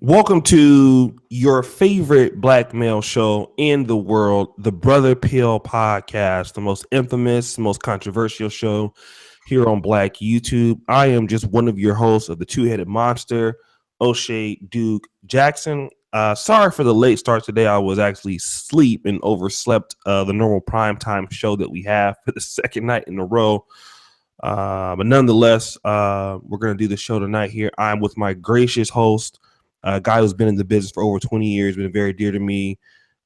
Welcome to your favorite black male show in the world, the Brother Pill Podcast, the most infamous, most controversial show here on Black YouTube. I am just one of your hosts of the two-headed monster, O'Shea Duke Jackson. Sorry for the late start today. I was actually asleep and overslept the normal primetime show that we have for the second night in a row. But nonetheless, we're going to do the show tonight here. I'm with my gracious host, a guy who's been in the business for over 20 years, been very dear to me,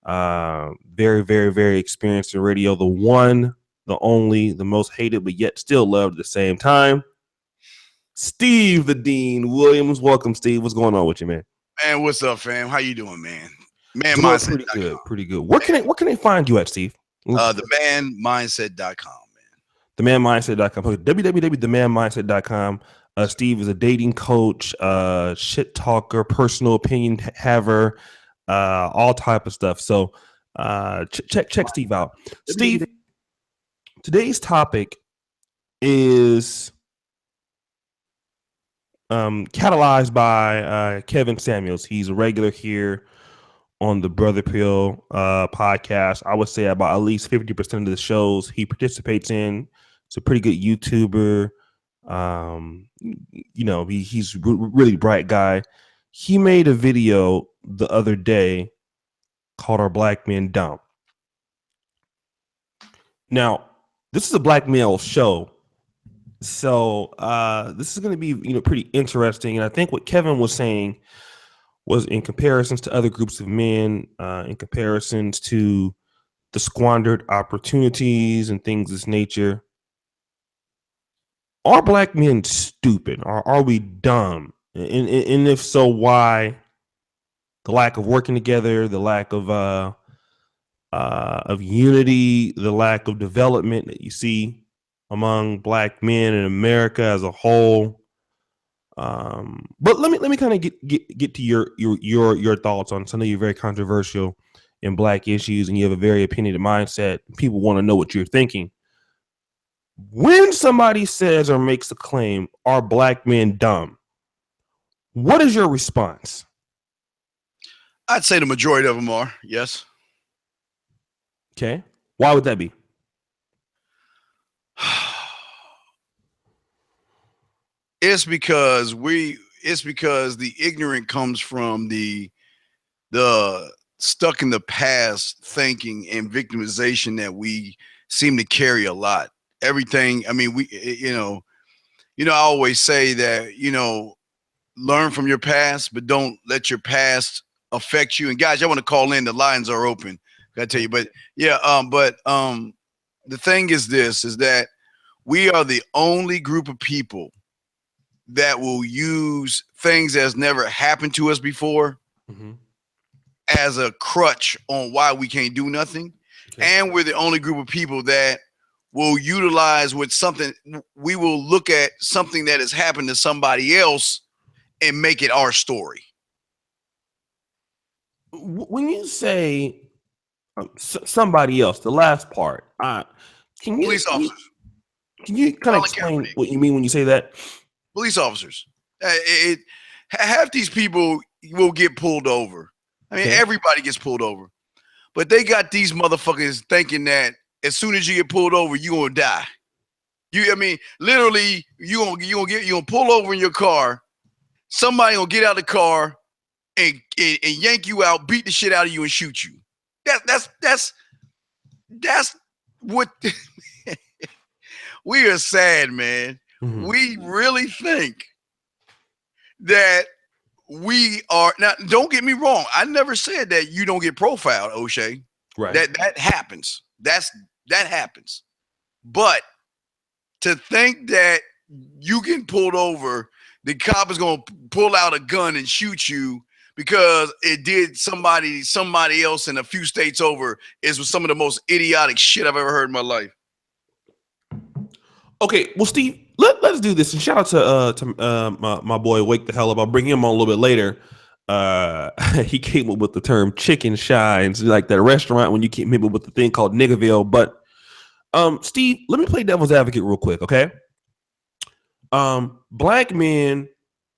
very, very, very experienced in radio, the one, the only, the most hated, but yet still loved at the same time. Steve the Dean Williams. Welcome, Steve. What's going on with you, man? Man, what's up, fam? How you doing, man? Pretty good, pretty good. Where can they find you at, Steve? TheManMindset.com, man. TheManMindset.com. www.themanmindset.com. Steve is a dating coach, shit talker, personal opinion haver, all type of stuff. So check Steve out. Steve, today's topic is catalyzed by Kevin Samuels. He's a regular here on the Brother Pill podcast. I would say about at least 50% of the shows he participates in. He's a pretty good YouTuber. He's really bright guy. He made a video the other day called "Are Black Men Dumb?" Now, this is a black male show, so this is going to be pretty interesting. And I think what Kevin was saying was in comparisons to other groups of men, in comparisons to the squandered opportunities and things of this nature. Are black men stupid? Or are we dumb? And if so, why? The lack of working together, the lack of unity, the lack of development that you see among black men in America as a whole. But let me kind of get to your thoughts on. So I know you're very controversial in black issues, and you have a very opinionated mindset. People want to know what you're thinking. When somebody says or makes a claim, "Are black men dumb?" what is your response? I'd say the majority of them are, yes. Okay. Why would that be? It's because the ignorant comes from the stuck in the past thinking and victimization that we seem to carry a lot. Everything, I mean, I always say that, learn from your past, but don't let your past affect you. And guys, I want to call in. The lines are open. I tell you, but yeah, the thing is that we are the only group of people that will use things that's never happened to us before as a crutch on why we can't do nothing. Okay. And we're the only group of people that will utilize with something. We will look at something that has happened to somebody else and make it our story. When you say somebody else, the last part, police officers. Can you kind of explain what you mean when you say that? Police officers. Half these people will get pulled over. I mean, Everybody gets pulled over, but they got these motherfuckers thinking that as soon as you get pulled over, you're gonna die. Literally, you gonna pull over in your car. Somebody gonna get out of the car and yank you out, beat the shit out of you, and shoot you. That's what we are sad, man. Mm-hmm. We really think that we are now. Don't get me wrong. I never said that you don't get profiled, O'Shea. Right. That happens. That happens. But to think that you get pulled over, the cop is going to pull out a gun and shoot you because it did somebody else in a few states over is some of the most idiotic shit I've ever heard in my life. Okay, well, Steve, let's do this. And shout out to my boy Wake the Hell Up. I'll bring him on a little bit later. He came up with the term chicken shines, like that restaurant when you came up with the thing called Niggerville. But Steve, let me play devil's advocate real quick, okay? Black men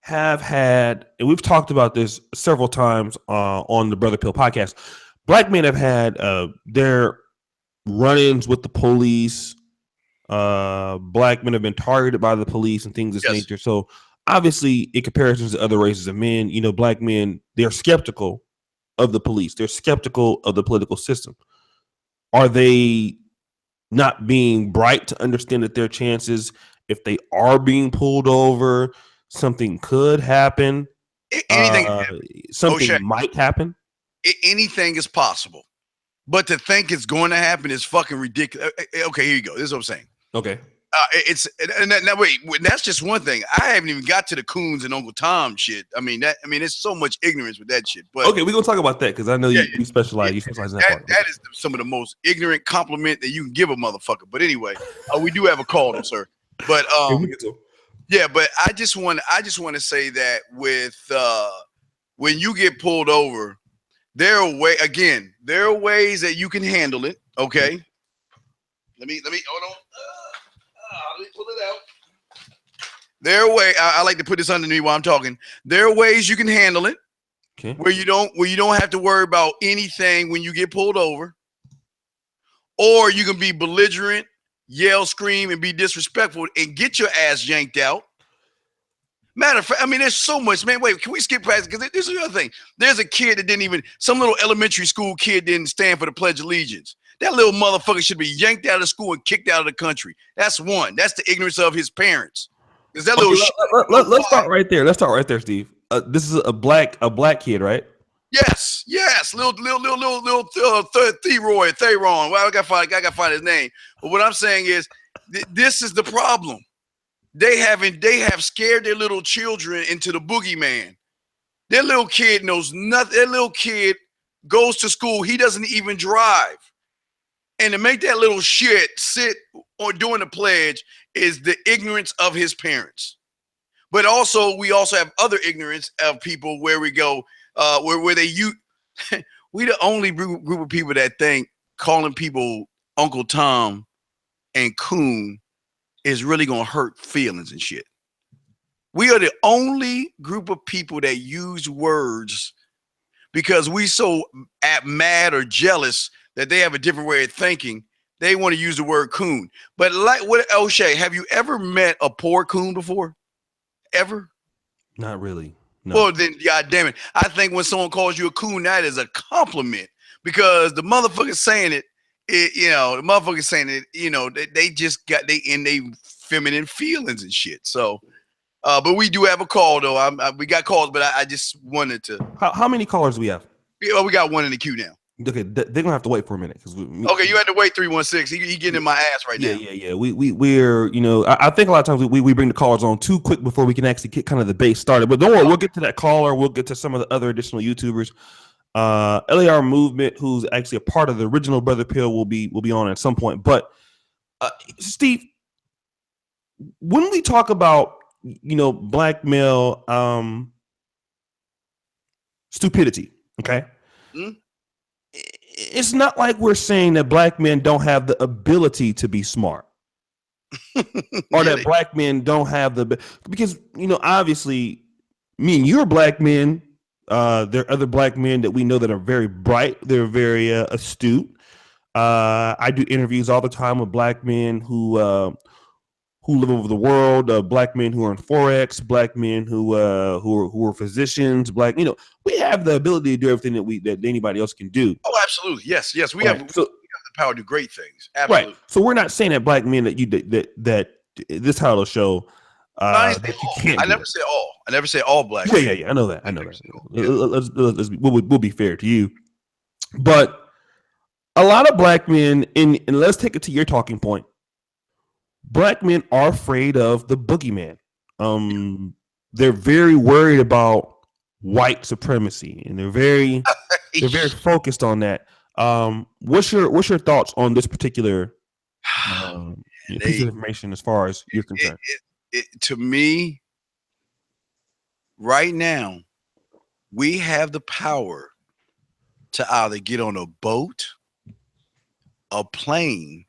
have had, and we've talked about this several times on the Brother Pill podcast. Black men have had their run-ins with the police. Black men have been targeted by the police and things of this nature. So obviously, in comparison to other races of men, black men, they're skeptical of the police. They're skeptical of the political system. Are they not being bright to understand that their chances, if they are being pulled over, something could happen? Anything, something might happen. Anything is possible. But to think it's going to happen is fucking ridiculous. Okay, here you go. This is what I'm saying. Okay. Wait, that's just one thing. I haven't even got to the Coons and Uncle Tom shit. There's so much ignorance with that shit. But okay, we're gonna talk about that because I know you specialize. Yeah, you specialize in that part. That is some of the most ignorant compliment that you can give a motherfucker. But anyway, we do have a call, sir. But yeah, but I just want to say that with when you get pulled over, there are ways that you can handle it. Okay. Let me hold on. Let me pull it out. There are ways. I like to put this underneath while I'm talking. There are ways you can handle it. Okay. Where you don't have to worry about anything when you get pulled over. Or you can be belligerent, yell, scream, and be disrespectful and get your ass yanked out. Matter of fact, there's so much, man. Wait, can we skip past it? Because this is the other thing. There's a kid that some little elementary school kid didn't stand for the Pledge of Allegiance. That little motherfucker should be yanked out of school and kicked out of the country. That's one. That's the ignorance of his parents. Is that let's start right there. Let's start right there, Steve. This is a black kid, right? Yes. Little Theron. Well, I gotta find his name. But what I'm saying is, this is the problem. They have scared their little children into the boogeyman. Their little kid knows nothing. Their little kid goes to school. He doesn't even drive. And to make that little shit sit or doing the pledge is the ignorance of his parents. But we also have other ignorance of people where we go, where they use. We the only group of people that think calling people Uncle Tom and Coon is really gonna hurt feelings and shit. We are the only group of people that use words because we so mad or jealous that they have a different way of thinking. They want to use the word coon. But like what O'Shea, have you ever met a poor coon before? Ever? Not really. No. Well, then, God damn it. I think when someone calls you a coon, that is a compliment because the motherfucker saying it, they just got in their feminine feelings and shit. So, but we do have a call though. We got calls, but I just wanted to. How many callers do we have? Yeah, we got one in the queue now. Okay, they're gonna have to wait for a minute because okay, you had to wait 316. He getting in my ass right now. Yeah. We're I think a lot of times we bring the callers on too quick before we can actually get kind of the base started. But don't worry, we'll get to that caller. We'll get to some of the other additional YouTubers. LAR Movement, who's actually a part of the original Brother Pill, will be on at some point. But Steve, when we talk about black male stupidity, okay. Mm-hmm. It's not like we're saying that black men don't have the ability to be smart or that black men don't have because obviously me and you're black men. There are other black men that we know that are very bright. They're very astute. I do interviews all the time with black men who live over the world, black men who are in Forex, black men who are physicians, we have the ability to do everything that anybody else can do. Oh, absolutely. Yes. We have the power to do great things. Absolutely. Right. So we're not saying that black men that this title of the show that you can't. I never say all. I never say all black. Yeah. I know that. We'll be fair to you, but a lot of black men, and let's take it to your talking point. Black men are afraid of the boogeyman. They're very worried about white supremacy, and they're very focused on that. What's your thoughts on this particular piece of information as far as you're concerned? To me, right now, we have the power to either get on a boat, a plane,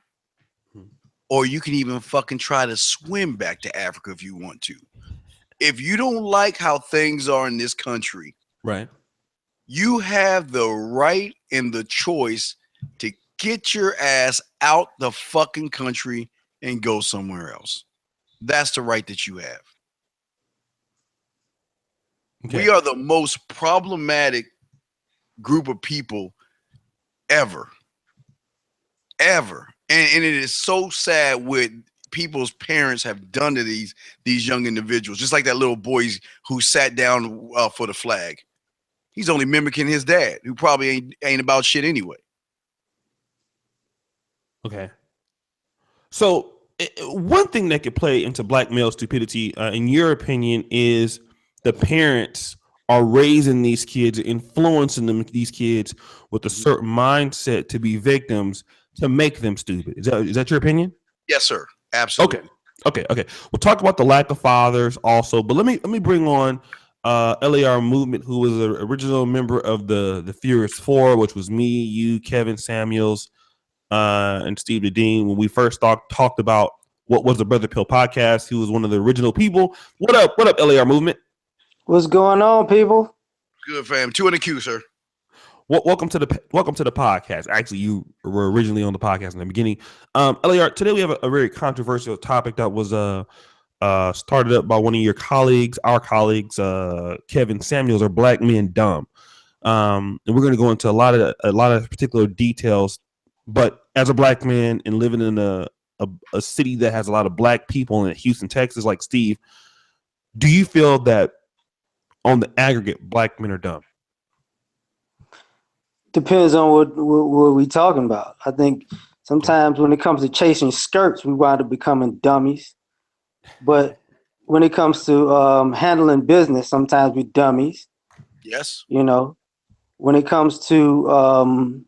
or you can even fucking try to swim back to Africa if you want to. if you don't like how things are in this country, Right. you have the right and the choice to get your ass out the fucking country and go somewhere else. That's the right that you have. Okay. We are the most problematic group of people ever. Ever. And it is so sad what people's parents have done to these young individuals. Just like that little boy who sat down for the flag. He's only mimicking his dad, who probably ain't about shit anyway. Okay. So one thing that could play into black male stupidity, in your opinion, is the parents are raising these kids, influencing these kids with a certain mindset to be victims to make them stupid. Is that your opinion? Yes, sir. Absolutely. Okay. We'll talk about the lack of fathers also, but let me bring on LAR Movement, who was an original member of the Furious Four, which was me, you, Kevin Samuels, and Steve the Dean. When we first talked about what was the Brother Pill podcast, he was one of the original people. What up, LAR Movement? What's going on, people? Good, fam. 2 in the queue, sir. Welcome to the podcast. Actually, you were originally on the podcast in the beginning. LAR, today we have a very controversial topic that was started up by one of your colleagues, our colleagues, Kevin Samuels. Are black men dumb? And we're going to go into a lot of particular details. But as a black man and living in a city that has a lot of black people in Houston, Texas, like Steve, do you feel that on the aggregate, black men are dumb? Depends on what we talking about. I think sometimes when it comes to chasing skirts, we wind up becoming dummies. But when it comes to handling business, sometimes we dummies. Yes. You know, when it comes to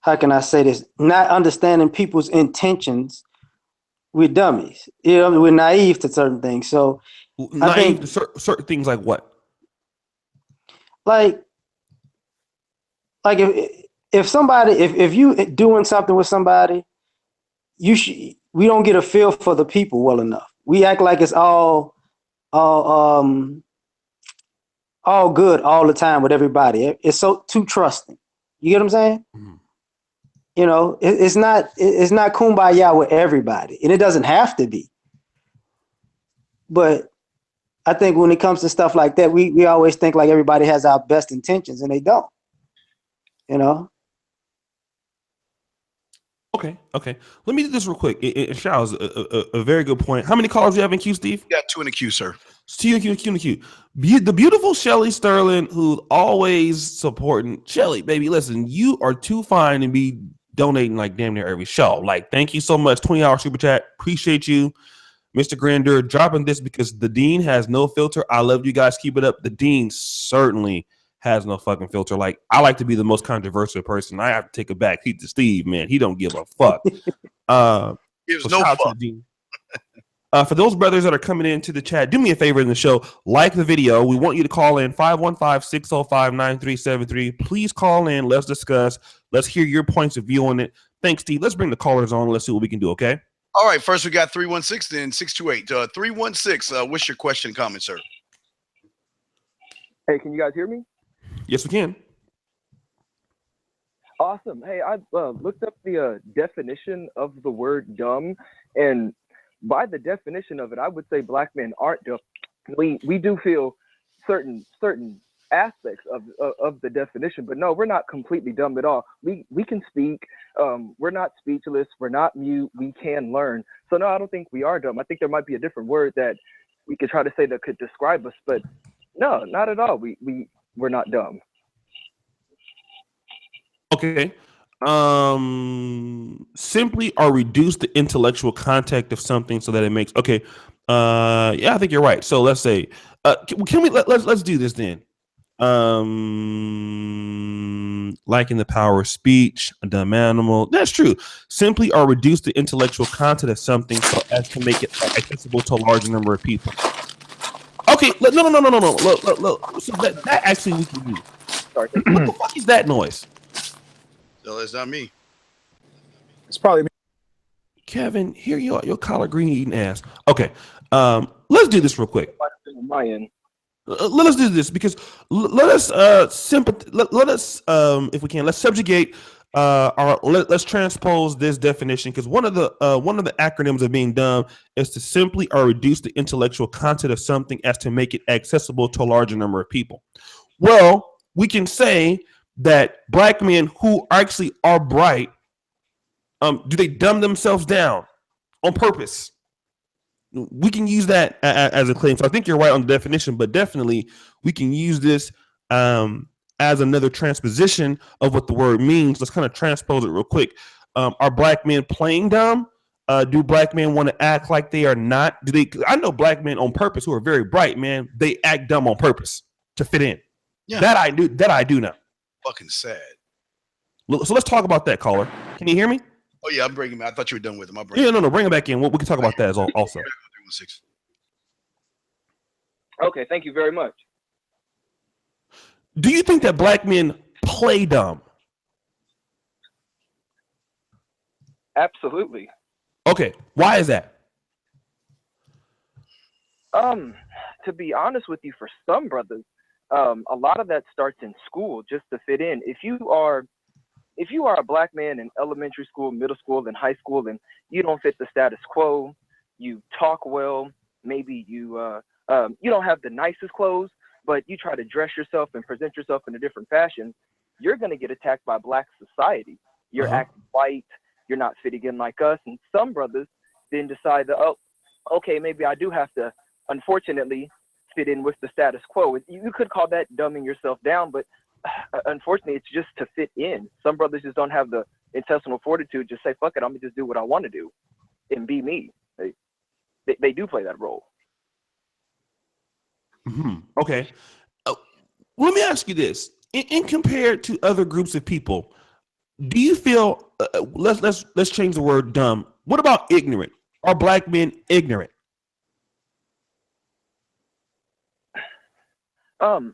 how can I say this? Not understanding people's intentions, we're dummies. You know, we're naive to certain things. So naive to certain things like what? Like if somebody, if you doing something with somebody, we don't get a feel for the people well enough. We act like it's all good all the time with everybody. It's so too trusting. You get what I'm saying? Mm-hmm. You know, it's not kumbaya with everybody, and it doesn't have to be. But I think when it comes to stuff like that, we always think like everybody has our best intentions, and they don't. You know. Okay. Let me do this real quick. Shao is a very good point. How many callers do you have in queue, Steve? We got 2 in the queue, sir. Two in the queue. The beautiful Shelly Sterling, who's always supporting. Shelly, baby, listen, you are too fine to be donating like damn near every show. Like, thank you so much. 20-hour super chat. Appreciate you. Mr. Grandeur dropping this because the Dean has no filter. I love you guys. Keep it up. The Dean certainly has no fucking filter. Like, I like to be the most controversial person. I have to take it back. He's to Steve, man. He don't give a fuck. Gives no fuck. For those brothers that are coming into the chat, do me a favor in the show. Like the video. We want you to call in 515-605-9373. Please call in. Let's discuss. Let's hear your points of view on it. Thanks, Steve. Let's bring the callers on. Let's see what we can do, okay? All right. First, we got 316 then 628. 316, what's your question, comment, sir? Hey, can you guys hear me? Yes, we can. Awesome. Hey, I looked up the definition of the word dumb, and by the definition of it, I would say black men aren't dumb. We do feel certain aspects of the definition, but no, we're not completely dumb at all. We can speak. We're not speechless. We're not mute. We can learn. So no, I don't think we are dumb. I think there might be a different word that we could try to say that could describe us, but no, not at all. We're not dumb. Okay. Simply or reduce the intellectual content of something so that it makes okay. Yeah, I think you're right. So let's say, can we let's do this then. Liking the power of speech, a dumb animal. That's true. Simply or reduce the intellectual content of something so as to make it accessible to a larger number of people. Okay, no. Look. So that actually we can do. What the fuck is that noise? So it's not me. It's probably me. Kevin, here you are, your collard green eating ass. Okay. Let's do this real quick. On my end. Let us do this because let us let us if we can, let's subjugate let's transpose this definition, because one of the acronyms of being dumb is to simply or reduce the intellectual content of something as to make it accessible to a larger number of people. Well, we can say that black men who actually are bright, do they dumb themselves down on purpose? We can use that as a claim. So I think you're right on the definition, but definitely we can use this as another transposition of what the word means. Let's kind of transpose it real quick. Are black men playing dumb? Do black men want to act like they are not? Do they? I know black men on purpose who are very bright, man. They act dumb on purpose to fit in. Yeah. That I do. That I do know. Fucking sad. So let's talk about that, caller. Can you hear me? Oh yeah, I'm bringing him. I thought you were done with him. I'll bring Yeah, no, bring it back in. We can talk about that as also. Okay, thank you very much. Do you think that black men play dumb? Absolutely. Okay, why is that? To be honest with you, for some brothers, a lot of that starts in school just to fit in. If you are a black man in elementary school, middle school, and high school, and you don't fit the status quo, you talk well, maybe you don't have the nicest clothes, but you try to dress yourself and present yourself in a different fashion, you're going to get attacked by black society. You're acting white, you're not fitting in like us. And some brothers then decide that, oh, okay, maybe I do have to, unfortunately, fit in with the status quo. You could call that dumbing yourself down, but unfortunately, it's just to fit in. Some brothers just don't have the intestinal fortitude to say, fuck it, I'm going to just do what I want to do and be me. They do play that role. Mm-hmm. Okay. Let me ask you this. In compared to other groups of people, do you feel, let's change the word dumb. What about ignorant? Are black men ignorant? Do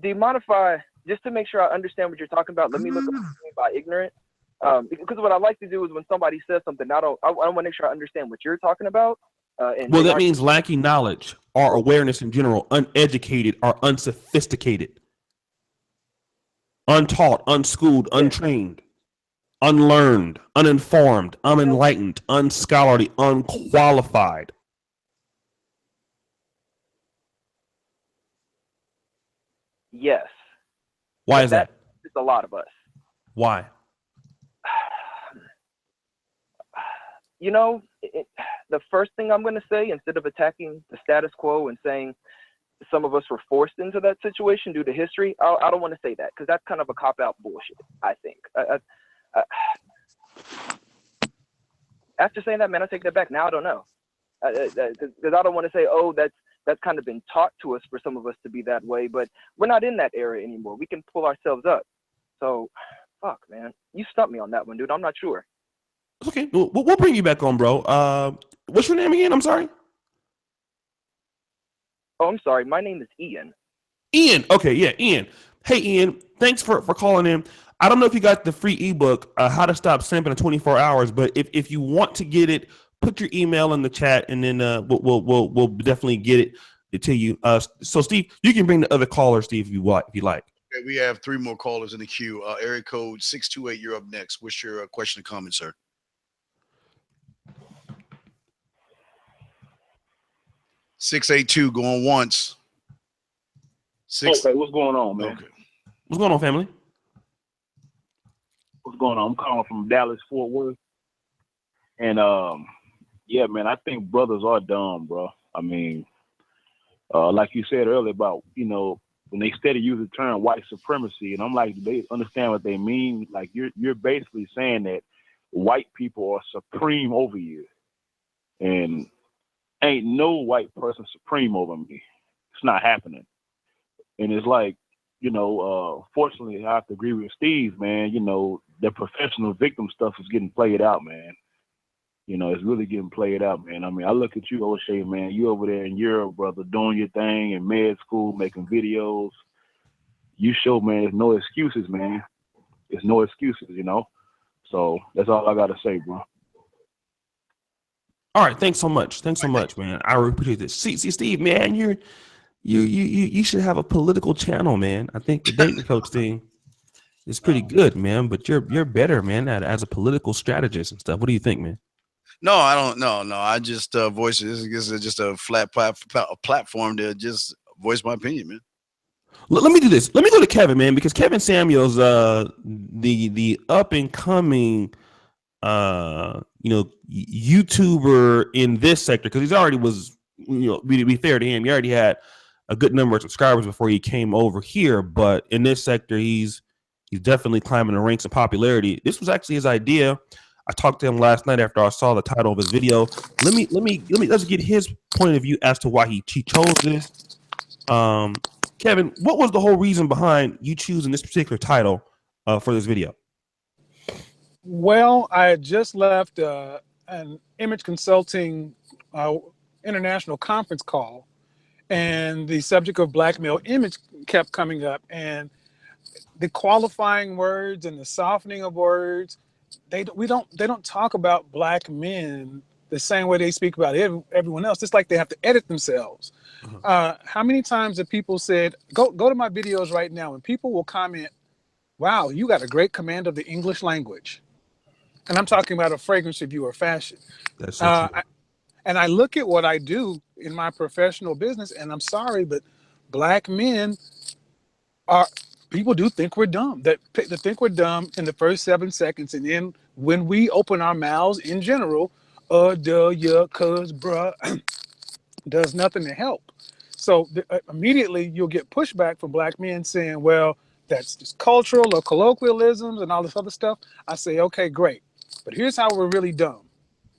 you mind if I, just to make sure I understand what you're talking about, let me look up what you mean by ignorant. Because what I like to do is when somebody says something, I want to make sure I understand what you're talking about. Well, that means lacking knowledge or awareness in general, uneducated or unsophisticated, untaught, unschooled, untrained, unlearned, uninformed, unenlightened, unscholarly, unqualified. Yes. Why is that? It's a lot of us. Why? You know, the first thing I'm going to say, instead of attacking the status quo and saying some of us were forced into that situation due to history, I don't want to say that, because that's kind of a cop-out bullshit, I think. After saying that, man, I take that back. Now I don't know. Because I don't want to say, oh, that's kind of been taught to us for some of us to be that way, but we're not in that era anymore. We can pull ourselves up. So, fuck, man. You stumped me on that one, dude. I'm not sure. Okay, we'll bring you back on, bro. What's your name again? I'm sorry. Oh, I'm sorry. My name is Ian. Ian. Okay, yeah, Ian. Hey, Ian. Thanks for calling in. I don't know if you got the free ebook, How to Stop Simping in 24 Hours, but if you want to get it, put your email in the chat, and then we'll definitely get it to you. So Steve, you can bring the other caller, Steve, if you like. Okay, we have 3 more callers in the queue. Area code 628. You're up next. What's your question or comment, sir? 682 going once. Okay, what's going on, man? Okay. What's going on, family? What's going on? I'm calling from Dallas, Fort Worth. And yeah, man, I think brothers are dumb, bro. I mean, like you said earlier about, you know, when they steady use the term white supremacy, and I'm like, they understand what they mean. Like you're basically saying that white people are supreme over you. And ain't no white person supreme over me. It's not happening. And it's like, you know, fortunately, I have to agree with Steve, man. You know, the professional victim stuff is getting played out, man. You know, it's really getting played out, man. I mean, I look at you, O'Shea, man. You over there in Europe, brother, doing your thing in med school, making videos. You show, man, there's no excuses, man. There's no excuses, you know. So that's all I got to say, bro. All right, thanks so much. Thanks so much, man. I really appreciate this. See, Steve, man, you should have a political channel, man. I think the dating coach thing is pretty good, man. But you're better, man, at as a political strategist and stuff. What do you think, man? No, I don't. No. I just voice it. This is just a flat platform to just voice my opinion, man. Let me do this. Let me go to Kevin, man, because Kevin Samuels, the up and coming, YouTuber in this sector, because he's already was, to be fair to him, he already had a good number of subscribers before he came over here. But in this sector, he's definitely climbing the ranks of popularity. This was actually his idea. I talked to him last night after I saw the title of his video. Let's get his point of view as to why he chose this. Kevin, what was the whole reason behind you choosing this particular title for this video? Well, I had just left an image consulting international conference call, and the subject of black male image kept coming up, and the qualifying words and the softening of words, they don't talk about black men the same way they speak about everyone else. It's like they have to edit themselves. How many times have people said, go to my videos right now, and people will comment, wow, you got a great command of the English language. And I'm talking about a fragrance review or fashion. That's so true. And I look at what I do in my professional business, and I'm sorry, but black men people do think we're dumb. They think we're dumb in the first 7 seconds, and then when we open our mouths in general, duh, yeah, cuz, bruh, does nothing to help. So immediately you'll get pushback from black men saying, well, that's just cultural or colloquialisms and all this other stuff. I say, okay, great. But here's how we're really dumb.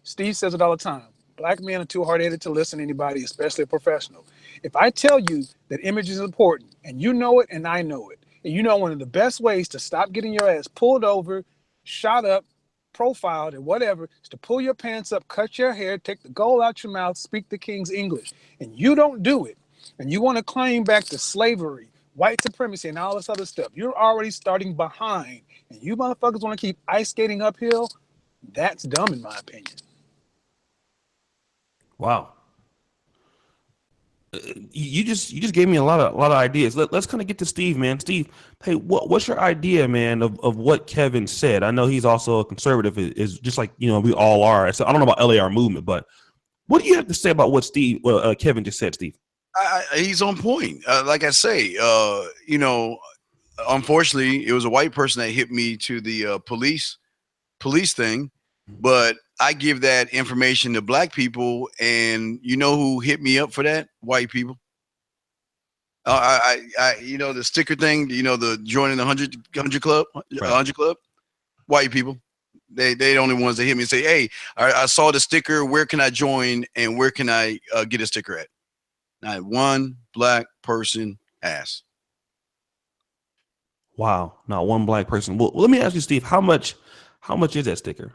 Steve says it all the time. Black men are too hard-headed to listen to anybody, especially a professional. If I tell you that image is important, and you know it and I know it, and you know one of the best ways to stop getting your ass pulled over, shot up, profiled, and whatever, is to pull your pants up, cut your hair, take the gold out your mouth, speak the king's English. And you don't do it, and you want to claim back to slavery, white supremacy, and all this other stuff. You're already starting behind, and you motherfuckers want to keep ice skating uphill. That's dumb, in my opinion. Wow. You just gave me a lot of ideas. Let's kind of get to Steve, man. Steve, hey, what's your idea, man, of what Kevin said? I know he's also a conservative, is just like we all are. So I don't know about LAR movement, but what do you have to say about what Kevin just said, Steve? He's on point. Like I say, unfortunately, it was a white person that hit me to the police thing, but I give that information to black people, and you know who hit me up for that? White people. The sticker thing, the joining the 100 club, Right. 100 club, white people. They the only ones that hit me and say, hey, I saw the sticker. Where can I join, and where can I get a sticker at? Not one black person asked. Wow, not one black person. Well, let me ask you, Steve, how much is that sticker?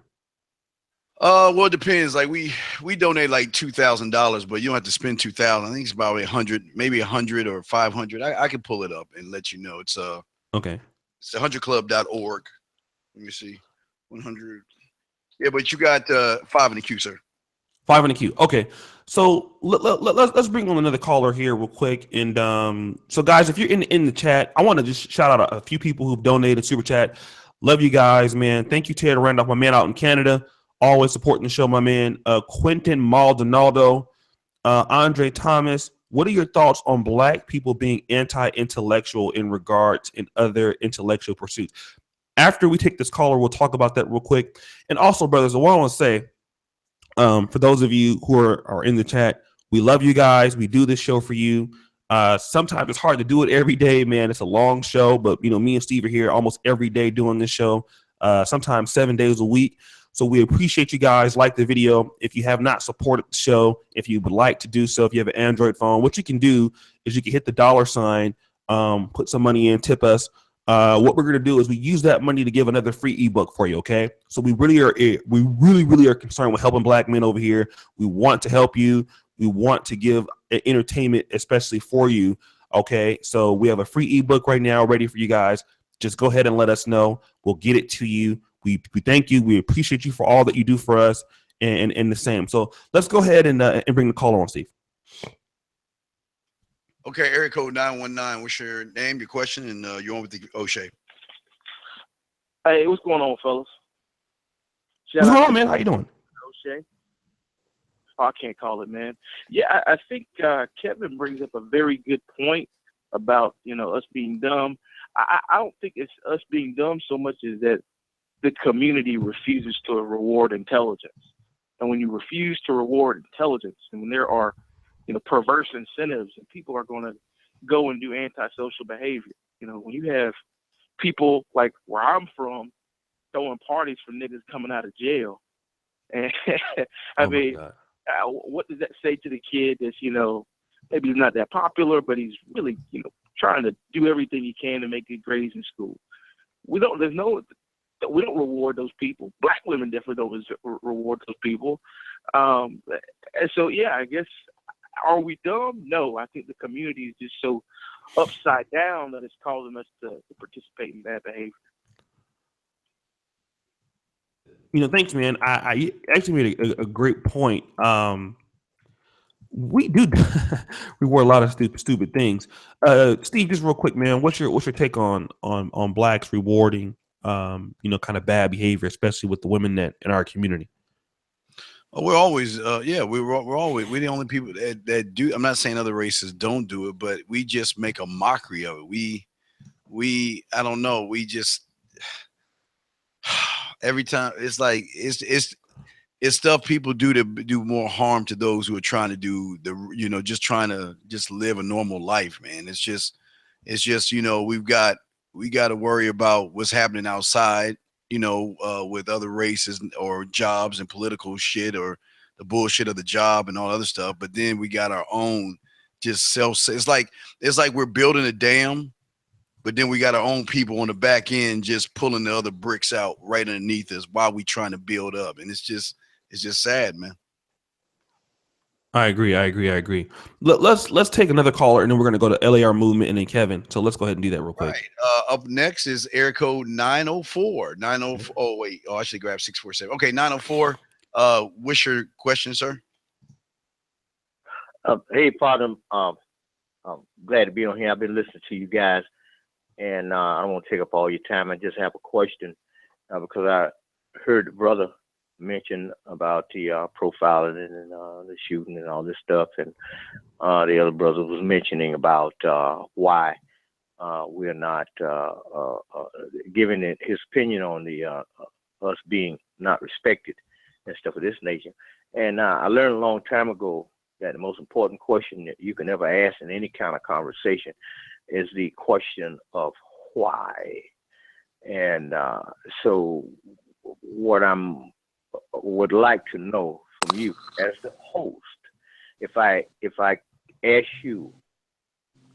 Well, it depends. Like we donate like $2,000, but you don't have to spend $2,000. I think it's about 100, maybe 100 or 500. I can pull it up and let you know. It's Okay. It's 100club.org. Let me see, 100. Yeah, but you got 5 in the queue, sir. 5 in the queue. Okay. So let's bring on another caller here real quick. And so guys, if you're in the chat, I want to just shout out a few people who've donated super chat. Love you guys, man. Thank you, Ted Randolph, my man out in Canada. Always supporting the show, my man. Quentin Maldonado, Andre Thomas. What are your thoughts on black people being anti-intellectual in regards in other intellectual pursuits? After we take this caller, we'll talk about that real quick. And also, brothers, what I want to say, for those of you who are in the chat, we love you guys. We do this show for you. Sometimes it's hard to do it every day, man. It's a long show, but me and Steve are here almost every day doing this show, sometimes 7 days a week. So we appreciate you guys. Like the video. If you have not supported the show, if you would like to do so, if you have an Android phone, what you can do is you can hit the $sign, put some money in, tip us. What we're going to do is we use that money to give another free ebook for you. Okay. So we really are concerned with helping black men over here. We want to help you. We want to give entertainment, especially for you. Okay. So we have a free ebook right now ready for you guys. Just go ahead and let us know. We'll get it to you. We thank you. We appreciate you for all that you do for us. and the same. So let's go ahead and bring the caller on, Steve. Okay, area code 919. What's your name, your question, and you're on with the O'Shea. Hey, what's going on, fellas? What's going on, man? How you doing? O'Shea. Oh, I can't call it, man. Yeah, I think Kevin brings up a very good point about, us being dumb. I don't think it's us being dumb so much as that the community refuses to reward intelligence. And when you refuse to reward intelligence, and when there are, perverse incentives, and people are going to go and do antisocial behavior. When you have people like where I'm from throwing parties for niggas coming out of jail, and what does that say to the kid that's, maybe he's not that popular, but he's really, trying to do everything he can to make good grades in school? We don't reward those people. Black women definitely don't reward those people. And so, yeah, I guess, are we dumb? No, I think the community is just so upside down that it's causing us to participate in bad behavior. Thanks, man. I actually made a great point. We do reward a lot of stupid things. Steve, just real quick, man. What's your take on blacks rewarding kind of bad behavior, especially with the women in our community? We're always, we're the only people that do. I'm not saying other races don't do it, but we just make a mockery of it. I don't know. We just every time it's like it's stuff people do to do more harm to those who are trying to do just trying to live a normal life, man. It's just we got to worry about what's happening outside, with other races or jobs and political shit or the bullshit of the job and all other stuff. But then we got our own just it's like we're building a dam, but then we got our own people on the back end just pulling the other bricks out right underneath us while we trying to build up. And it's just sad, man. I agree. Let's take another caller, and then we're going to go to LAR movement and then Kevin. So let's go ahead and do that real quick. All right. Up next is area code 904. Oh, wait. Oh, I should grab 647. Okay, 904. What's your question, sir? Hey, partner. I'm glad to be on here. I've been listening to you guys, and I don't want to take up all your time. I just have a question because I heard the brother mention about the profiling and the shooting and all this stuff, and the other brother was mentioning about why we're not giving it his opinion on the us being not respected and stuff of this nature. And I learned a long time ago that the most important question that you can ever ask in any kind of conversation is the question of why. And so what I'm would like to know from you as the host, if I ask you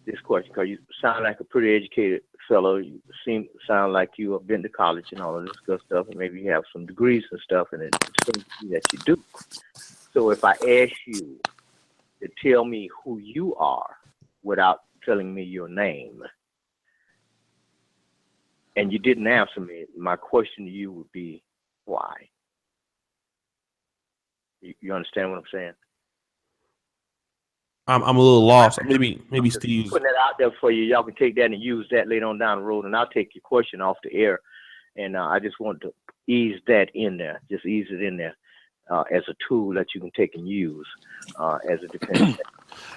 this question, because you sound like a pretty educated fellow, you sound like you have been to college and all of this good stuff, and maybe you have some degrees and stuff, and it seems to me that you do. So if I ask you to tell me who you are without telling me your name, and you didn't answer me, my question to you would be why? You understand what I'm saying? I'm a little lost. Maybe Steve's putting that out there for you. Y'all can take that and use that later on down the road, and I'll take your question off the air. And I just want to ease that in there. Just ease it in there as a tool that you can take and use as a defense.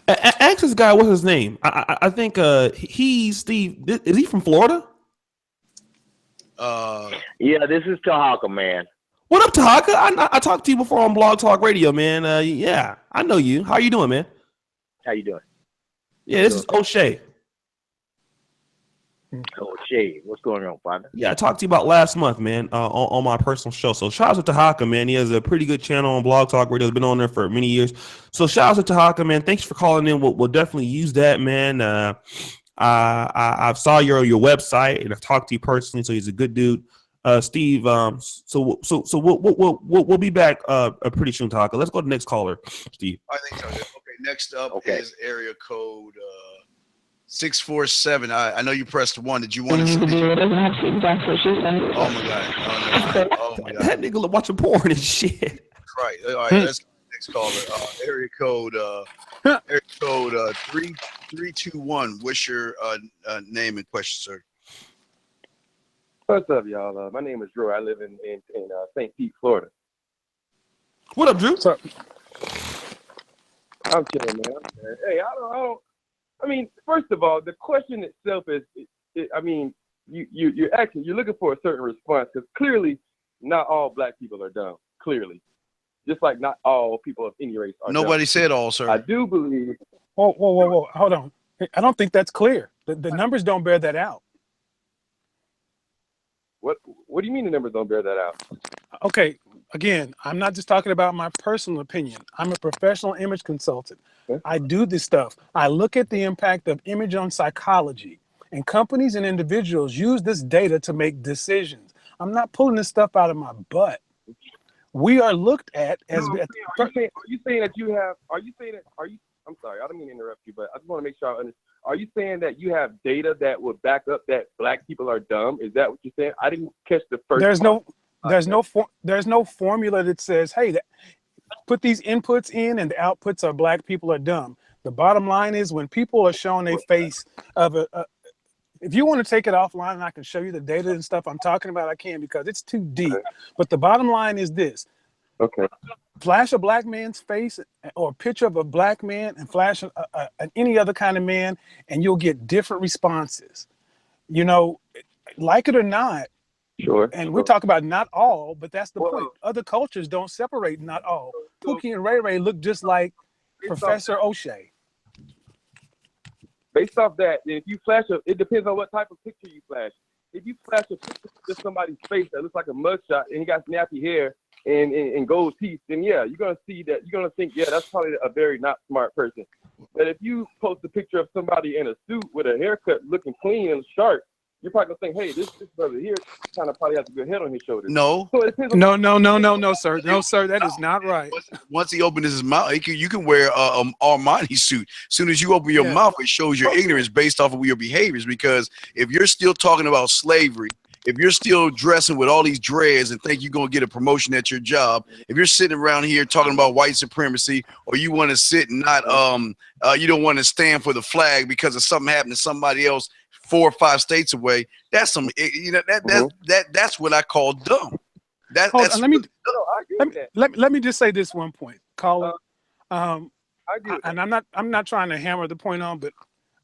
Ask this guy what's his name. I think he's Steve. Is he from Florida? Yeah, this is Tahaka, man. What up, Tahaka? I talked to you before on Blog Talk Radio, man. Yeah, I know you. How you doing, man? How you doing? Yeah, this is O'Shea. O'Shea, what's going on, partner? Yeah, I talked to you about last month, man, on my personal show. So shout out to Tahaka, man. He has a pretty good channel on Blog Talk Radio. He's been on there for many years. So shout out to Tahaka, man. Thanks for calling in. We'll definitely use that, man. I saw your website and I've talked to you personally, so he's a good dude. Steve, so we'll be back pretty soon, Tahaka. Let's go to the next caller, Steve. I think so. Okay, next up is area code 647. I know you pressed 1. Did you want to? Oh my god! Oh my god! That nigga watching porn and shit. right. All right. That's the next caller. Area code 3321. What's your name and question, sir? What's up, y'all? My name is Drew. I live in St. Pete, Florida. What up, Drew? What's up? I'm chilling, man. Hey, I mean, first of all, the question itself is, I mean, you're looking for a certain response, because clearly not all black people are dumb. Clearly, just like not all people of any race are. Nobody dumb. said all, sir. I do believe. Whoa! Hold on. I don't think that's clear. The numbers don't bear that out. What do you mean the numbers don't bear that out? Okay, again, I'm not just talking about my personal opinion. I'm a professional image consultant. Okay. I do this stuff. I look at the impact of image on psychology, and companies and individuals use this data to make decisions. I'm not pulling this stuff out of my butt. We are looked at as. No, are you saying that you have? Are you saying that? I'm sorry, I don't mean to interrupt you, but I just want to make sure I understand. Are you saying that you have data that would back up that black people are dumb? Is that what you're saying? I didn't catch the first. There's no formula that says, hey, put these inputs in and the outputs are black people are dumb. The bottom line is, when people are shown a face of if you want to take it offline and I can show you the data and stuff I'm talking about, I can, because it's too deep. Okay. But the bottom line is this. Okay. Flash a black man's face or a picture of a black man and flash any other kind of man, and you'll get different responses. You know, like it or not. Sure. And we talk about not all, but that's the point. Other cultures don't separate not all. Pookie and Ray Ray look just like Professor O'Shea. Based off that, if you flash it depends on what type of picture you flash. If you flash a picture of just somebody's face that looks like a mugshot and he got snappy hair and gold teeth, then yeah, you're gonna see that. You're gonna think, yeah, that's probably a very not smart person. But if you post a picture of somebody in a suit with a haircut looking clean and sharp, you're probably gonna think, hey, this brother here kind of probably has a good head on his shoulders. No. So it depends on No, sir. No, sir. That is not right. Once he opens his mouth, you can wear Armani suit. As soon as you open your mouth, it shows your ignorance based off of your behaviors. Because if you're still talking about slavery, if you're still dressing with all these dreads and think you're going to get a promotion at your job, if you're sitting around here talking about white supremacy, or you want to sit and not, you don't want to stand for the flag because of something happened to somebody else 4 or 5 states away, that's some, you know, that's what I call dumb. Let me just say this one point, caller. And I'm not trying to hammer the point on, but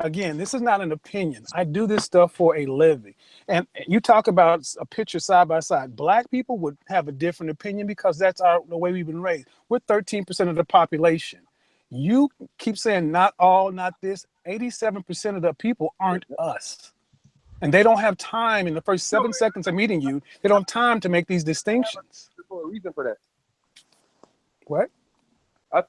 again, this is not an opinion. I do this stuff for a living. And you talk about a picture side by side. Black people would have a different opinion because that's the way we've been raised. We're 13% of the population. You keep saying not all, not this. 87% of the people aren't us. And they don't have time in the first 7 seconds of meeting you. They don't have time to make these distinctions. There's a reason for that. What? I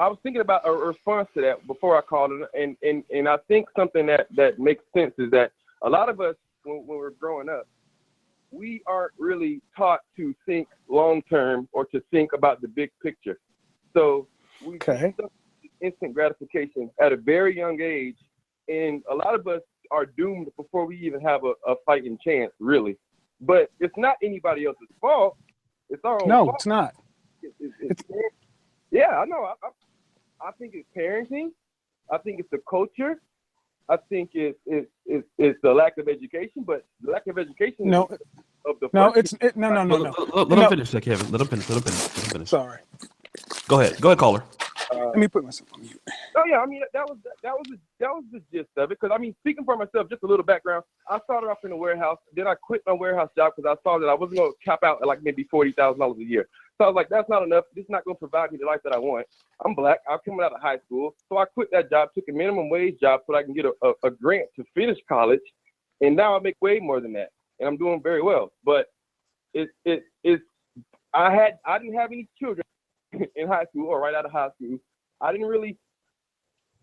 was thinking about a response to that before I called it, and I think something that makes sense is that a lot of us, when we're growing up, we aren't really taught to think long term or to think about the big picture. So we get instant gratification at a very young age, and a lot of us are doomed before we even have a fighting chance, really. But it's not anybody else's fault. It's our own fault. No, it's not. Yeah, I know. I think it's parenting. I think it's the culture. I think it's the lack of education. But the lack of education. No, of the no, first no. Let him finish, Kevin. Let him finish. Sorry. Go ahead, caller. Let me put myself on mute. Oh yeah, I mean that was the gist of it. Because I mean, speaking for myself, just a little background. I started off in a warehouse. Then I quit my warehouse job because I saw that I wasn't going to cap out at like maybe $40,000 a year. So I was like, that's not enough. This is not going to provide me the life that I want. I'm black. I'm coming out of high school. So I quit that job, took a minimum wage job so that I can get a grant to finish college. And now I make way more than that. And I'm doing very well. But I didn't have any children in high school or right out of high school. I didn't really,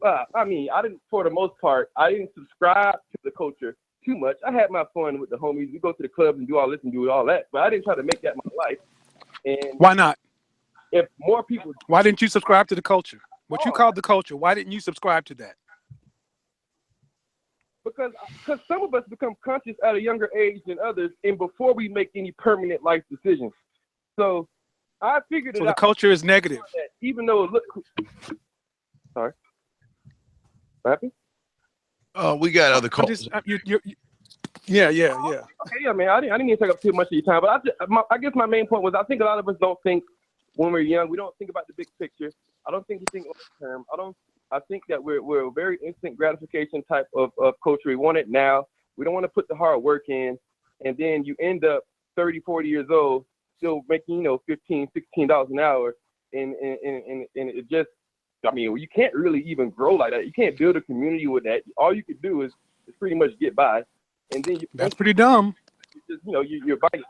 for the most part, I didn't subscribe to the culture too much. I had my fun with the homies. We go to the clubs and do all this and do all that. But I didn't try to make that my life. And why not? If more people, why didn't you subscribe to the culture? What you called the culture? Why didn't you subscribe to that? Because some of us become conscious at a younger age than others, and before we make any permanent life decisions. So I figured it So out. the culture is negative. That even though it looked, sorry, what happened? We got other I calls. just, yeah. Okay, yeah, man. I didn't even take up too much of your time, but I guess my main point was I think a lot of us don't think when we're young. We don't think about the big picture. I don't think we think long term. I think that we're a very instant gratification type of culture. We want it now. We don't want to put the hard work in, and then you end up 30, 40 years old still making $15, $16 an hour, and it just, I mean, you can't really even grow like that. You can't build a community with that. All you could do is pretty much get by, and then that's pretty dumb. You're biting.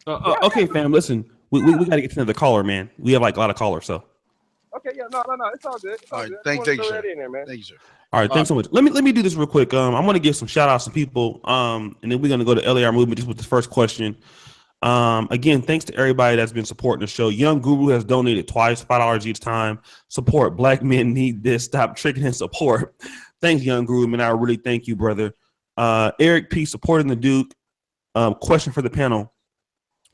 Huh? Okay, fam. Listen, we got to get to another caller, man. We have like a lot of callers, so. Okay, yeah, no, it's all good. It's all good. Thank you, sir. In there, man. Thank you, sir. All right, thanks so much. Let me do this real quick. I'm gonna give some shout outs to people, and then we're gonna go to LAR movement just with the first question. Again, thanks to everybody that's been supporting the show. Young Guru has donated twice, $5 each time. Support. Black men need this. Stop tricking and support. Thanks, Young Guru, man. I really thank you, brother. Eric P. supporting the Duke. Question for the panel: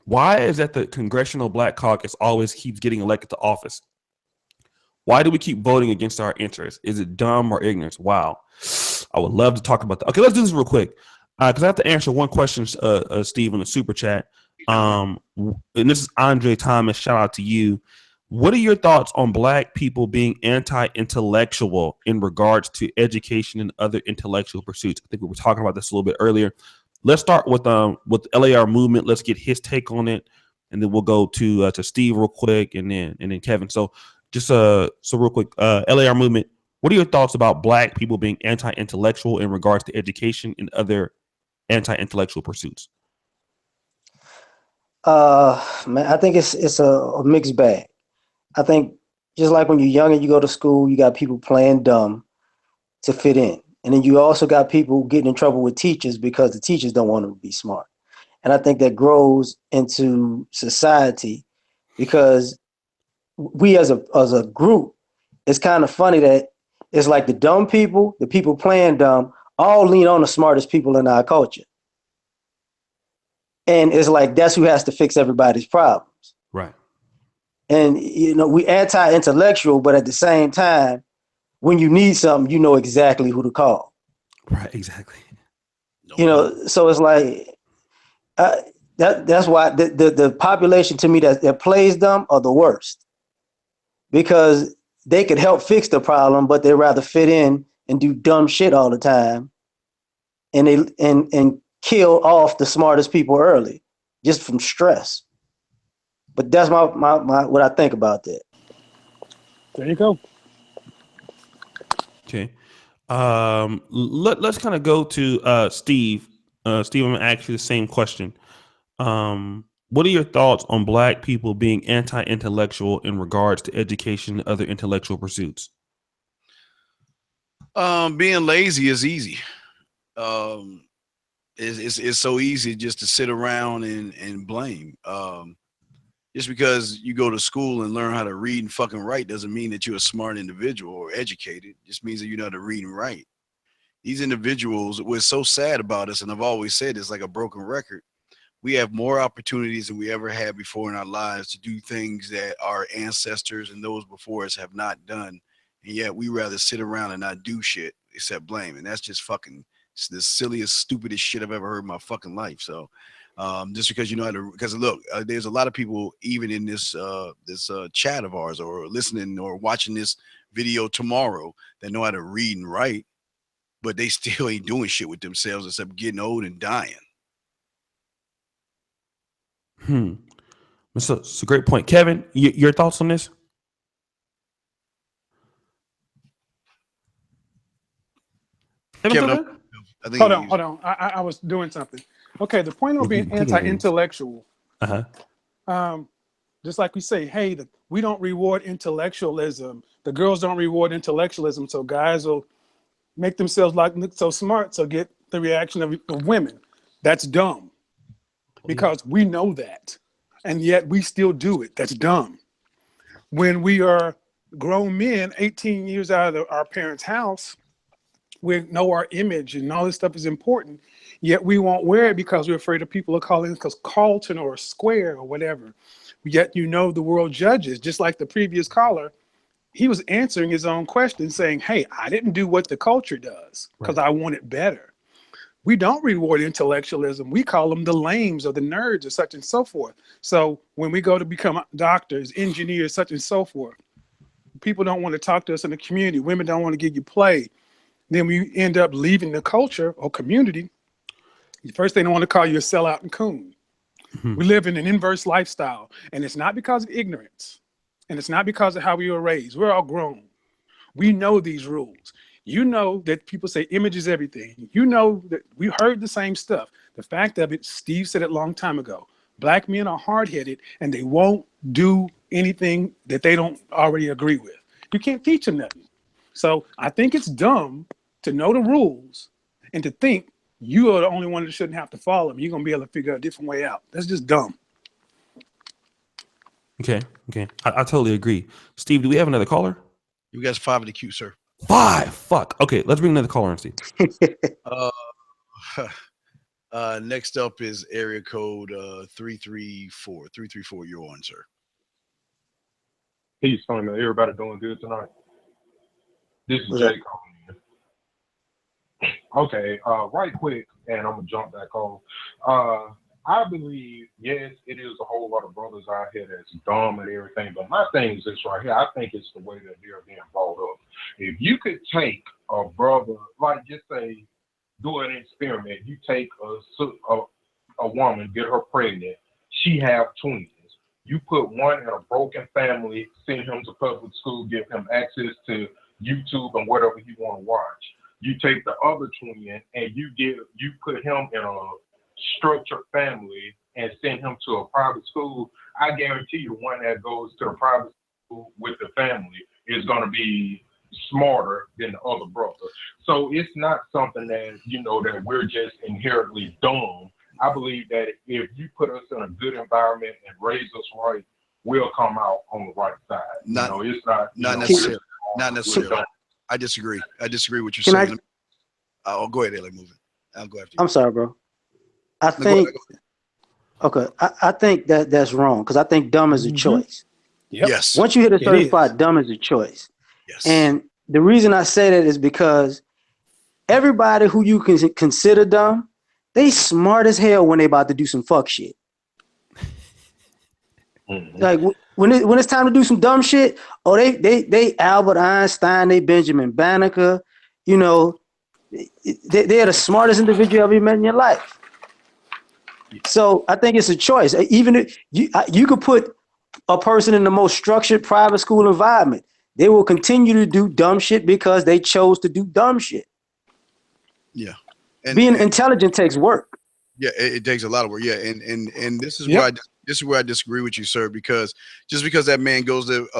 why is that the Congressional Black Caucus always keeps getting elected to office? Why do we keep voting against our interests? Is it dumb or ignorance? Wow. I would love to talk about that. Okay, let's do this real quick. Because I have to answer one question, Steve, in the super chat. And this is Andre Thomas. Shout out to you. What are your thoughts on Black people being anti-intellectual in regards to education and other intellectual pursuits? I think we were talking about this a little bit earlier. Let's start with LAR movement. Let's get his take on it, and then we'll go to Steve real quick, and then Kevin. So just so real quick, LAR movement. What are your thoughts about Black people being anti-intellectual in regards to education and other anti-intellectual pursuits? Man, I think it's a mixed bag. I think just like when you're young and you go to school, you got people playing dumb to fit in. And then you also got people getting in trouble with teachers because the teachers don't want them to be smart. And I think that grows into society because we as a group, it's kind of funny that it's like the dumb people, the people playing dumb, all lean on the smartest people in our culture. And it's like, that's who has to fix everybody's problems. Right. And, we anti-intellectual, but at the same time, when you need something, you know exactly who to call. Right, exactly. So it's like, that's why the population to me that plays dumb are the worst. Because they could help fix the problem, but they rather fit in and do dumb shit all the time. And kill off the smartest people early, just from stress. But that's my what I think about that. There you go. Okay. Let's kind of go to Steve. Steve, I'm gonna ask you the same question. What are your thoughts on Black people being anti-intellectual in regards to education and other intellectual pursuits? Being lazy is easy. It's so easy just to sit around and blame. Just because you go to school and learn how to read and fucking write doesn't mean that you're a smart individual or educated. It just means that you know how to read and write. These individuals, what's so sad about us, and I've always said it's like a broken record, we have more opportunities than we ever had before in our lives to do things that our ancestors and those before us have not done. And yet we rather sit around and not do shit except blame. And that's just fucking the silliest, stupidest shit I've ever heard in my fucking life. So just because you know how to, because look, there's a lot of people even in this chat of ours or listening or watching this video tomorrow that know how to read and write, but they still ain't doing shit with themselves except getting old and dying. It's a great point. Kevin, your thoughts on this? Kevin, hold on. I was doing something. Okay, the point of being anti-intellectual, just like we say, hey, we don't reward intellectualism. The girls don't reward intellectualism, so guys will make themselves look so smart to get the reaction of women. That's dumb because we know that, and yet we still do it. That's dumb. When we are grown men, 18 years out of our parents' house, we know our image and all this stuff is important, yet we won't wear it because we're afraid of people are calling us Carlton or Square or whatever. Yet the world judges, just like the previous caller. He was answering his own question saying, hey, I didn't do what the culture does because I want it better. We don't reward intellectualism. We call them the lames or the nerds or such and so forth. So when we go to become doctors, engineers, such and so forth, people don't want to talk to us in the community. Women don't want to give you play. Then we end up leaving the culture or community. First, they don't want to call you a sellout and coon. Mm-hmm. We live in an inverse lifestyle, and it's not because of ignorance, and it's not because of how we were raised. We're all grown. We know these rules. You know that people say image is everything. You know that we heard the same stuff. The fact of it, Steve said it a long time ago. Black men are hard-headed, and they won't do anything that they don't already agree with. You can't teach them nothing. So I think it's dumb to know the rules and to think you are the only one that shouldn't have to follow them. You're going to be able to figure a different way out. That's just dumb. Okay. I totally agree. Steve, do we have another caller? You guys 5 in the queue, sir. 5. Fuck. Okay, let's bring another caller in, Steve. Next up is area code 334. 334, you're on, sir. Peace, Tony. Everybody doing good tonight? This is Jay calling you. Okay, right quick, and I'm gonna jump back on. I believe, yes, it is a whole lot of brothers out here that's dumb and everything, but my thing is this right here. I think it's the way that they're being brought up. If you could take a brother, like just say, do an experiment. You take a woman, get her pregnant. She have twins. You put one in a broken family, send him to public school, give him access to YouTube and whatever he want to watch. You take the other twin and you put him in a structured family and send him to a private school. I guarantee you, the one that goes to the private school with the family is going to be smarter than the other brother. So it's not something that, that we're just inherently dumb. I believe that if you put us in a good environment and raise us right, we'll come out on the right side. It's not necessarily. Not necessarily. I disagree. I disagree with what you're saying. I'll go ahead, Ellie. Move it. I'll go after you. I'm sorry, bro. I think. Okay, I think that's wrong because I think dumb is a choice. Yep. Yes. Once you hit a certain spot, dumb is a choice. Yes. And the reason I say that is because everybody who you can consider dumb, they smart as hell when they about to do some fuck shit. Mm-hmm. Like when it's time to do some dumb shit, they Albert Einstein, they Benjamin Banneker, they're the smartest individual you ever met in your life. So I think it's a choice. Even if you could put a person in the most structured private school environment, they will continue to do dumb shit because they chose to do dumb shit. Yeah. Being intelligent takes work. Yeah, it takes a lot of work. Yeah, and this is where I disagree with you, sir, because just because a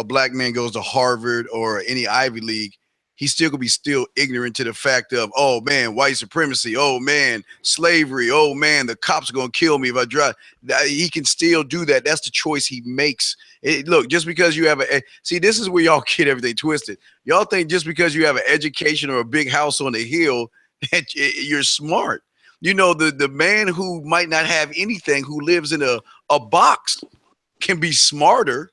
black man goes to Harvard or any Ivy League, he still could be ignorant to the fact of, oh man, white supremacy, oh man, slavery, oh man, the cops are gonna kill me if I drive. He can still do that. That's the choice he makes. Look, just because you have this is where y'all get everything twisted. Y'all think just because you have an education or a big house on the hill that you're smart. The man who might not have anything, who lives in a box, can be smarter.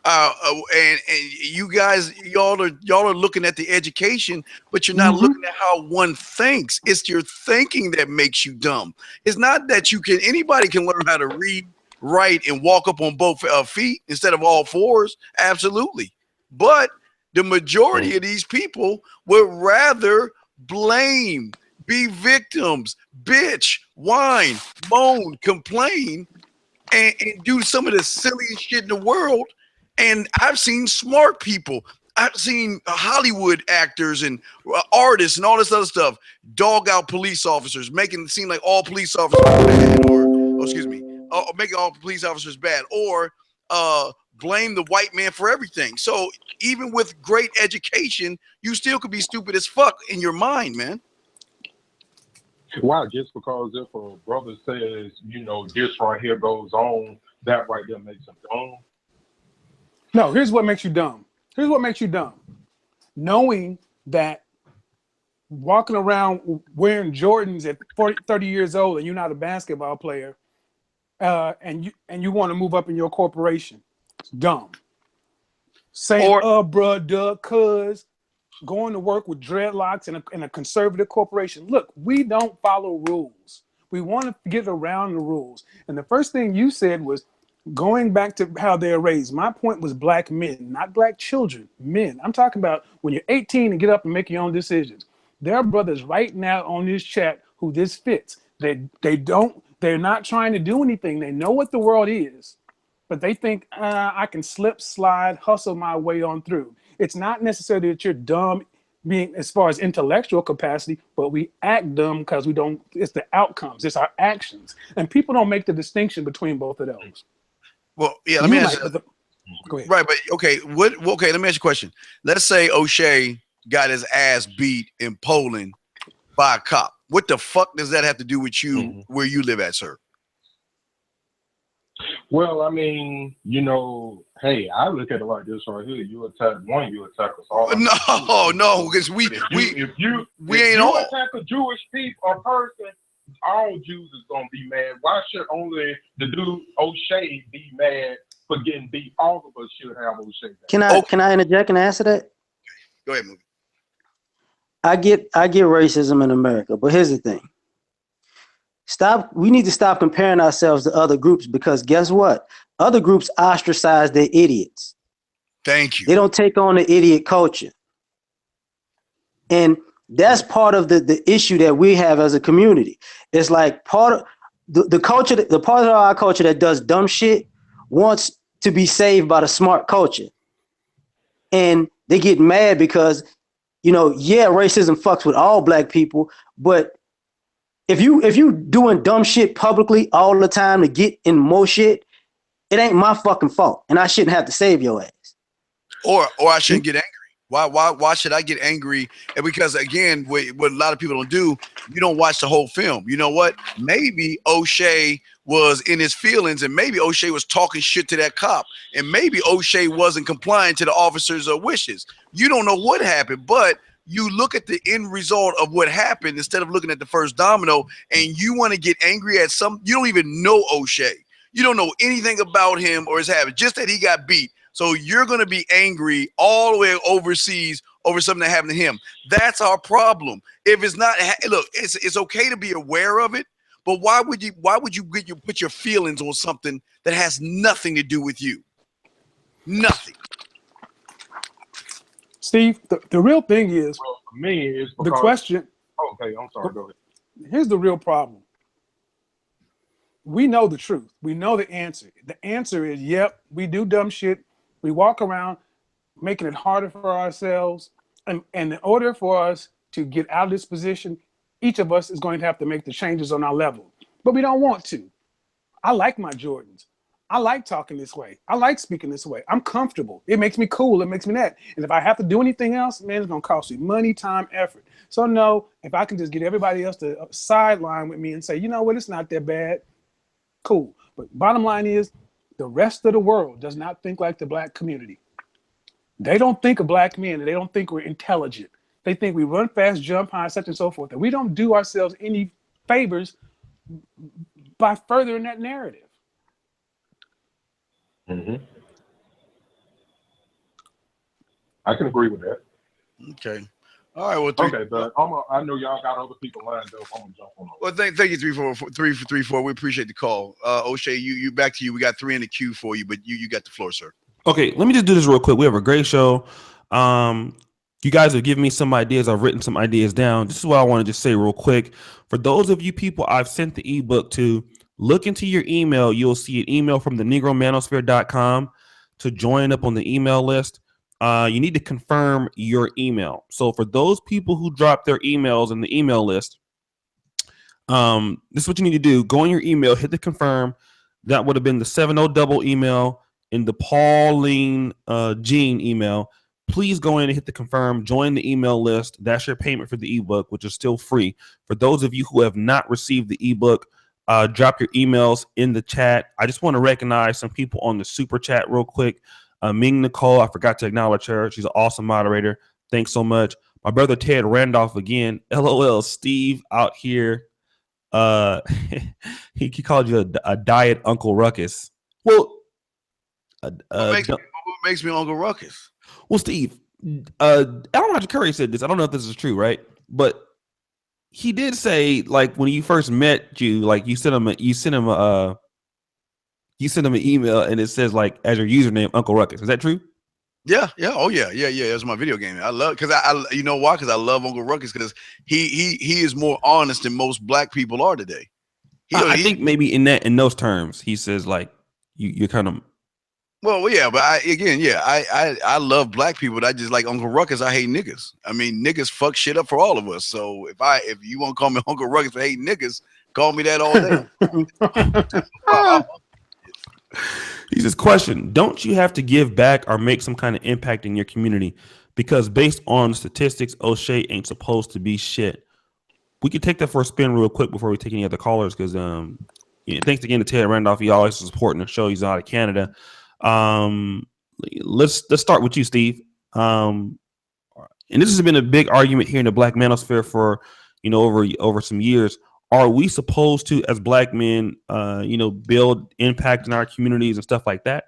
And you guys, y'all are looking at the education, but you're not looking at how one thinks. It's your thinking that makes you dumb. It's not that anybody can learn how to read, write, and walk up on both feet instead of all fours. Absolutely. But the majority of these people would rather blame, be victims, bitch, whine, moan, complain, and do some of the silliest shit in the world. And I've seen smart people. I've seen Hollywood actors and artists and all this other stuff dog out police officers, making it seem like all police officers are bad, making all police officers bad, or blame the white man for everything. So even with great education, you still could be stupid as fuck in your mind, man. Wow, just because if a brother says, this right here goes on, that right there makes him dumb. No, here's what makes you dumb. Knowing that walking around wearing Jordans at 30 years old and you're not a basketball player, and you want to move up in your corporation. It's dumb. Saying, bruh, duh, cuz, going to work with dreadlocks in a conservative corporation. Look, we don't follow rules. We want to get around the rules. And the first thing you said was going back to how they're raised. My point was black men, not black children, men. I'm talking about when you're 18 and get up and make your own decisions. There are brothers right now on this chat who this fits. They're not trying to do anything. They know what the world is, but they think I can slip, slide, hustle my way on through. It's not necessarily that you're dumb being as far as intellectual capacity, but we act dumb because we don't, it's the outcomes, it's our actions. And people don't make the distinction between both of those. Well, yeah, let me ask you. Go ahead. Right, but okay, okay, let me ask you a question. Let's say O'Shea got his ass beat in Poland by a cop. What the fuck does that have to do with you where you live at, sir? Well, I mean, you know, hey, I look at it like this right here. You attack one, you attack us all. No, because if you attack a Jewish people or person, all Jews is gonna be mad. Why should only the dude O'Shea be mad for getting beat? All of us should have O'Shea. Can I interject and answer that? Go ahead, Movie. I get racism in America, but here's the thing. We need to stop comparing ourselves to other groups, because guess what? Other groups ostracize their idiots. Thank you. They don't take on the idiot culture. And that's part of the issue that we have as a community. It's like part of the culture, the part of our culture that does dumb shit wants to be saved by the smart culture. And they get mad because, you know, yeah, racism fucks with all black people, but if you doing dumb shit publicly all the time to get in more shit, it ain't my fucking fault, and I shouldn't have to save your ass. Or I shouldn't get angry. Why should I get angry? And because again, what a lot of people don't do, you don't watch the whole film. You know what? Maybe O'Shea was in his feelings, and maybe O'Shea was talking shit to that cop, and maybe O'Shea wasn't complying to the officer's wishes. You don't know what happened, but you look at the end result of what happened instead of looking at the first domino, and you want to get angry at you don't even know O'Shea. You don't know anything about him or his habit, just that he got beat. So you're going to be angry all the way overseas over something that happened to him. That's our problem. If it's not, look, it's okay to be aware of it, but why would you put your feelings on something that has nothing to do with you? Nothing. Steve, the real thing is, well, for me, is the question. Okay, I'm sorry. Go ahead. Here's the real problem. We know the truth. We know the answer. The answer is, yep, we do dumb shit. We walk around making it harder for ourselves. And in order for us to get out of this position, each of us is going to have to make the changes on our level. But we don't want to. I like my Jordans. I like talking this way. I like speaking this way. I'm comfortable. It makes me cool. It makes me that. And if I have to do anything else, man, it's going to cost me money, time, effort. So no, if I can just get everybody else to sideline with me and say, you know what, it's not that bad. Cool. But bottom line is, the rest of the world does not think like the black community. They don't think of black men. They don't think we're intelligent. They think we run fast, jump high, such and so forth. And we don't do ourselves any favors by furthering that narrative. Mm-hmm. I can agree with that. Okay. All right. Well, okay, but I know y'all got other people lined up. I'm gonna jump on. Well, thank you, 344. We appreciate the call. O'Shea, you back to you. We got 3 in the queue for you, but you got the floor, sir. Okay, let me just do this real quick. We have a great show. You guys have given me some ideas. I've written some ideas down. This is what I want to just say real quick. For those of you people I've sent the ebook to, look into your email. You'll see an email from the negromanosphere.com to join up on the email list. You need to confirm your email. So for those people who drop their emails in the email list, this is what you need to do. Go in your email, hit the confirm. That would have been the 70 email in the Pauline Jean email. Please go in and hit the confirm, join the email list. That's your payment for the ebook, which is still free. For those of you who have not received the ebook, drop your emails in the chat. I just want to recognize some people on the super chat real quick. Ming Nicole, I forgot to acknowledge her. She's an awesome moderator. Thanks so much. My brother Ted Randolph again. LOL. Steve out here. He called you a diet Uncle Ruckus. Well, What makes me Uncle Ruckus? Well, Steve, Alan Roger Curry said this. I don't know if this is true, right? But he did say, like, when he first met you, like, you sent him an email, and it says, like, as your username, Uncle Ruckus. Is that true? Yeah. Oh yeah. That's my video game. I love because I you know why? Because I love Uncle Ruckus because he is more honest than most black people are today. I think maybe in those terms, he says, like, you're kind of. Well, yeah, but I love black people. But I just like Uncle Ruckus. I hate niggas. I mean, niggas fuck shit up for all of us. So if you want to call me Uncle Ruckus for hating niggas, call me that all day. He says, question, don't you have to give back or make some kind of impact in your community? Because based on statistics, O'Shea ain't supposed to be shit. We could take that for a spin real quick before we take any other callers, because thanks again to Ted Randolph. He always supporting the show. He's out of Canada. Let's start with you, Steve. And this has been a big argument here in the Black manosphere for over some years. Are we supposed to, as black men, build impact in our communities and stuff like that?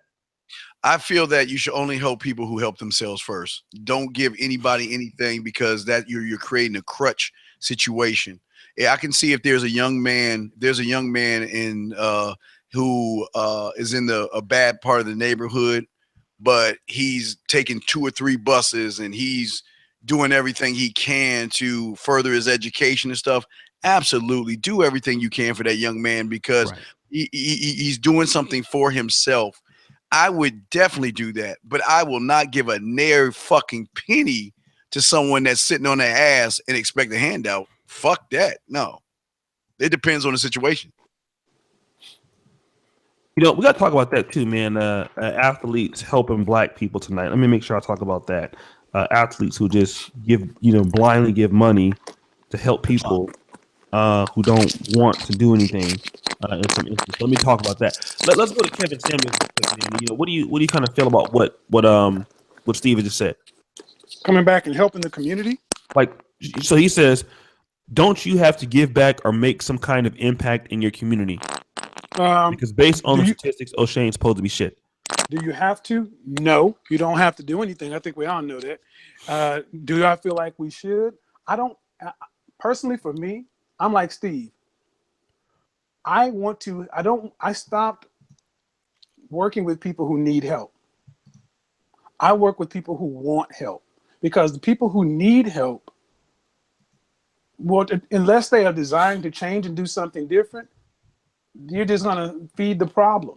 I feel that you should only help people who help themselves first. Don't give anybody anything, because that you're creating a crutch situation. Yeah, I can see if there's a young man in who is in a bad part of the neighborhood, but he's taking 2 or 3 buses and he's doing everything he can to further his education and stuff. Absolutely, do everything you can for that young man, because he's doing something for himself. I would definitely do that, but I will not give a nary fucking penny to someone that's sitting on their ass and expect a handout. Fuck that. No, it depends on the situation. We got to talk about that too, man. Athletes helping black people tonight. Let me make sure I talk about that. Athletes who just blindly give money to help people who don't want to do anything in some instances. Let me talk about that. Let's go to Kevin Samuels. What do you kind of feel about what Steve just said? Coming back and helping the community. So he says, don't you have to give back or make some kind of impact in your community? Because based on the statistics, O'Shea ain't supposed to be shit. Do you have to? No, you don't have to do anything. I think we all know that. Do I feel like we should? I don't. Personally, for me, I'm like Steve. I stopped working with people who need help. I work with people who want help, because the people who need help, unless they are desiring to change and do something different, you're just going to feed the problem.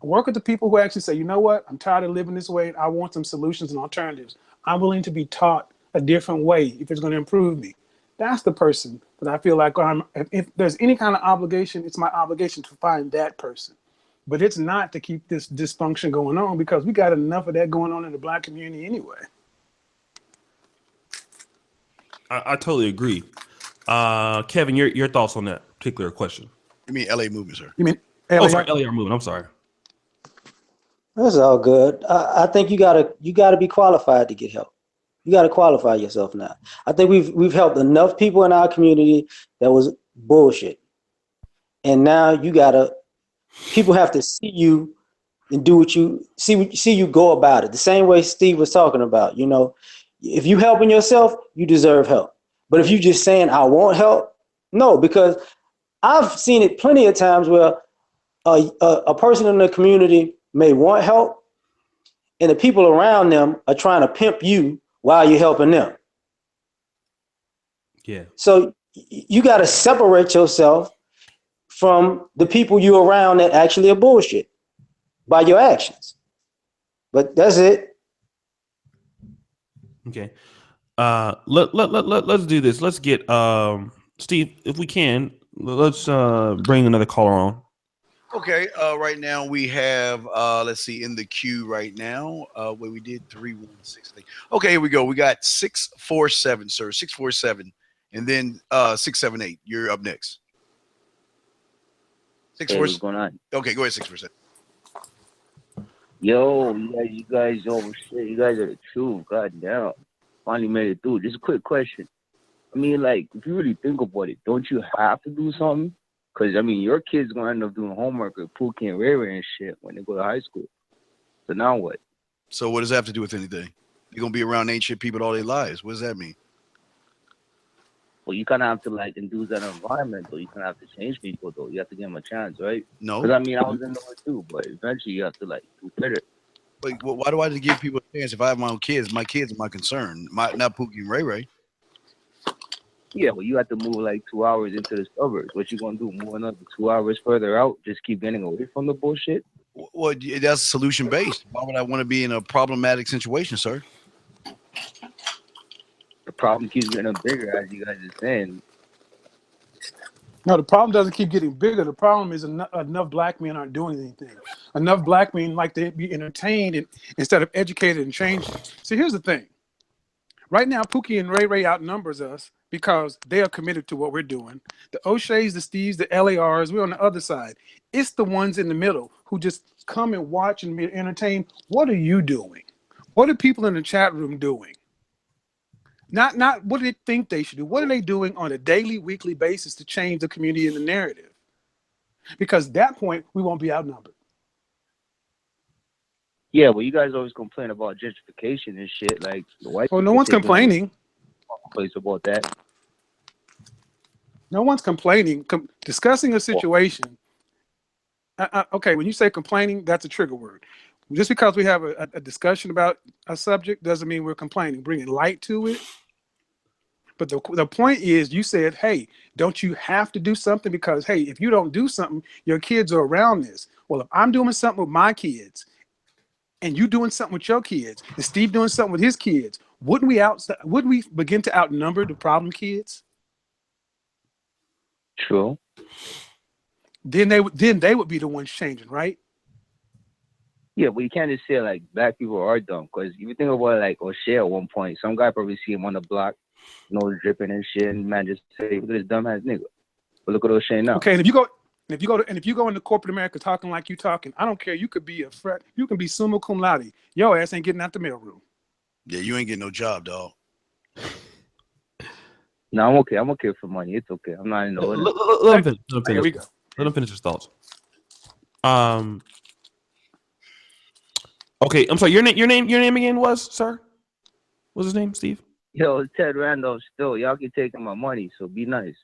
I work with the people who actually say, you know what, I'm tired of living this way. I want some solutions and alternatives. I'm willing to be taught a different way if it's going to improve me. That's the person that I feel like if there's any kind of obligation, it's my obligation to find that person. But it's not to keep this dysfunction going on, because we got enough of that going on in the black community anyway. I totally agree. Kevin, your thoughts on that particular question? You mean LA movement, sir? You mean LA movement? I'm sorry. That's all good. I think you gotta be qualified to get help. You got to qualify yourself now. I think we've helped enough people in our community that was bullshit, and now people have to see you and do what you see you go about it the same way Steve was talking about. If you helping yourself, you deserve help. But if you just saying I want help, no, because I've seen it plenty of times where a person in the community may want help, and the people around them are trying to pimp you while you're helping them. Yeah. So you got to separate yourself from the people you're around that actually are bullshit by your actions. But that's it. Okay. Let's do this. Let's get Steve, if we can. Let's bring another caller on. Okay, right now we have let's see, in the queue right now, where we did 316. Okay, here we go. We got 647, sir. 647, and then 678. You're up next. 647. Hey, what's going on? Okay, go ahead, 647. Yo, you guys over shit. You guys are the truth. God damn. finally made it through. Just a quick question. I mean, like, if you really think about it, don't you have to do something? Because, I mean, your kids going to end up doing homework with Pookie and Ray Ray and shit when they go to high school. So now what? So what does that have to do with anything? You're going to be around ancient people all their lives. What does that mean? Well, you kind of have to, like, induce that environment, though. You kind of have to change people, though. You have to give them a chance, right? No. Because, I mean, I was in there too, but eventually you have to, like, do better. Like, why do I have to give people a chance if I have my own kids? My kids are my concern, not Pookie and Ray Ray. Yeah, well, you have to move like 2 hours into the suburbs. What you gonna do? Move another 2 hours further out? Just keep getting away from the bullshit? Well, that's solution based. Why would I want to be in a problematic situation, sir? The problem keeps getting bigger, as you guys are saying. No, the problem doesn't keep getting bigger. The problem is enough black men aren't doing anything. Enough black men like to be entertained instead of educated and changing. See, here's the thing. Right now, Pookie and Ray Ray outnumbers us because they are committed to what we're doing. The O'Sheas, the Steves, the LARs, we're on the other side. It's the ones in the middle who just come and watch and be entertained. What are you doing? What are people in the chat room doing? Not what do they think they should do? What are they doing on a daily, weekly basis to change the community and the narrative? Because at that point, we won't be outnumbered. Yeah, well, you guys always complain about gentrification and shit. Like the white. Well, no one's complaining. Place about that. No one's complaining. Discussing a situation. Okay, when you say complaining, that's a trigger word. Just because we have a discussion about a subject doesn't mean we're complaining. Bringing light to it. But the point is, you said, hey, don't you have to do something? Because, hey, if you don't do something, your kids are around this. Well, if I'm doing something with my kids, and you doing something with your kids, and Steve doing something with his kids, wouldn't we begin to outnumber the problem kids? True. Then they would be the ones changing, right? Yeah, but you can't just say like black people are dumb, because if you think about like O'Shea at one point, some guy probably see him on the block, nose dripping and shit, and man just say, look at this dumbass nigga. But look at O'Shea now. Okay, and if you go into corporate America talking like you talking, I don't care. You could be you can be summa cum laude. Your ass ain't getting out the mailroom. Yeah, you ain't getting no job, dog. No, I'm okay. I'm okay for money. It's okay. I'm not in the Let him finish. Here we go. Let him finish his thoughts. Okay, I'm sorry. Your name again was, sir? What's his name, Steve? Yo, it's Ted Randolph still. Y'all keep taking my money, so be nice.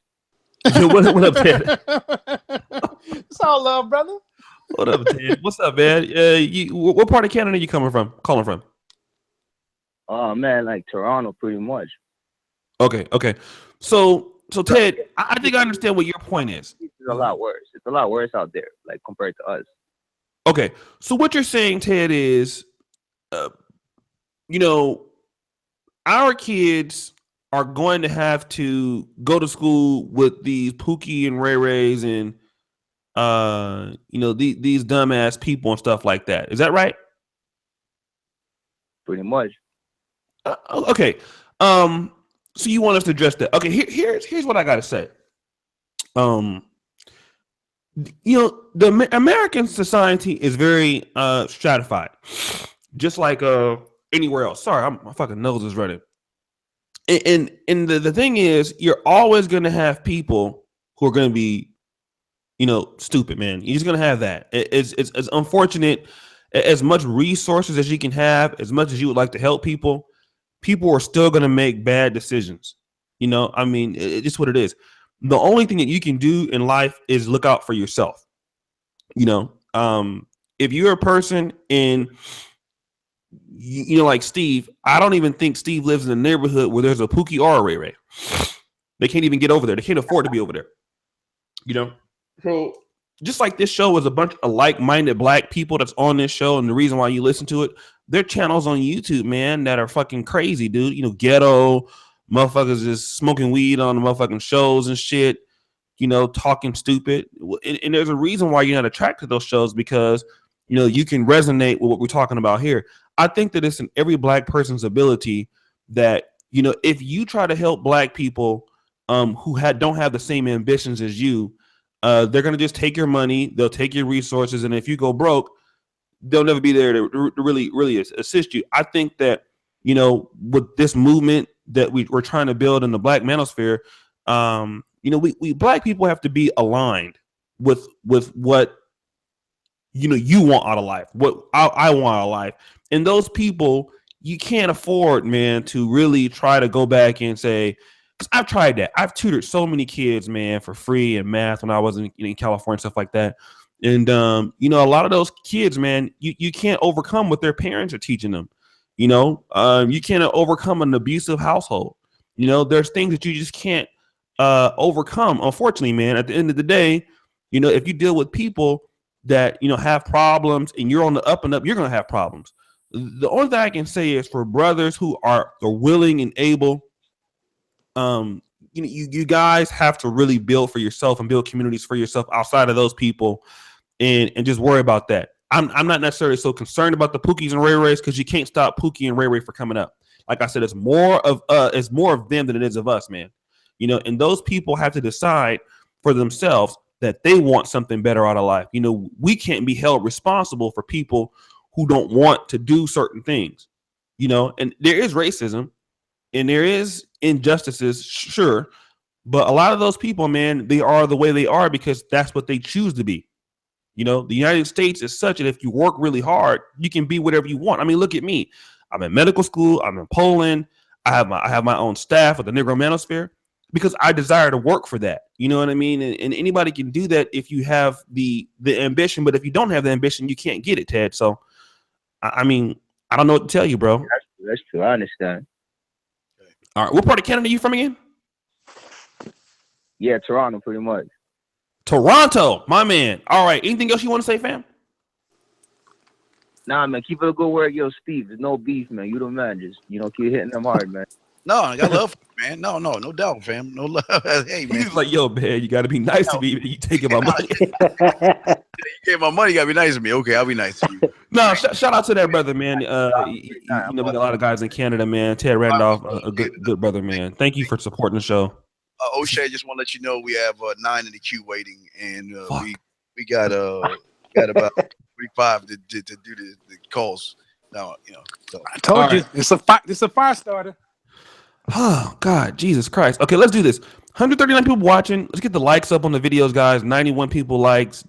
what up, Ted? It's all love, brother. What up, Ted? What's up, man? What part of Canada are you calling from? Oh man, like Toronto, pretty much. Okay. So Ted, I think I understand what your point is. It's a lot worse. It's a lot worse out there, like compared to us. Okay, so what you're saying, Ted, is, our kids are going to have to go to school with these Pookie and Ray Rays and these dumbass people and stuff like that. Is that right? Pretty much. Okay. So you want us to address that? Okay. Here's what I got to say. The American society is very stratified, just like anywhere else. Sorry, my fucking nose is running. And the thing is, you're always going to have people who are going to be, stupid, man. You're just going to have that. It's unfortunate. As much resources as you can have, as much as you would like to help people are still going to make bad decisions. It's just what it is. The only thing that you can do in life is look out for yourself. If you're a person in, like Steve, I don't even think Steve lives in a neighborhood where there's a Pookie or a Ray Ray. They can't even get over there. They can't afford to be over there. So just like this show is a bunch of like-minded black people that's on this show, and the reason why you listen to it, there are channels on YouTube, man, that are fucking crazy, dude. Ghetto motherfuckers just smoking weed on the motherfucking shows and shit, talking stupid. And there's a reason why you're not attracted to those shows, because, you can resonate with what we're talking about here. I think that it's in every black person's ability that, if you try to help black people who don't have the same ambitions as you, they're going to just take your money, they'll take your resources, and if you go broke, they'll never be there to really, really assist you. I think that you know, with this movement that we're trying to build in the Black manosphere, you know, we Black people have to be aligned with what, you know, you want out of life, what I want out of life. And those people, you can't afford, man, to really try to go back and say, because I've tried that. I've tutored so many kids, man, for free in math when I was in California and stuff like that. And you know, a lot of those kids, man, you can't overcome what their parents are teaching them. You know, you can't overcome an abusive household. You know, there's things that you just can't overcome. Unfortunately, man, at the end of the day, you know, if you deal with people that, you know, have problems and you're on the up and up, you're gonna have problems. The only thing I can say is for brothers who are willing and able, you know, you guys have to really build for yourself and build communities for yourself outside of those people, and just worry about that. I'm not necessarily so concerned about the Pookies and Ray Rays because you can't stop Pookie and Ray Ray for coming up. Like I said, it's more of them than it is of us, man. You know, and those people have to decide for themselves that they want something better out of life. You know, we can't be held responsible for people who don't want to do certain things. You know, and there is racism and there is injustices, sure, but a lot of those people, man, they are the way they are because that's what they choose to be. You know, the United States is such that if you work really hard, you can be whatever you want. I mean, look at me. I'm in medical school. I'm in Poland. I have my own staff at the Negro Manosphere because I desire to work for that. You know what I mean? And anybody can do that if you have the ambition. But if you don't have the ambition, you can't get it, Ted. So, I mean, I don't know what to tell you, bro. That's true. I understand. All right, what part of Canada are you from again? Yeah, Toronto, pretty much. Toronto, my man. All right, anything else you want to say, fam? Nah, man, keep it a good word, yo, Steve. There's no beef, man. You the man. Just, you know, keep hitting them hard, man. No, I got love for you, man. No doubt, fam. No love. Hey, man. He's like, yo, man, you got to be nice to me. You taking my money. You gave my money. You got to be nice to me. Okay, I'll be nice to you. No, shout out to that brother, man. You know, we got a lot of guys in Canada, man. Ted Randolph, a good brother, man. Thank you for supporting the show. O'Shea, just want to let you know we have 9 in the queue waiting, and we got about 45 to do the calls. Now, you know. So. I told you, it's a fire starter. Oh God, Jesus Christ. Okay, let's do this. 139 people watching. Let's get the likes up on the videos, guys. 91 people likes,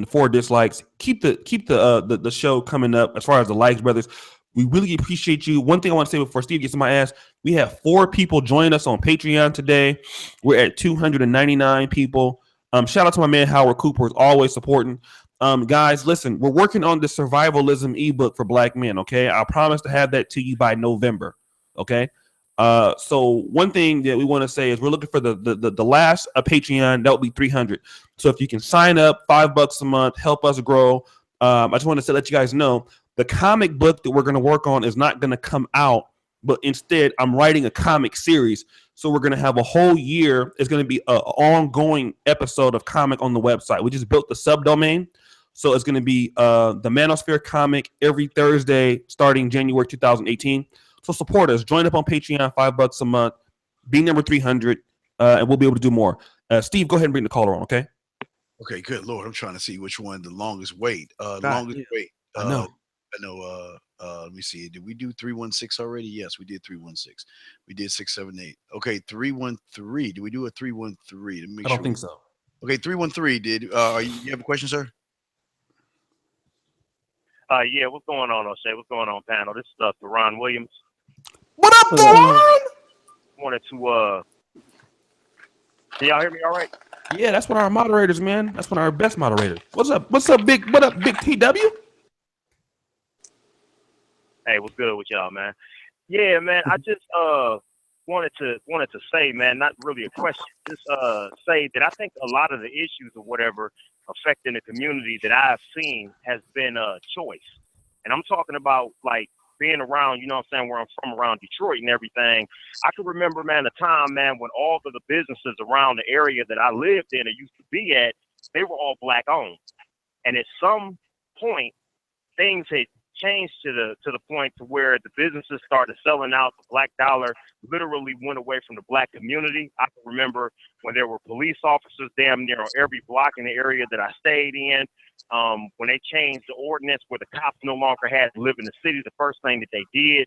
4 dislikes. Keep the show coming up as far as the likes, brothers. We really appreciate you. One thing I want to say before Steve gets to my ass, we have 4 people join us on Patreon today. We're at 299 people. Shout out to my man Howard Cooper, who's always supporting. Guys, listen, we're working on the survivalism ebook for Black men. Okay, I promise to have that to you by November. Okay. So one thing that we want to say is we're looking for the last Patreon. That will be 300. So if you can sign up, $5 a month, help us grow. I just want to let you guys know the comic book that we're going to work on is not going to come out, but instead I'm writing a comic series. So we're going to have a whole year. It's going to be an ongoing episode of comic on the website. We just built the subdomain. So it's going to be the Manosphere comic every Thursday starting January 2018. So support us. Join up on Patreon, $5 a month. Be number 300, and we'll be able to do more. Steve, go ahead and bring the caller on, okay? Okay, good Lord. I'm trying to see which one the longest wait. Wait. I know. Let me see. Did we do 316 already? Yes, we did 316. We did 678. Okay, 313. Did we do a 313? I don't think so. Okay, 313 did. You have a question, sir? Yeah, what's going on, O'Shea? What's going on, panel? This is Theron Williams. What up, Theron? Wanted to can y'all hear me all right? Yeah, that's one of our moderators, man. That's one of our best moderators. What's up, big TW? Hey, what's good with y'all, man? Yeah, man. I just wanted to say, man, not really a question, just say that I think a lot of the issues or whatever affecting the community that I've seen has been a choice. And I'm talking about like being around, you know what I'm saying, where I'm from, around Detroit and everything. I can remember, man, a time, man, when all of the businesses around the area that I lived in or used to be at, they were all Black owned. And at some point, things had changed to the point to where the businesses started selling out. The Black dollar literally went away from the Black community. I can remember when there were police officers damn near on every block in the area that I stayed in. When they changed the ordinance where the cops no longer had to live in the city, the first thing that they did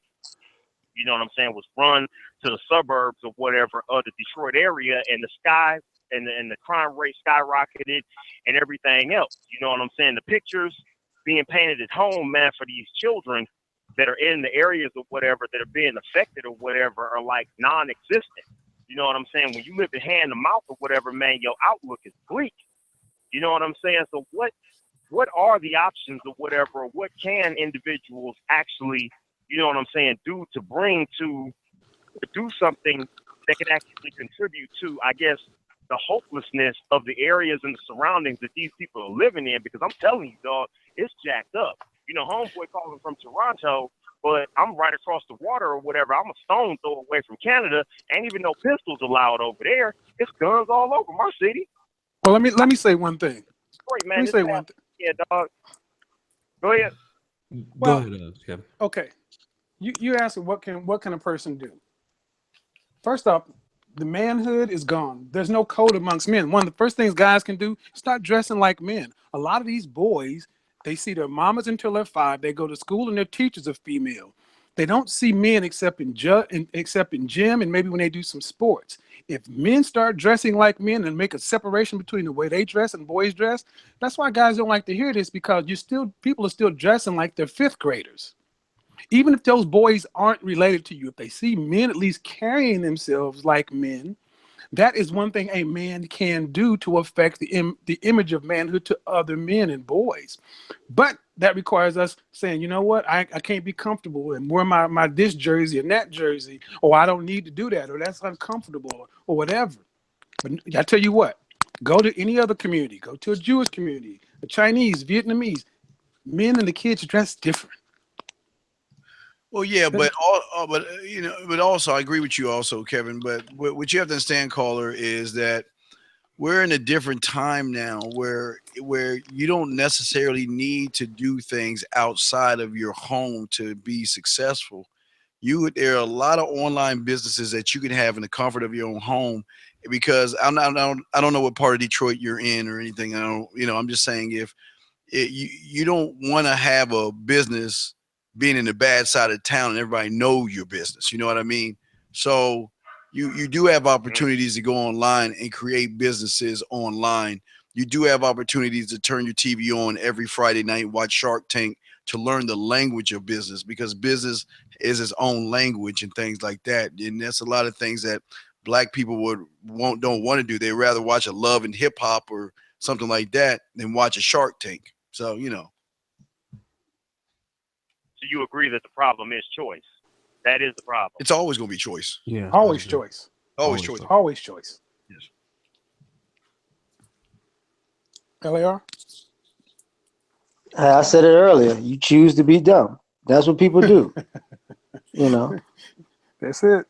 you know what I'm saying, was run to the suburbs or whatever of the Detroit area, and the sky and the crime rate skyrocketed and everything else. You know what I'm saying? The pictures being painted at home, man, for these children that are in the areas or whatever that are being affected or whatever are like non-existent. You know what I'm saying? When you live in hand to mouth or whatever, man, your outlook is bleak. You know what I'm saying? So what are the options or whatever, or what can individuals actually, you know what I'm saying, do something that can actually contribute to, I guess, the hopelessness of the areas and the surroundings that these people are living in? Because I'm telling you, dog, it's jacked up. You know, homeboy calling from Toronto, but I'm right across the water or whatever. I'm a stone throw away from Canada. Ain't even no pistols allowed over there. It's guns all over my city. Well, let me say one thing. Great, man. Let me say one thing. Yeah, dog. Go ahead. Go ahead, Kevin. Okay. You asked what can a person do? First off, the manhood is gone. There's no code amongst men. One of the first things guys can do is start dressing like men. A lot of these boys, they see their mamas until they're 5. They go to school and their teachers are female. They don't see men except in gym and maybe when they do some sports. If men start dressing like men and make a separation between the way they dress and boys dress, that's why guys don't like to hear this, because people are still dressing like they're 5th graders. Even if those boys aren't related to you, if they see men at least carrying themselves like men, that is one thing a man can do to affect the image of manhood to other men and boys. But that requires us saying, you know what, I can't be comfortable and wear my this jersey and that jersey, or I don't need to do that, or that's uncomfortable, or whatever. But I tell you what, go to any other community, go to a Jewish community, a Chinese, Vietnamese, men and the kids dress different. Well, yeah, but but also I agree with you also, Kevin. But what you have to understand, caller, is that we're in a different time now where you don't necessarily need to do things outside of your home to be successful. There are a lot of online businesses that you can have in the comfort of your own home, because I don't know what part of Detroit you're in or anything. I'm just saying, if you don't want to have a business being in the bad side of town and everybody know your business, you know what I mean? So you do have opportunities to go online and create businesses online. You do have opportunities to turn your TV on every Friday night, watch Shark Tank, to learn the language of business, because business is its own language and things like that. And that's a lot of things that Black people don't want to do. They rather watch a Love and Hip Hop or something like that than watch a Shark Tank. So, So you agree that the problem is choice? That is the problem. It's always going to be choice. Yeah. Always choice. Always choice. Always choice. Yes. LAR? I said it earlier. You choose to be dumb. That's what people do. That's it.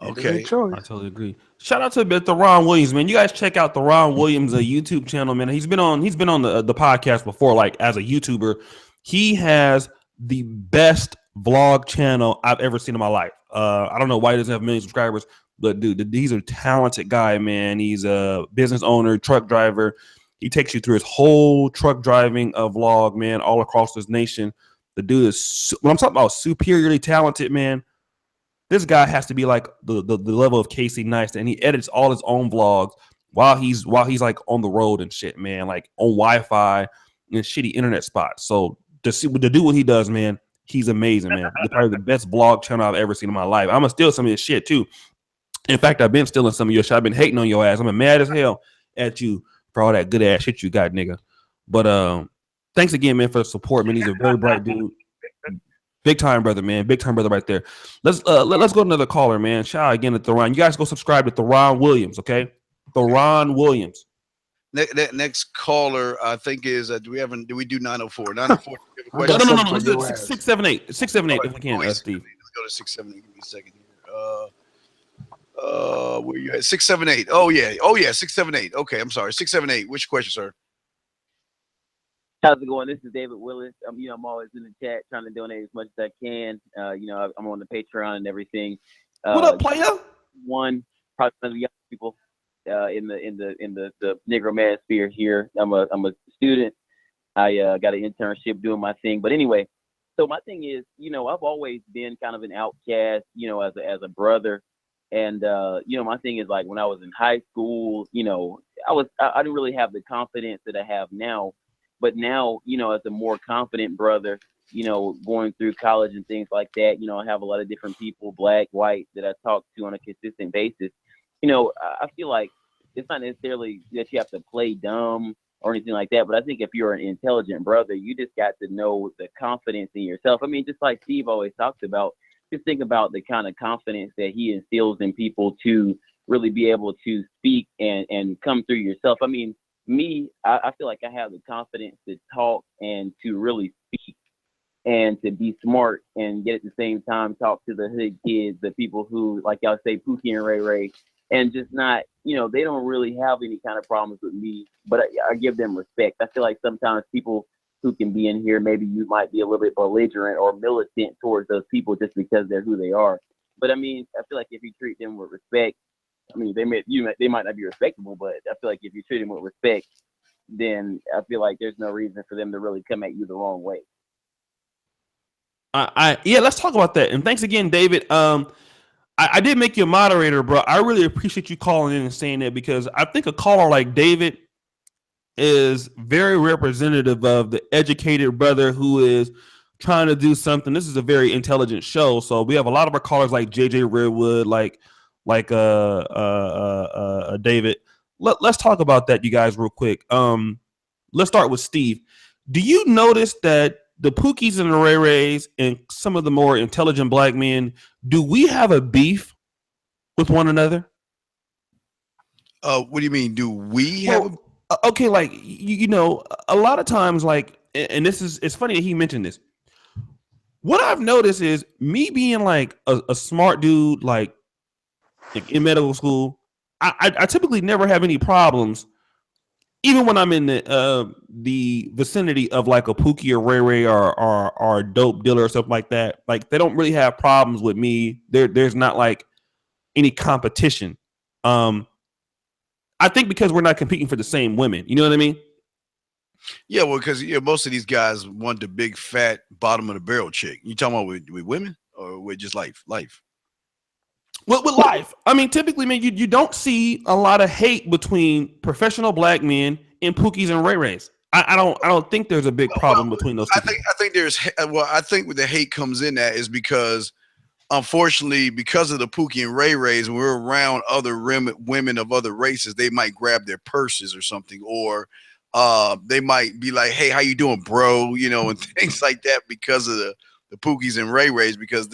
Okay. I totally agree. Shout out to the Ron Williams, man. You guys check out the Ron Williams YouTube channel, man. He's been on the podcast before, like as a YouTuber. He has the best vlog channel I've ever seen in my life. I don't know why he doesn't have a million subscribers, but dude, he's a talented guy, man. He's a business owner, truck driver. He takes you through his whole truck driving vlog, man, all across this nation. The dude is, when I'm talking about superiorly talented, man, this guy has to be like the level of Casey Neistat, and he edits all his own vlogs while he's like on the road and shit, man, like on Wi-Fi and shitty internet spots. So to do what he does, man, he's amazing, man. Probably the best vlog channel I've ever seen in my life. I'm gonna steal some of his shit too. In fact, I've been stealing some of your shit. I've been hating on your ass. I'm mad as hell at you for all that good ass shit you got, nigga. But thanks again, man, for the support, man. He's a very bright dude. Big time brother, man. Big time brother right there. Let's go to another caller, man. Shout out again to Theron. You guys go subscribe to Theron Williams, okay? Theron Williams. Next caller, I think is do we do 904? 904. No. Let's do 678. 678 if we can, Steve. Let's go to 678. Give me a second here. Where you at? 678. Oh yeah, 678. Okay, I'm sorry. 678. Which question, sir? How's it going? This is David Willis. I'm always in the chat trying to donate as much as I can. I'm on the Patreon and everything. What up, player? Probably one of the young people in the Negro manosphere here. I'm a student. I got an internship doing my thing. But anyway, So my thing is, I've always been kind of an outcast, as a brother. And my thing is, like, when I was in high school, I didn't really have the confidence that I have now. But now, as a more confident brother, going through college and things like that, I have a lot of different people, black, white, that I talk to on a consistent basis. I feel like it's not necessarily that you have to play dumb or anything like that, but I think if you're an intelligent brother, you just got to know the confidence in yourself. I mean, just like Steve always talks about, just think about the kind of confidence that he instills in people to really be able to speak and come through yourself. I mean, I feel like I have the confidence to talk and to really speak and to be smart, and yet at the same time talk to the hood kids, the people who, like y'all say, Pookie and Ray Ray, and just not, they don't really have any kind of problems with me, but I give them respect. I feel like sometimes people who can be in here, maybe you might be a little bit belligerent or militant towards those people just because they're who they are. But I mean, I feel like if you treat them with respect, I mean, they might not be respectable, but I feel like if you treat them with respect, then I feel like there's no reason for them to really come at you the wrong way. Yeah, let's talk about that. And thanks again, David. I did make you a moderator, bro. I really appreciate you calling in and saying that, because I think a caller like David is very representative of the educated brother who is trying to do something. This is a very intelligent show, so we have a lot of our callers like JJ Redwood, like David. Let's talk about that, you guys, real quick. Let's start with Steve. Do you notice that the Pookies and the Ray Rays and some of the more intelligent black men, do we have a beef with one another? What do you mean? Do we have? Okay, like a lot of times, like, and it's funny that he mentioned this. What I've noticed is me being like a smart dude, like in medical school, I typically never have any problems. Even when I'm in the vicinity of like a Pookie or Ray Ray or a dope dealer or something like that, like they don't really have problems with me. There's not like any competition. I think because we're not competing for the same women. You know what I mean? Yeah, well, because most of these guys want the big fat bottom of the barrel chick. You talking about with women or with just life? With life, I mean, typically, man, you don't see a lot of hate between professional black men and Pookies and Ray Rays. I don't think there's a big problem between those two. I think there's I think where the hate comes in at is because, unfortunately, because of the Pookie and Ray Rays, when we're around other women of other races, they might grab their purses or something, or they might be like, "Hey, how you doing, bro?" And things like that, because of the Pookies and Ray Rays, because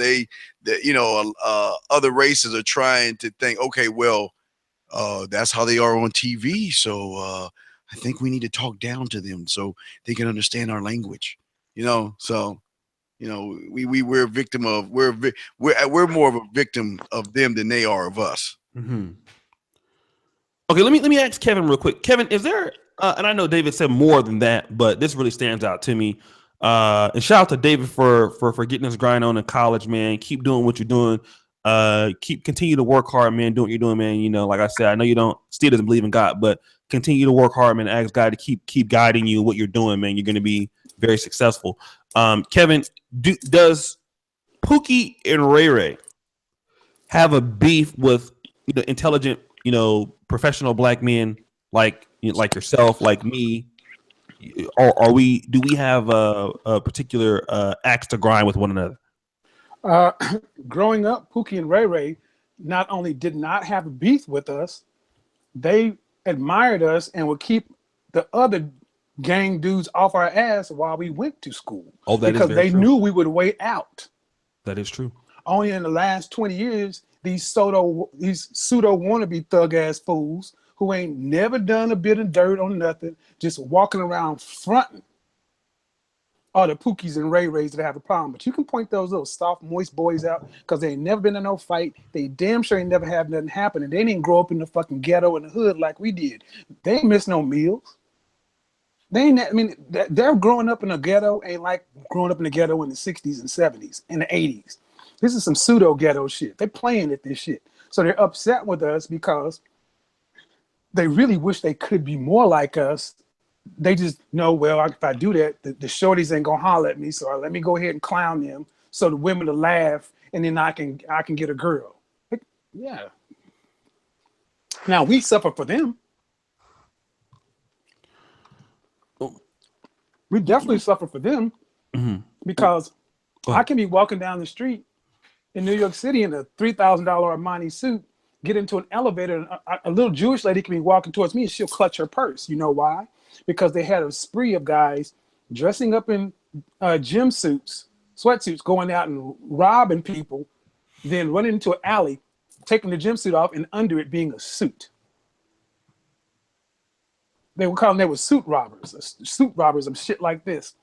other races are trying to think, okay, well, that's how they are on TV, so I think we need to talk down to them so they can understand our language. So we're a victim of we're more of a victim of them than they are of us. Mm-hmm. Okay, let me ask Kevin real quick. Kevin, is there and I know David said more than that, but this really stands out to me. And shout out to David for getting this grind on in college, man. Keep doing what you're doing. Continue to work hard, man. Do what you're doing, man. Like I said, I know you don't still doesn't believe in God, but continue to work hard, man. Ask God to keep guiding you what you're doing, man. You're going to be very successful. Kevin, does Pookie and Ray Ray have a beef with intelligent, professional black men like yourself, like me? Or do we have a particular axe to grind with one another? Growing up, Pookie and Ray Ray not only did not have beef with us, they admired us and would keep the other gang dudes off our ass while we went to school. Oh, that because is very they true. knew we would wait out. That is true. Only in the last 20 years, these pseudo wannabe thug ass fools who ain't never done a bit of dirt on nothing, just walking around fronting, are the Pookies and Ray Rays that have a problem. But you can point those little soft, moist boys out because they ain't never been in no fight. They damn sure ain't never had nothing happen. And they didn't grow up in the fucking ghetto in the hood like we did. They ain't miss no meals. They're growing up in a ghetto ain't like growing up in the ghetto in the 60s and 70s and the 80s. This is some pseudo ghetto shit. They're playing at this shit. So they're upset with us because they really wish they could be more like us they just know, well, if I do that, the shorties ain't gonna holler at me, so let me go ahead and clown them, so the women will laugh, and then I can get a girl. Yeah. Now we suffer for them. We definitely suffer for them because I can be walking down the street in New York City in a $3,000 Armani suit, get into an elevator, and a little Jewish lady can be walking towards me and she'll clutch her purse. You know why? Because they had a spree of guys dressing up in gym suits, sweatsuits, going out and robbing people, then running into an alley, taking the gym suit off, and under it being a suit. They were calling them suit robbers and shit like this.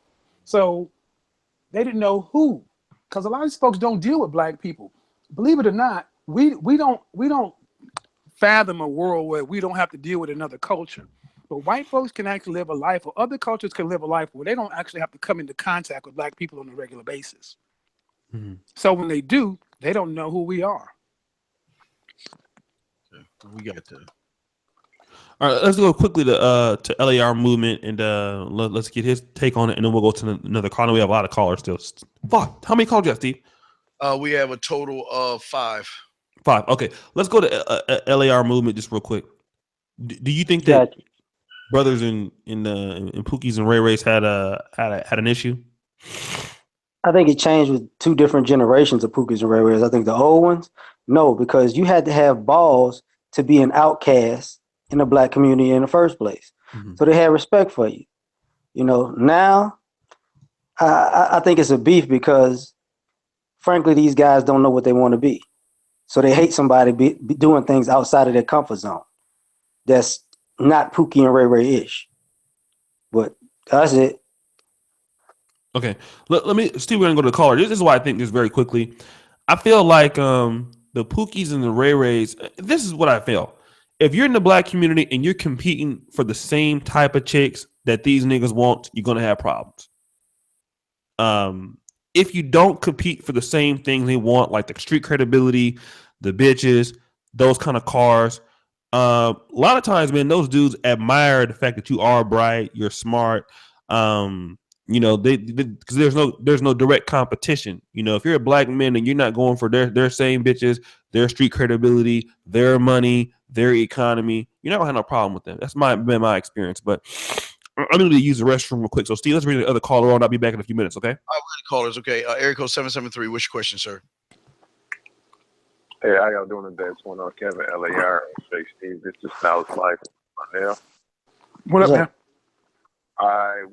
So they didn't know who, because a lot of these folks don't deal with black people. Believe it or not, we don't fathom a world where we don't have to deal with another culture. But white folks can actually live a life, or other cultures can live a life where they don't actually have to come into contact with black people on a regular basis. So when they do, they don't know who we are. We got to. All right, let's go quickly to LAR movement and let's get his take on it, and then we'll go to another caller. We have a lot of callers still. Fuck, how many calls you have, Steve? We have a total of 5. 5. Okay, let's go to LAR movement just real quick. Do you think that brothers in Pookies and Ray Rays had an issue? I think it changed with 2 different generations of Pookies and Ray Rays. I think the old ones, no, because you had to have balls to be an outcast in the black community in the first place. So they had respect for you. You know, now I think it's a beef because, frankly, these guys don't know what they want to be. So they hate somebody be doing things outside of their comfort zone. That's not Pookie and Ray Ray-ish. But that's it. Okay, let me, Steve, we're going to go to the caller. This is why I think this very quickly. I feel like the Pookies and the Ray Rays, this is what I feel. If you're in the black community and you're competing for the same type of chicks that these niggas want, you're going to have problems. If you don't compete for the same things they want, like the street credibility, the bitches, those kind of cars, a lot of times, man, those dudes admire the fact that you are bright, you're smart. You know, they because there's no direct competition. You know, if you're a black man and you're not going for their same bitches, their street credibility, their money, their economy, you're not gonna have no problem with them. That's been my experience. But I'm going to use the restroom real quick. So, Steve, let's bring the other caller on. I'll be back in a few minutes, okay? All right, we're the callers, okay. Area code 773. What's your question, sir? Hey, how y'all doing today? It's one on Kevin, LAR, Shake Steve. This is Dallas Life. What up, man? I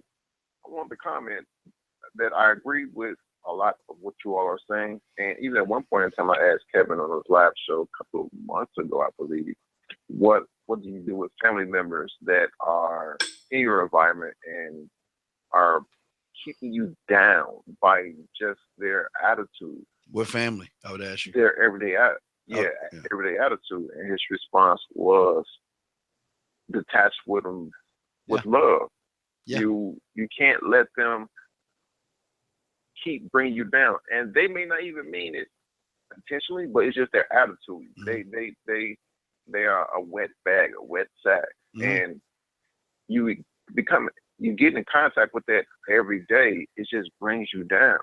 want to comment that I agree with a lot of what you all are saying. And even at one point in time, I asked Kevin on his live show a couple of months ago, I believe, what do you do with family members that are in your environment and are keeping you down by just their attitude? What family? I would ask you. Their everyday everyday attitude. And his response was detached with them with love. Yeah. You can't let them keep bringing you down, and they may not even mean it intentionally, but it's just their attitude. They are a wet bag, a wet sack, and you get in contact with that every day. It just brings you down.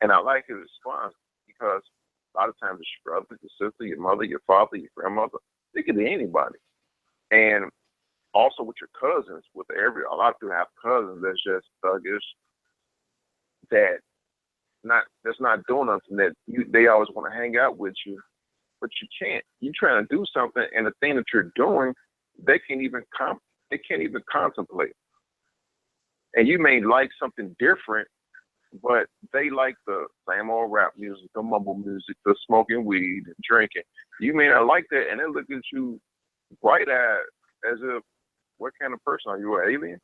And I like his response because a lot of times it's your brother, your sister, your mother, your father, your grandmother. It could be anybody. And also with your cousins, a lot of people have cousins that's just thuggish, that's not doing nothing, that they always want to hang out with you, but you can't. You're trying to do something, and the thing that you're doing, they can't even contemplate. And you may like something different, but they like the same old rap music, the mumble music, the smoking weed, and drinking. You may not like that, and they look at you bright-eyed as if, what kind of person are you, an alien?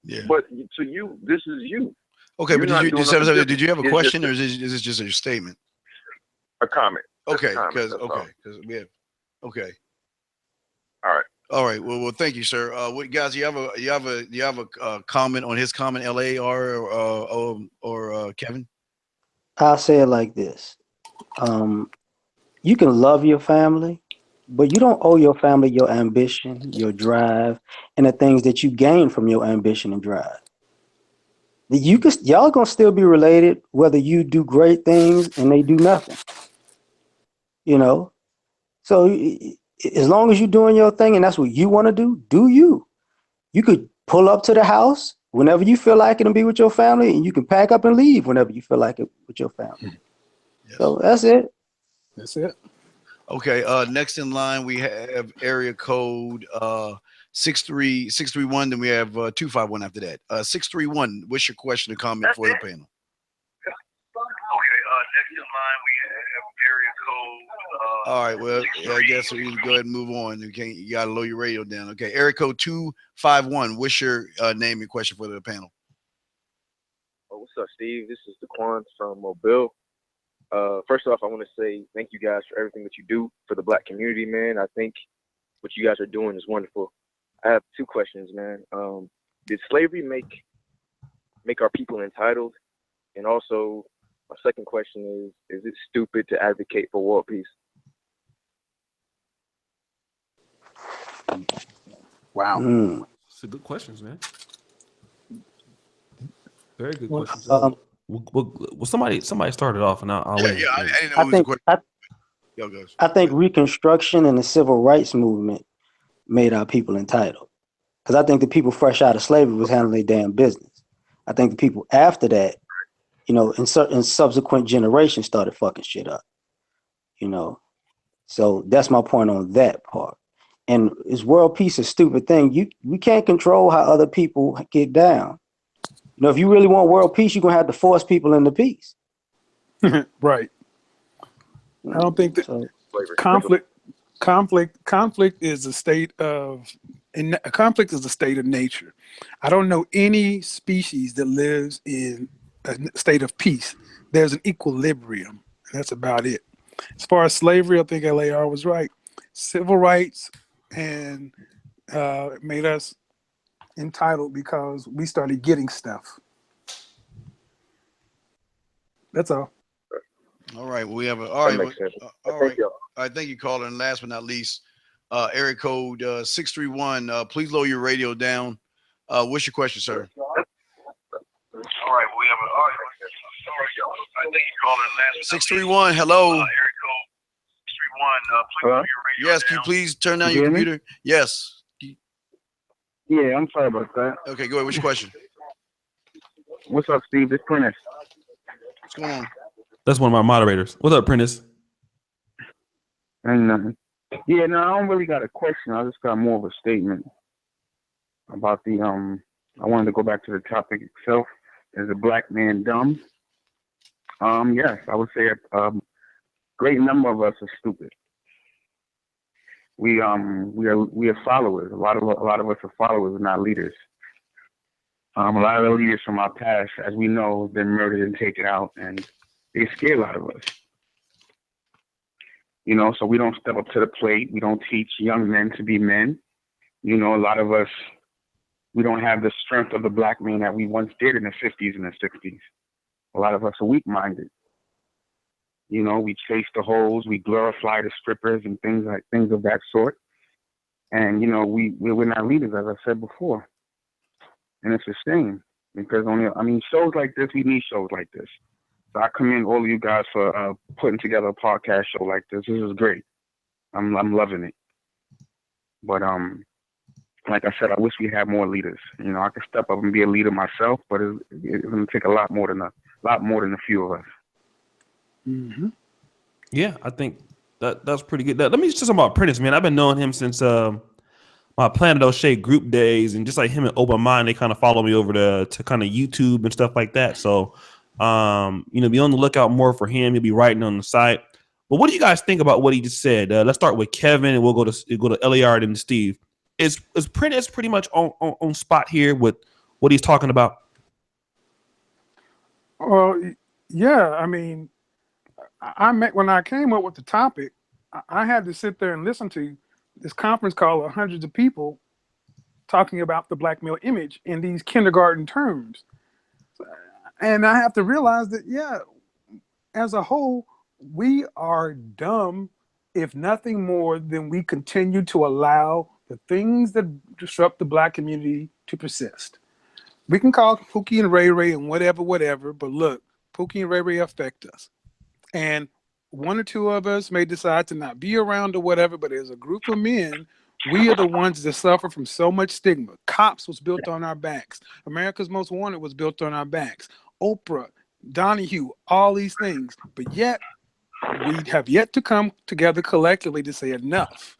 Yeah. But to you, this is you. Okay, but did you have a question, or is this just a statement? A comment. Okay, because we have. Okay. All right. Well, thank you, sir. What guys? You have a comment on his comment, LAR or Kevin? I'll say it like this: you can love your family, But you don't owe your family your ambition, your drive, and the things that you gain from your ambition and drive. Y'all gonna still be related whether you do great things and they do nothing. You know, so as long as you're doing your thing and that's what you want to do you. You could pull up to the house whenever you feel like it and be with your family, and you can pack up and leave whenever you feel like it with your family. Yes. So that's it. That's it. Okay. Next in line we have area code 631. Then we have 251 after that. 631. What's your question or comment for the panel? Okay. Next in line we have area code. All right. Well, I guess we can go ahead and move on. You gotta lower your radio down. Okay. Area code 251. What's your name and question for the panel? Oh, what's up, Steve? This is Daquan from Mobile. First off, I want to say thank you guys for everything that you do for the Black community, man. I think what you guys are doing is wonderful. I have two questions, man. Did slavery make our people entitled? And also, my second question is it stupid to advocate for world peace? Wow. It's a good questions, man. Very good Well, questions. Well, somebody started off, and I'll wait. Yeah, I didn't know it was a question. I think Reconstruction and the Civil Rights Movement made our people entitled. Because I think the people fresh out of slavery was handling their damn business. I think the people after that, you know, in subsequent generations started fucking shit up. You know, so that's my point on that part. And is world peace a stupid thing? We can't control how other people get down. You know, if you really want world peace, you're gonna have to force people into peace. Right. I don't think that conflict is a state of nature. I don't know any species that lives in a state of peace. There's an equilibrium. That's about it. As far as slavery, I think LAR was right. Civil rights and made us entitled because we started getting stuff. That's all. All right. Well, we have all right. All right. All right. Thank you, caller. And last but not least, area code 631. Please lower your radio down. What's your question, sir? All right. We have all right. I think you called in last. 631. Hello. Area code 631. Please lower your radio. Yes. Can you please turn down your computer? Yes. Yeah, I'm sorry about that. Okay. Go ahead. What's your question? What's up, Steve? This Prentice. What's going on? That's one of my moderators. What's up, Prentice? Ain't nothing. Yeah, no, I don't really got a question. I just got more of a statement about the I wanted to go back to the topic itself. Is a black man dumb? Yes, I would say a great number of us are stupid. We are followers. A lot of us are followers, not leaders. A lot of the leaders from our past, as we know, have been murdered and taken out, and they scare a lot of us. You know, so we don't step up to the plate. We don't teach young men to be men. You know, a lot of us, we don't have the strength of the black man that we once did in the 50s and the 60s. A lot of us are weak-minded. You know, we chase the hoes, we glorify the strippers and things of that sort. And, you know, we're not leaders, as I said before. And it's a shame because shows like this, we need shows like this. So I commend all of you guys for putting together a podcast show like this. This is great. I'm loving it. But like I said, I wish we had more leaders. You know, I could step up and be a leader myself, but it's going to take a lot more than a few of us. Mm-hmm. Yeah, I think that's pretty good. Let me just talk about Prentice, man. I've been knowing him since my Planet O'Shea group days, and just like him and Open Mind, they kind of follow me over to kind of YouTube and stuff like that. So, be on the lookout more for him. He'll be writing on the site. But what do you guys think about what he just said? Let's start with Kevin, and we'll go to LAR and Steve. Is Prentice pretty much on spot here with what he's talking about? Well, yeah. I mean, when I came up with the topic, I had to sit there and listen to this conference call of hundreds of people talking about the black male image in these kindergarten terms. And I have to realize that, yeah, as a whole, we are dumb if nothing more than we continue to allow the things that disrupt the Black community to persist. We can call Pookie and Ray Ray and whatever, but look, Pookie and Ray Ray affect us. And one or two of us may decide to not be around or whatever, but as a group of men, we are the ones that suffer from so much stigma. Cops was built on our backs. America's Most Wanted was built on our backs. Oprah, Donahue, all these things. But yet, we have yet to come together collectively to say enough.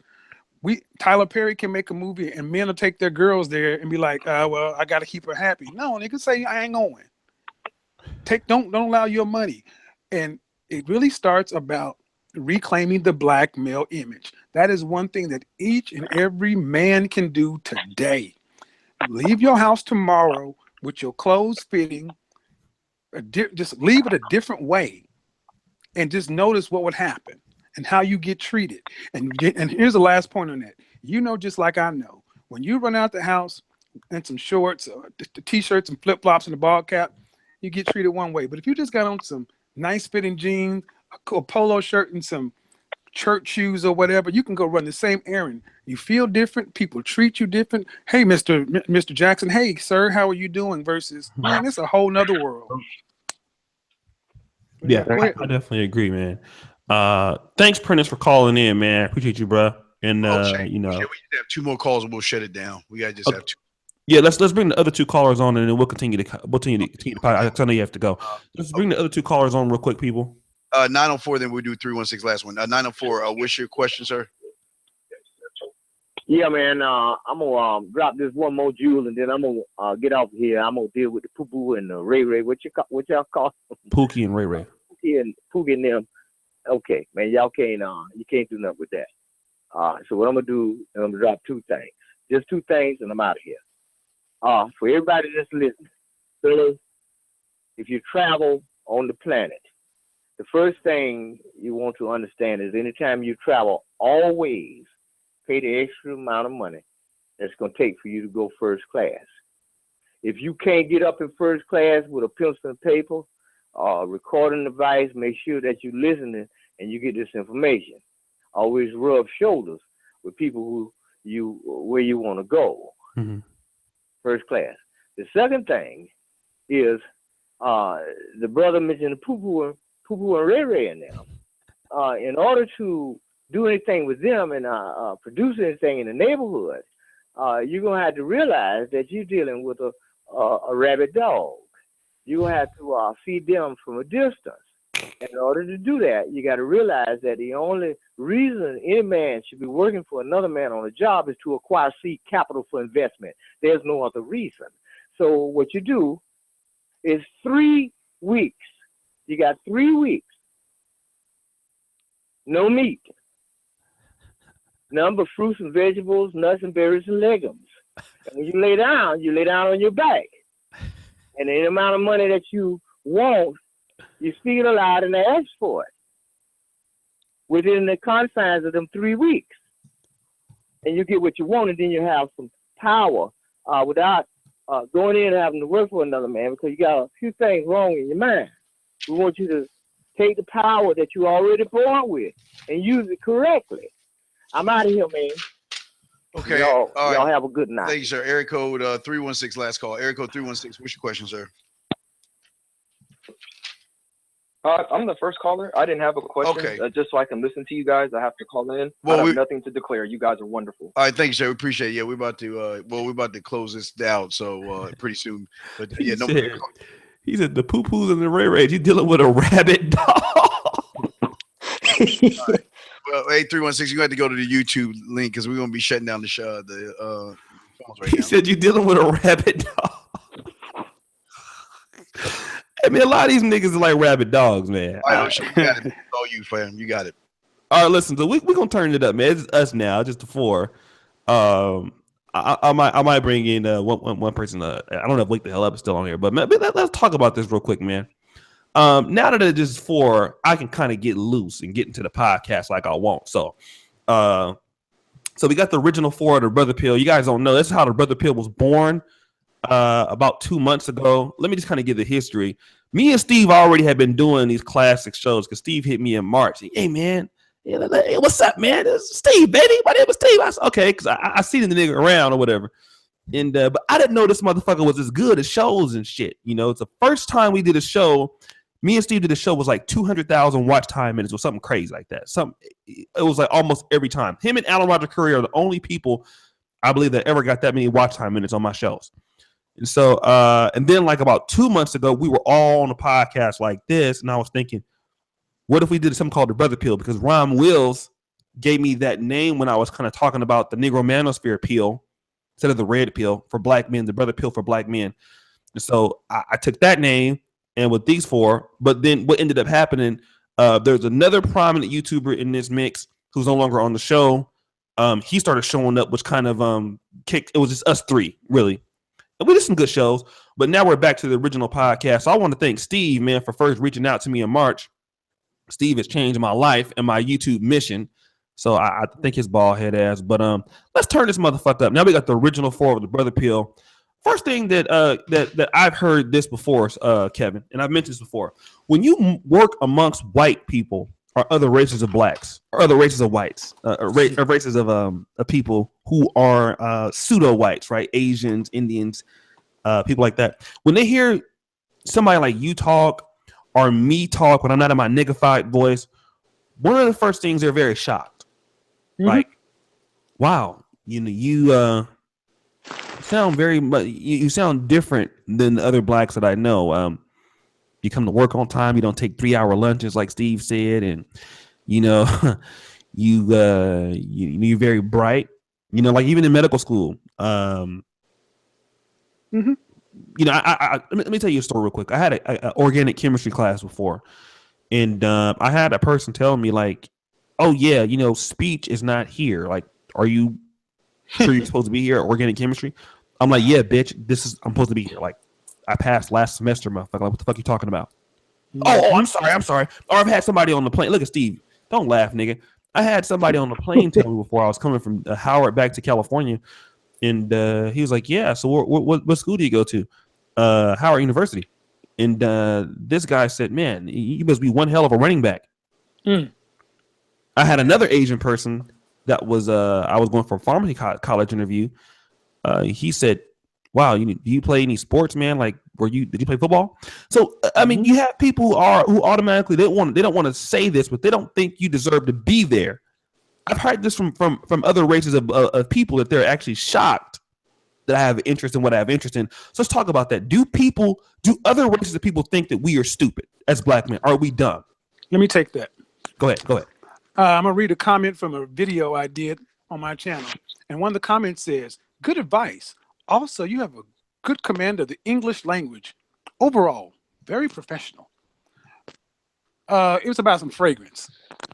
Tyler Perry can make a movie and men will take their girls there and be like, well, I got to keep her happy. No, they can say, I ain't going. Don't allow your money. And it really starts about reclaiming the Black male image. That is one thing that each and every man can do today. Leave your house tomorrow with your clothes fitting. Just leave it a different way. And just notice what would happen and how you get treated. And here's the last point on that. You know, just like I know, when you run out the house in some shorts, or the t-shirts and flip-flops and a ball cap, you get treated one way. But if you just got on some nice fitting jeans, a polo shirt and some church shoes or whatever, you can go run the same errand. You feel different. People treat you different. Hey, Mr. Jackson. Hey, sir, how are you doing? Versus, man, it's a whole nother world. Yeah, I definitely agree, man. Thanks, Prentice, for calling in, man. Appreciate you, bro. And you know, we have two more calls and we'll shut it down. We gotta just have two. Yeah, let's bring the other two callers on, and then we'll continue to I know you have to go. Let's bring the other two callers on real quick, people. 904, then we'll do 316 last one. 904, what's your question, sir? Yeah, man. I'm gonna drop this one more jewel, and then I'm gonna get off here. I'm gonna deal with the Poo Poo and the Ray Ray. What y'all call them? Pookie and Ray Ray. Pookie and them. Okay, man. Y'all can't you can't do nothing with that. So what I'm gonna do is I'm gonna drop two things. Just two things, and I'm out of here. For everybody that's listening, fellas, if you travel on the planet, the first thing you want to understand is anytime you travel, always pay the extra amount of money that's going to take for you to go first class. If you can't get up in first class with a pencil and paper, recording device, make sure that you're listening and you get this information. Always rub shoulders with people where you want to go. Mm-hmm. First class. The second thing is the brother mentioned the Poo Poo and Ray Ray in them. In order to do anything with them and produce anything in the neighborhood, you're gonna have to realize that you're dealing with a rabid dog. You're gonna have to feed them from a distance. In order to do that, you got to realize that the only reason any man should be working for another man on a job is to acquire seed capital for investment. There's no other reason. So what you do is 3 weeks. You got 3 weeks. No meat. None but fruits and vegetables, nuts and berries and legumes. And when you lay down on your back. And any amount of money that you want, you speak it aloud and ask for it within the confines of them 3 weeks. And you get what you want, and then you have some power without going in and having to work for another man, because you got a few things wrong in your mind. We want you to take the power that you already born with and use it correctly. I'm out of here, man. Okay. Y'all right. have a good night. Thank you, sir. Area code 316, last call. Area code 316. What's your question, sir? I'm the first caller. I didn't have a question. Okay. Just so I can listen to you guys, I have to call in. Well, I have nothing to declare. You guys are wonderful. All right, thank you, sir. We appreciate it. Yeah, we're about to close this down, so pretty soon. But yeah, he said the Poo Poos and the Ray Rays. You're dealing with a rabid dog. Right. Well, 8316, you have to go to the YouTube link because we're gonna be shutting down the show. The phones right he now. said you're dealing with a rabid dog. I mean, a lot of these niggas are like rabid dogs, man. All right, you got it. It's all you, fam. You got it. All right, listen. So we're gonna turn it up, man. It's us now, just the four. I might bring in one person. I don't know if Wake the Hell Up is still on here, but let's talk about this real quick, man. Now that it's just four, I can kind of get loose and get into the podcast like I want. So we got the original four of the Brother Pill. You guys don't know this is how the Brother Pill was born. About 2 months ago. Let me just kind of give the history. Me and Steve already had been doing these classic shows because Steve hit me in March. Hey man, Hey, what's up, man? It's Steve, baby. My name is Steve. I said, okay, because I seen the nigga around or whatever. And but I didn't know this motherfucker was as good at shows and shit. It's the first time we did a show. Me and Steve did a show was like 200,000 watch time minutes or something crazy like that. It was like almost every time. Him and Alan Roger Curry are the only people I believe that ever got that many watch time minutes on my shows. And so, and then like about 2 months ago, we were all on a podcast like this, and I was thinking, what if we did something called the Brother Pill? Because Ron Wills gave me that name when I was kind of talking about the Negro Manosphere pill instead of the red pill for black men, the Brother Pill for black men. And so I took that name and with these four, but then what ended up happening, there's another prominent YouTuber in this mix who's no longer on the show. He started showing up, which kind of kicked. It was just us three, really. And we did some good shows, but now we're back to the original podcast. So I want to thank Steve, man, for first reaching out to me in March. Steve has changed my life and my YouTube mission. So I think his bald head ass. But let's turn this motherfucker up. Now we got the original four of the Brother Pill. First thing that that I've heard this before, Kevin, and I've mentioned this before. When you work amongst white people or other races of blacks or other races of whites, or races of people who are pseudo whites, right? Asians, Indians, people like that. When they hear somebody like you talk or me talk when I'm not in my niggified voice, one of the first things they're very shocked. Mm-hmm. Like, wow, you sound very much. You sound different than the other blacks that I know. You come to work on time. You don't take 3-hour lunches like Steve said, and you're very bright. Like even in medical school. Mm-hmm. Let me tell you a story real quick. I had an organic chemistry class before, and I had a person tell me like, "Oh yeah, speech is not here. Like, are you sure you're supposed to be here? Organic chemistry?" I'm like, "Yeah, bitch. I'm supposed to be here. Like, I passed last semester, motherfucker. Like, what the fuck you talking about?" Mm-hmm. Oh, I'm sorry. Or I've had somebody on the plane. Look at Steve. Don't laugh, nigga. I had somebody on the plane tell me before I was coming from Howard back to California, and he was like, "Yeah. So what school do you go to?" Howard University. And this guy said, "Man, you must be one hell of a running back." Mm. I had another Asian person that was I was going for a pharmacy college interview. He said, "Wow, do you play any sports, man? Like, did you play football?" So I mean, you have people who automatically they don't want to say this, but they don't think you deserve to be there. I've heard this from other races of people that they're actually shocked that I have interest in what I have interest in. So let's talk about that. Do other races of people think that we are stupid as black men? Are we dumb? Let me take that. Go ahead. I'm gonna read a comment from a video I did on my channel, and one of the comments says, "Good advice. Also, you have a good command of the English language. Overall, very professional." It was about some fragrance,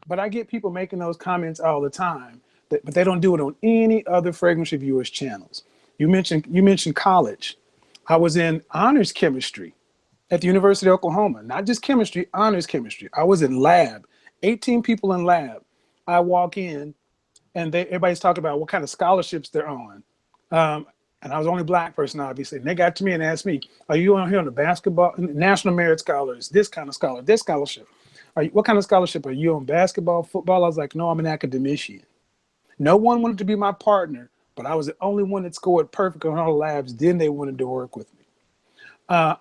but I get people making those comments all the time, but they don't do it on any other fragrance reviewers channels. You mentioned college. I was in honors chemistry at the University of Oklahoma, not just chemistry, honors chemistry. I was in lab, 18 people in lab. I walk in and everybody's talking about what kind of scholarships they're on. And I was the only black person, obviously. And they got to me and asked me, "Are you on here on the basketball, National Merit Scholars, this kind of scholar, this scholarship? What kind of scholarship? Are you on basketball, football?" I was like, "No, I'm an academician." No one wanted to be my partner, but I was the only one that scored perfect on all the labs. Then they wanted to work with me.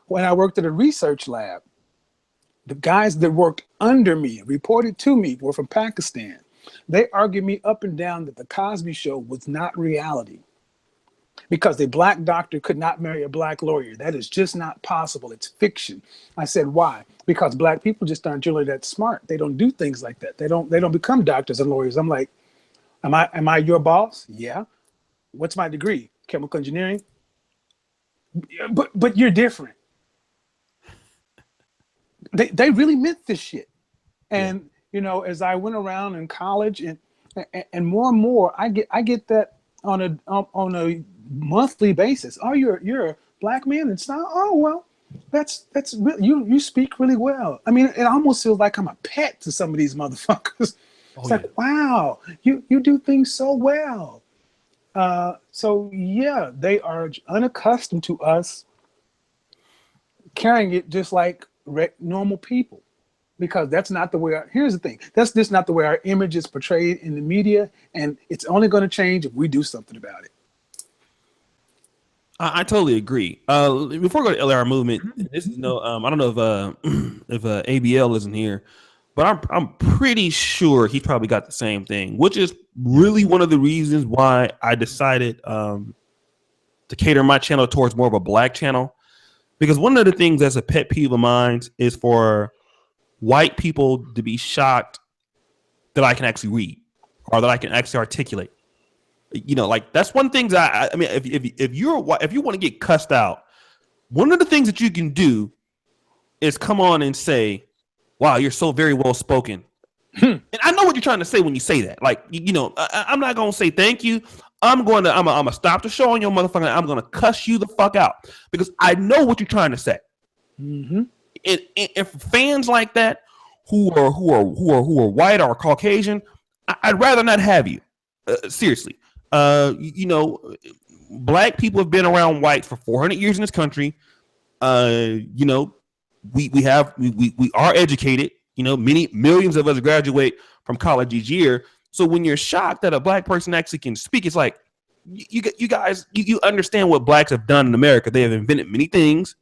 When I worked at a research lab, the guys that worked under me, reported to me, were from Pakistan. They argued me up and down that the Cosby Show was not reality because a black doctor could not marry a black lawyer. That is just not possible. It's fiction. I said, "Why?" "Because black people just aren't generally that smart. They don't do things like that. They don't become doctors and lawyers." I'm like, Am I your boss? "Yeah." "What's my degree?" "Chemical engineering." But you're different. They really meant this shit. And as I went around in college and more, I get that on a monthly basis. "Oh, you're a black man and stuff. Oh, well, that's really, you speak really well." I mean, it almost feels like I'm a pet to some of these motherfuckers. It's like, wow, you do things so well. So yeah, they are unaccustomed to us carrying it just like normal people. because that's not the way. Here's the thing: that's just not the way our image is portrayed in the media, and it's only going to change if we do something about it. I totally agree. Before we go to LR movement, this is no. I don't know if ABL isn't here, but I'm pretty sure he probably got the same thing, which is really one of the reasons why I decided to cater my channel towards more of a black channel. Because one of the things that's a pet peeve of mine is for white people to be shocked that I can actually read or that I can actually articulate. You know, like that's one thing that I mean, if you want to get cussed out, one of the things that you can do is come on and say, "Wow, you're so very well spoken." And I know what you're trying to say when you say that. Like, you know, I'm not gonna say thank you. I'm gonna stop the show on your motherfucker. I'm gonna cuss you the fuck out because I know what you're trying to say. Mm-hmm. And if fans like that who are white or Caucasian, I'd rather not have you. Seriously. You know, black people have been around whites for 400 years in this country. You know, we are educated. You know, millions of us graduate from college each year. So when you're shocked that a black person actually can speak, it's like you guys understand what blacks have done in America. They have invented many things,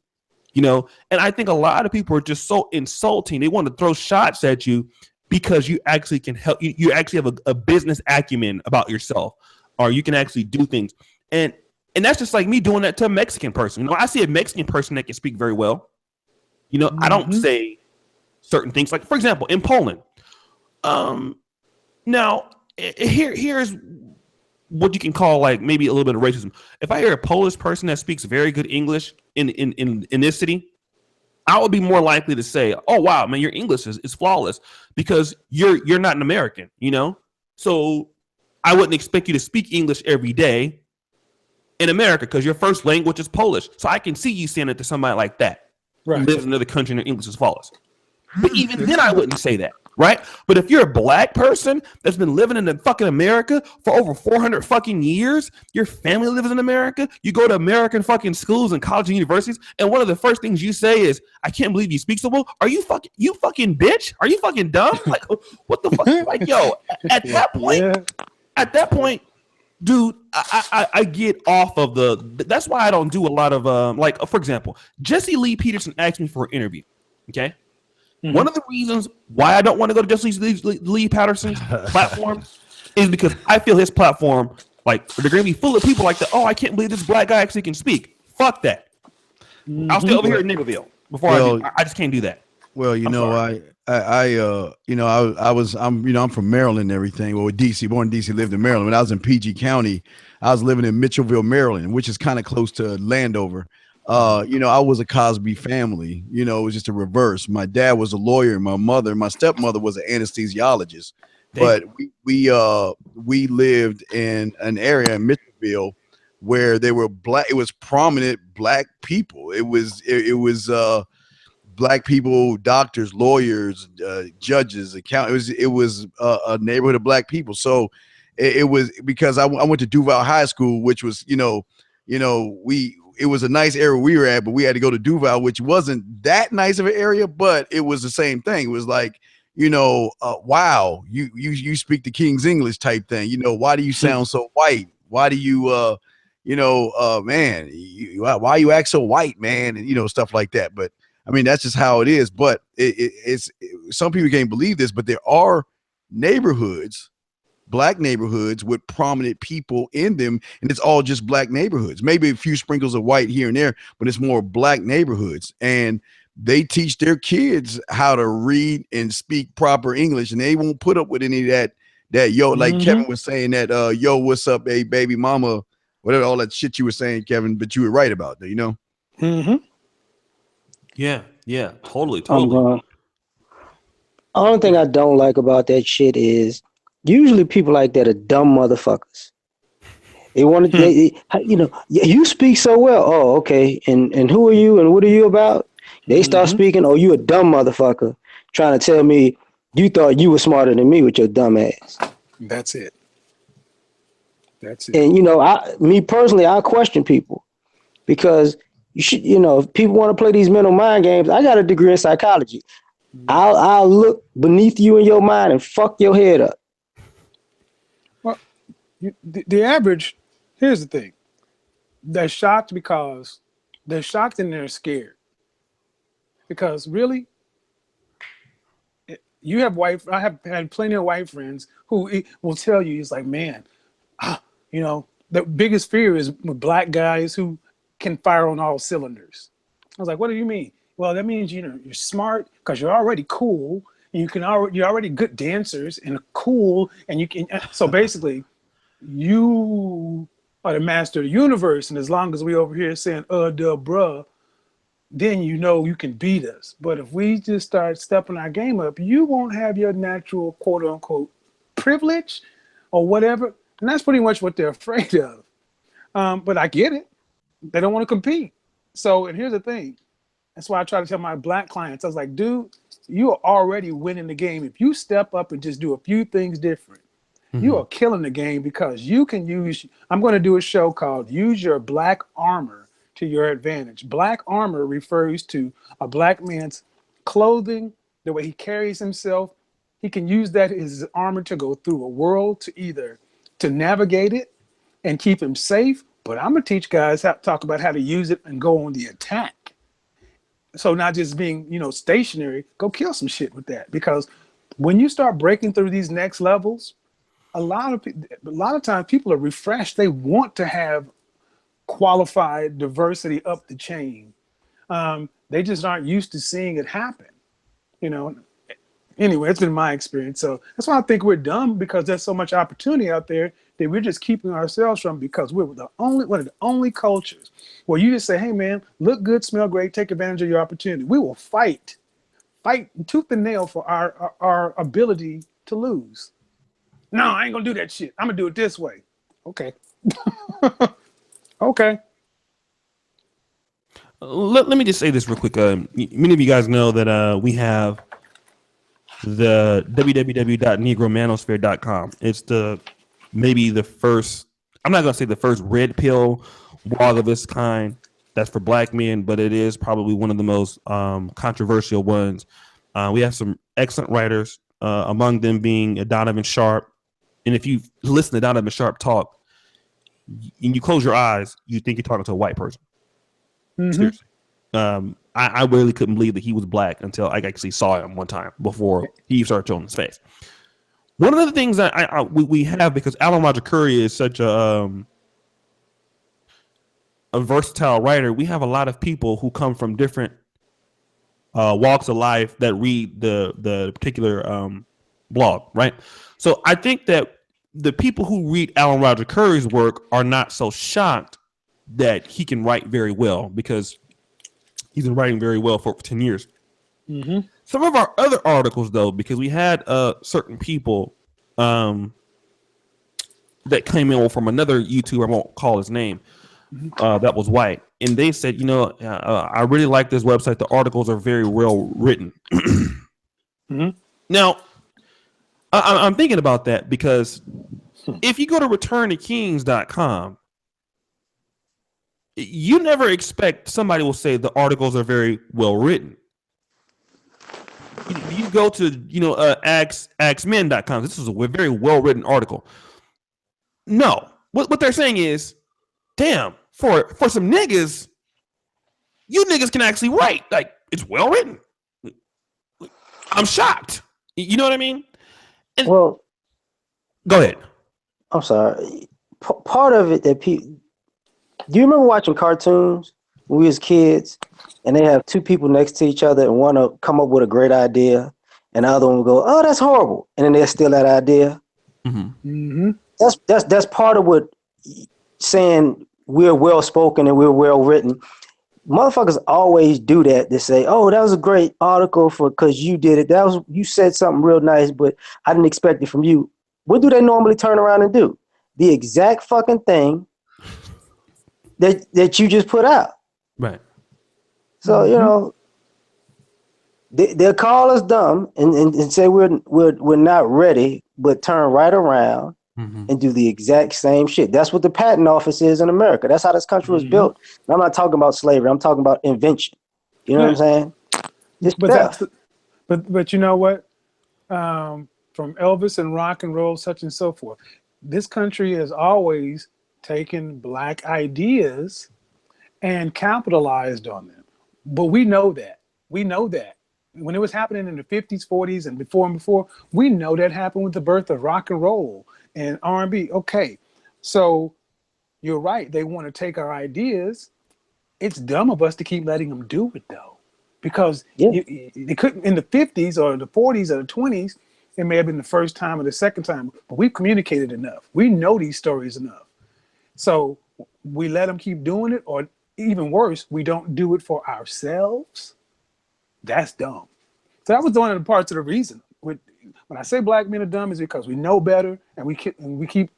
you know, and I think a lot of people are just so insulting. They want to throw shots at you because you actually can help. You actually have a business acumen about yourself, or you can actually do things. And that's just like me doing that to a Mexican person. You know, I see a Mexican person that can speak very well. You know, I don't say certain things. Like, for example, in Poland. Now, here's what you can call like maybe a little bit of racism. If I hear a Polish person that speaks very good English in this city, I would be more likely to say, "Oh wow, man, your English is flawless," because you're not an American, you know. So I wouldn't expect you to speak English every day in America because your first language is Polish. So I can see you saying it to somebody like that who lives in another country and their English is flawless. But even then, I wouldn't say that, right? But if you're a black person that's been living in fucking America for over 400 fucking years, your family lives in America, you go to American fucking schools and colleges and universities, and one of the first things you say is, "I can't believe you speak so well." Are you fucking bitch? Are you fucking dumb? Like, what the fuck? Like, yo, at that point, dude, I get off of that's why I don't do a lot of like, for example, Jesse Lee Peterson asked me for an interview. Okay. Mm-hmm. One of the reasons why I don't want to go to Jesse Lee Patterson's platform is because I feel his platform, like, they're going to be full of people like that. "Oh, I can't believe this black guy actually can speak." Fuck that. Mm-hmm. I'll stay over here in Niggerville before I just can't do that. Well, you know, I'm from Maryland and everything. Well, DC, born in DC, lived in Maryland. When I was in PG County, I was living in Mitchellville, Maryland, which is kind of close to Landover. You know, I was a Cosby family. You know, it was just a reverse. My dad was a lawyer. My stepmother was an anesthesiologist. But we lived in an area in Mitchellville where they were black. It was prominent black people. It was black people, doctors, lawyers, judges, accountants. It was a neighborhood of black people. So it was because I went to Duval High School, which was, it was a nice area we were at, but we had to go to Duval, which wasn't that nice of an area, but it was the same thing. It was like, wow, you speak the King's English type thing. Why do you sound so white? Why do you, man, why you act so white, man? And, stuff like that. But I mean, that's just how it is. But it's some people can't believe this, but there are neighborhoods, black neighborhoods with prominent people in them, and it's all just black neighborhoods. Maybe a few sprinkles of white here and there, but it's more black neighborhoods. And they teach their kids how to read and speak proper English, and they won't put up with any of that yo, like Kevin was saying that yo, what's up, hey baby mama, whatever, all that shit you were saying, Kevin, but you were right about that, Yeah, totally. Only thing I don't like about that shit is usually people like that are dumb motherfuckers. They want to, you speak so well. Oh, okay. And who are you and what are you about? They start speaking. Oh, you a dumb motherfucker trying to tell me you thought you were smarter than me with your dumb ass. That's it. And me personally, I question people because you should, if people want to play these mental mind games, I got a degree in psychology. I'll look beneath you in your mind and fuck your head up. Well, the average, here's the thing. They're shocked because they're shocked and they're scared. Because really, I have had plenty of white friends who will tell you, it's like, man, the biggest fear is with black guys who can fire on all cylinders. I was like, what do you mean? Well, that means, you're smart because you're already cool. And you're already good dancers and cool. And you can, so basically you are the master of the universe. And as long as we over here saying, duh, bruh, then you can beat us. But if we just start stepping our game up, you won't have your natural quote unquote privilege or whatever. And that's pretty much what they're afraid of. But I get it. They don't want to compete. So, and here's the thing. That's why I try to tell my black clients, I was like, dude, you are already winning the game. If you step up and just do a few things different, you are killing the game, because you can I'm going to do a show called Use Your Black Armor to Your Advantage. Black armor refers to a black man's clothing, the way he carries himself. He can use that as his armor to go through a world, to navigate it and keep him safe. But I'm going to teach guys how to talk about how to use it and go on the attack. So not just being, stationary, go kill some shit with that. Because when you start breaking through these next levels, a lot of times people are refreshed. They want to have qualified diversity up the chain. They just aren't used to seeing it happen. Anyway, it's been my experience. So that's why I think we're dumb, because there's so much opportunity out there that we're just keeping ourselves from, because we're one of the only cultures where you just say, hey man, look good, smell great, take advantage of your opportunity. We will fight tooth and nail for our ability to lose. No, I ain't gonna do that shit. I'm gonna do it this way. Okay. Okay. Let me just say this real quick. Many of you guys know that we have the www.negromanosphere.com. It's maybe the first, I'm not going to say the first red pill blog of its kind that's for black men, but it is probably one of the most controversial ones. We have some excellent writers, among them being Donovan Sharp. And if you listen to Donovan Sharp talk and you close your eyes, you think you're talking to a white person. Seriously. I really couldn't believe that he was black until I actually saw him one time before he started showing his face. One of the things that we have, because Alan Roger Curry is such a versatile writer, we have a lot of people who come from different walks of life that read the particular blog, right? So I think that the people who read Alan Roger Curry's work are not so shocked that he can write very well, because he's been writing very well for 10 years. Mm-hmm. Some of our other articles, though, because we had certain people that came in from another YouTuber, I won't call his name, that was white. And they said, I really like this website. The articles are very well written. Mm-hmm. Now, I'm thinking about that, because if you go to returnthekings.com, you never expect somebody will say the articles are very well written. You go to axmen.com. This is a very well written article. No, what they're saying is, damn, for some niggas, you niggas can actually write. Like, it's well written. I'm shocked. You know what I mean? And well, go ahead. I'm sorry. Part of it that people. Do you remember watching cartoons when we was kids, and they have two people next to each other and one will come up with a great idea and the other one will go, oh, that's horrible. And then they'll steal that idea. Mm-hmm. That's part of what saying we're well spoken and we're well written. Motherfuckers always do that. They say, oh, that was a great article because you did it. You said something real nice, but I didn't expect it from you. What do they normally turn around and do? The exact fucking thing that you just put out. Right. So, they'll call us dumb and say we're not ready, but turn right around and do the exact same shit. That's what the patent office is in America. That's how this country was built. And I'm not talking about slavery. I'm talking about invention. You know what I'm saying? But But you know what? From Elvis and rock and roll, such and so forth, this country has always taken black ideas and capitalized on them. But we know that. We know that. When it was happening in the 50s, 40s, and before, we know that happened with the birth of rock and roll and R&B. Okay, so you're right. They want to take our ideas. It's dumb of us to keep letting them do it, though. Because they couldn't, in the 50s or the 40s or the 20s, it may have been the first time or the second time, but we've communicated enough. We know these stories enough. So we let them keep doing it, or even worse, we don't do it for ourselves. That's dumb. So that was one of the parts of the reason. When I say black men are dumb, is because we know better, and we keep.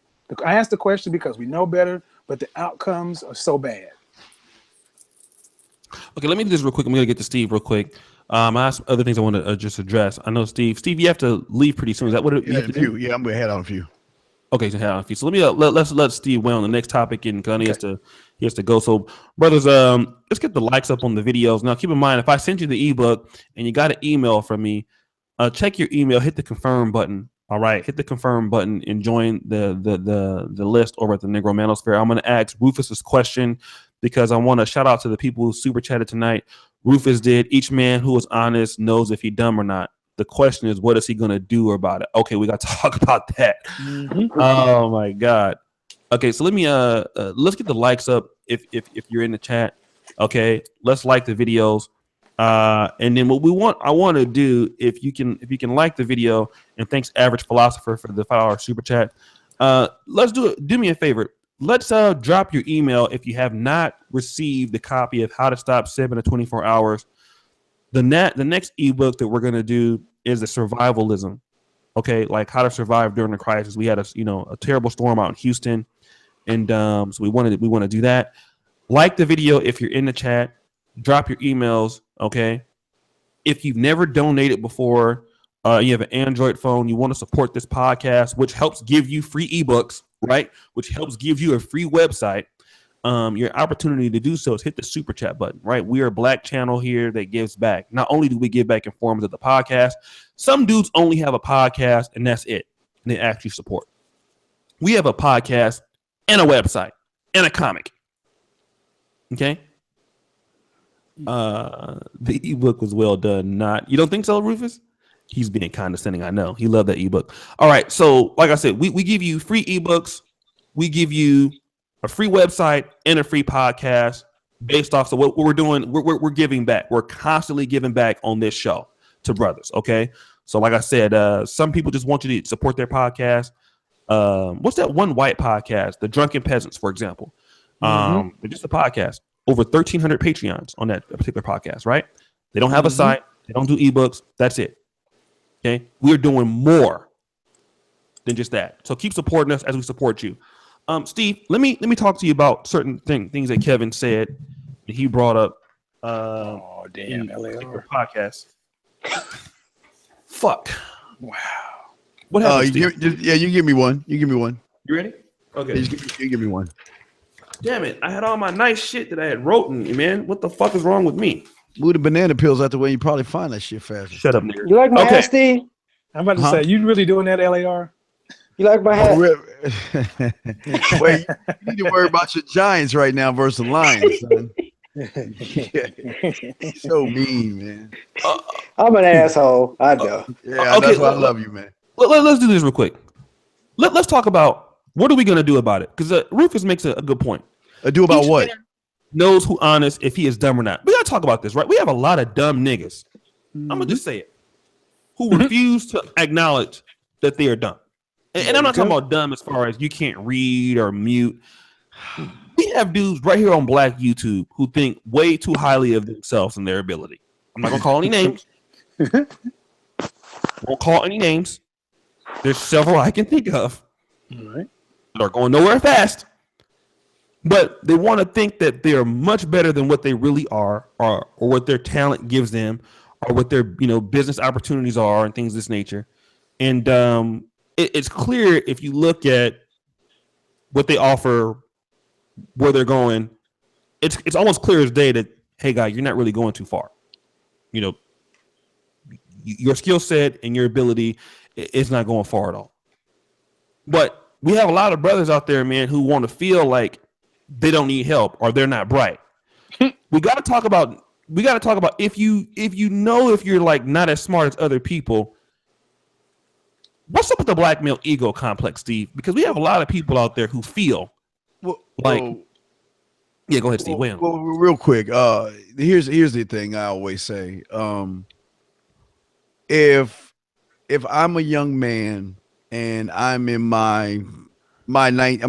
I asked the question because we know better, but the outcomes are so bad. Okay, let me do this real quick. I'm gonna get to Steve real quick. I have some other things I want to just address. I know Steve, you have to leave pretty soon. Is that what you have to do? Yeah, I'm gonna head on a few. Okay, so head on a few. So let me let's let Steve weigh on the next topic, and he has to go. So brothers, let's get the likes up on the videos. Now keep in mind, if I sent you the ebook and you got an email from me, check your email, hit the confirm button. All right, hit the confirm button and join the list over at the Negro Manosphere. I'm gonna ask Rufus's question because I want to shout out to the people who super chatted tonight. Rufus did. Each man who is honest knows if he's dumb or not. The question is, what is he going to do about it? Okay, we got to talk about that. Mm-hmm. Oh, my God. Okay, so let me let's get the likes up if you're in the chat. Okay, let's like the videos. And then what I want to do, if you can like the video, and thanks Average Philosopher for the $5 super chat. Let's do me a favor. Let's drop your email if you have not received the copy of How to Stop 7 to 24 Hours. The next ebook that we're gonna do is the survivalism. Okay, like how to survive during the crisis. We had a terrible storm out in Houston, and so we want to do that. Like the video if you're in the chat. Drop your emails. Okay, if you've never donated before, you have an Android phone, you want to support this podcast, which helps give you free ebooks, right? Which helps give you a free website. Your opportunity to do so is hit the super chat button, right? We are a black channel here that gives back. Not only do we give back in forms of the podcast, some dudes only have a podcast and that's it. And they actually support. We have a podcast and a website and a comic. Okay. The ebook was well done. You don't think so, Rufus? He's being condescending. I know. He loved that ebook. All right. So, like I said, we give you free ebooks. We give you a free website and a free podcast based off. So what we're doing, we're giving back. We're constantly giving back on this show to brothers. Okay. So, like I said, some people just want you to support their podcast. What's that one white podcast? The Drunken Peasants, for example. They're just a podcast. Over 1,300 Patreons on that particular podcast, right? They don't have a site. They don't do ebooks. That's it. Okay. We're doing more than just that. So keep supporting us as we support you. Steve, let me talk to you about certain things that Kevin said that he brought up. In the podcast. Fuck. Wow. What happened? You give me one. You ready? Okay. You give me one. Damn it! I had all my nice shit that I had wrote in, man. What the fuck is wrong with me? Move the banana peels out the way. You probably find that shit fast. Shut up, nigga. You like my hat, Steve? I'm about to say, you really doing that, LAR? You like my hat? Wait, you need to worry about your Giants right now versus Lions, son. He's so mean, man. I'm an asshole. I know. Yeah, okay, that's why I love you, man. Let's do this real quick. Let's talk about what are we gonna do about it? Because Rufus makes a good point. Do about what? Knows who honest if he is dumb or not. We gotta talk about this, right? We have a lot of dumb niggas. I'm gonna just say it, who refuse to acknowledge that they are dumb. And I'm not talking about dumb as far as you can't read or mute. We have dudes right here on Black YouTube who think way too highly of themselves and their ability. I'm not gonna call any names. Won't call any names. There's several I can think of. All right. That are going nowhere fast. But they want to think that they are much better than what they really are, or what their talent gives them, or what their business opportunities are, and things of this nature. And it's clear if you look at what they offer, where they're going. It's almost clear as day that, hey, guy, you're not really going too far. your skill set and your ability is not going far at all. But we have a lot of brothers out there, man, who want to feel like they don't need help or they're not bright. We got to talk about if you know if you're like not as smart as other people. What's up with the black male ego complex, Steve? Because we have a lot of people out there who feel yeah, go ahead, Steve. Well, real quick. Here's the thing I always say. If I'm a young man and I'm in I'm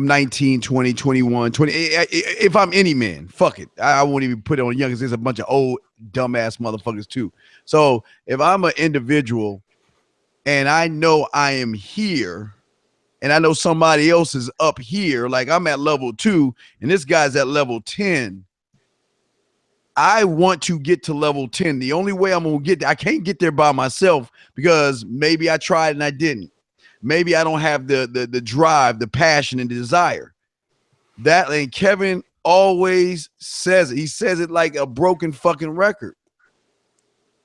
19, 20, 21, 20. If I'm any man, fuck it. I won't even put it on young because there's a bunch of old dumbass motherfuckers too. So if I'm an individual and I know I am here and I know somebody else is up here, like I'm at level 2 and this guy's at level 10, I want to get to level 10. The only way I'm going to get there, I can't get there by myself because maybe I tried and I didn't. Maybe I don't have the drive, the passion, and the desire. That, and Kevin always says it. He says it like a broken fucking record.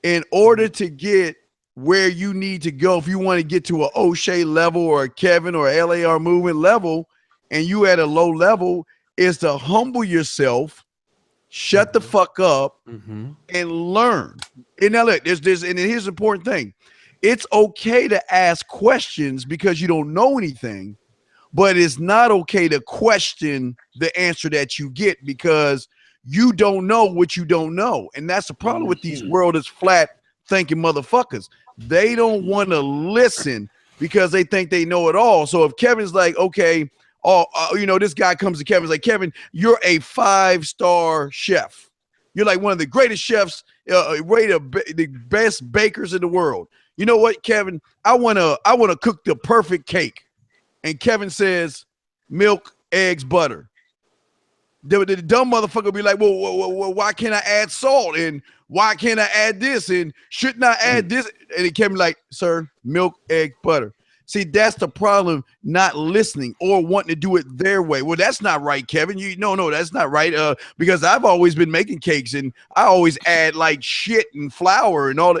In order to get where you need to go, if you want to get to an O'Shea level or a Kevin or LAR movement level, and you at a low level, is to humble yourself, shut the fuck up, and learn. And now look, and here's the important thing. It's okay to ask questions because you don't know anything, but it's not okay to question the answer that you get because you don't know what you don't know. And that's the problem with these world is flat thinking motherfuckers. They don't want to listen because they think they know it all. So if Kevin's like, okay, this guy comes to Kevin's like, Kevin, you're a 5-star chef. You're like one of the greatest chefs, the best bakers in the world. You know what, Kevin? I wanna cook the perfect cake. And Kevin says, milk, eggs, butter. The dumb motherfucker will be like, well, why can't I add salt? And why can't I add this? And shouldn't I add this? And then Kevin like, sir, milk, egg, butter. See, that's the problem, not listening or wanting to do it their way. Well, that's not right, Kevin. No, that's not right. Because I've always been making cakes and I always add like shit and flour and all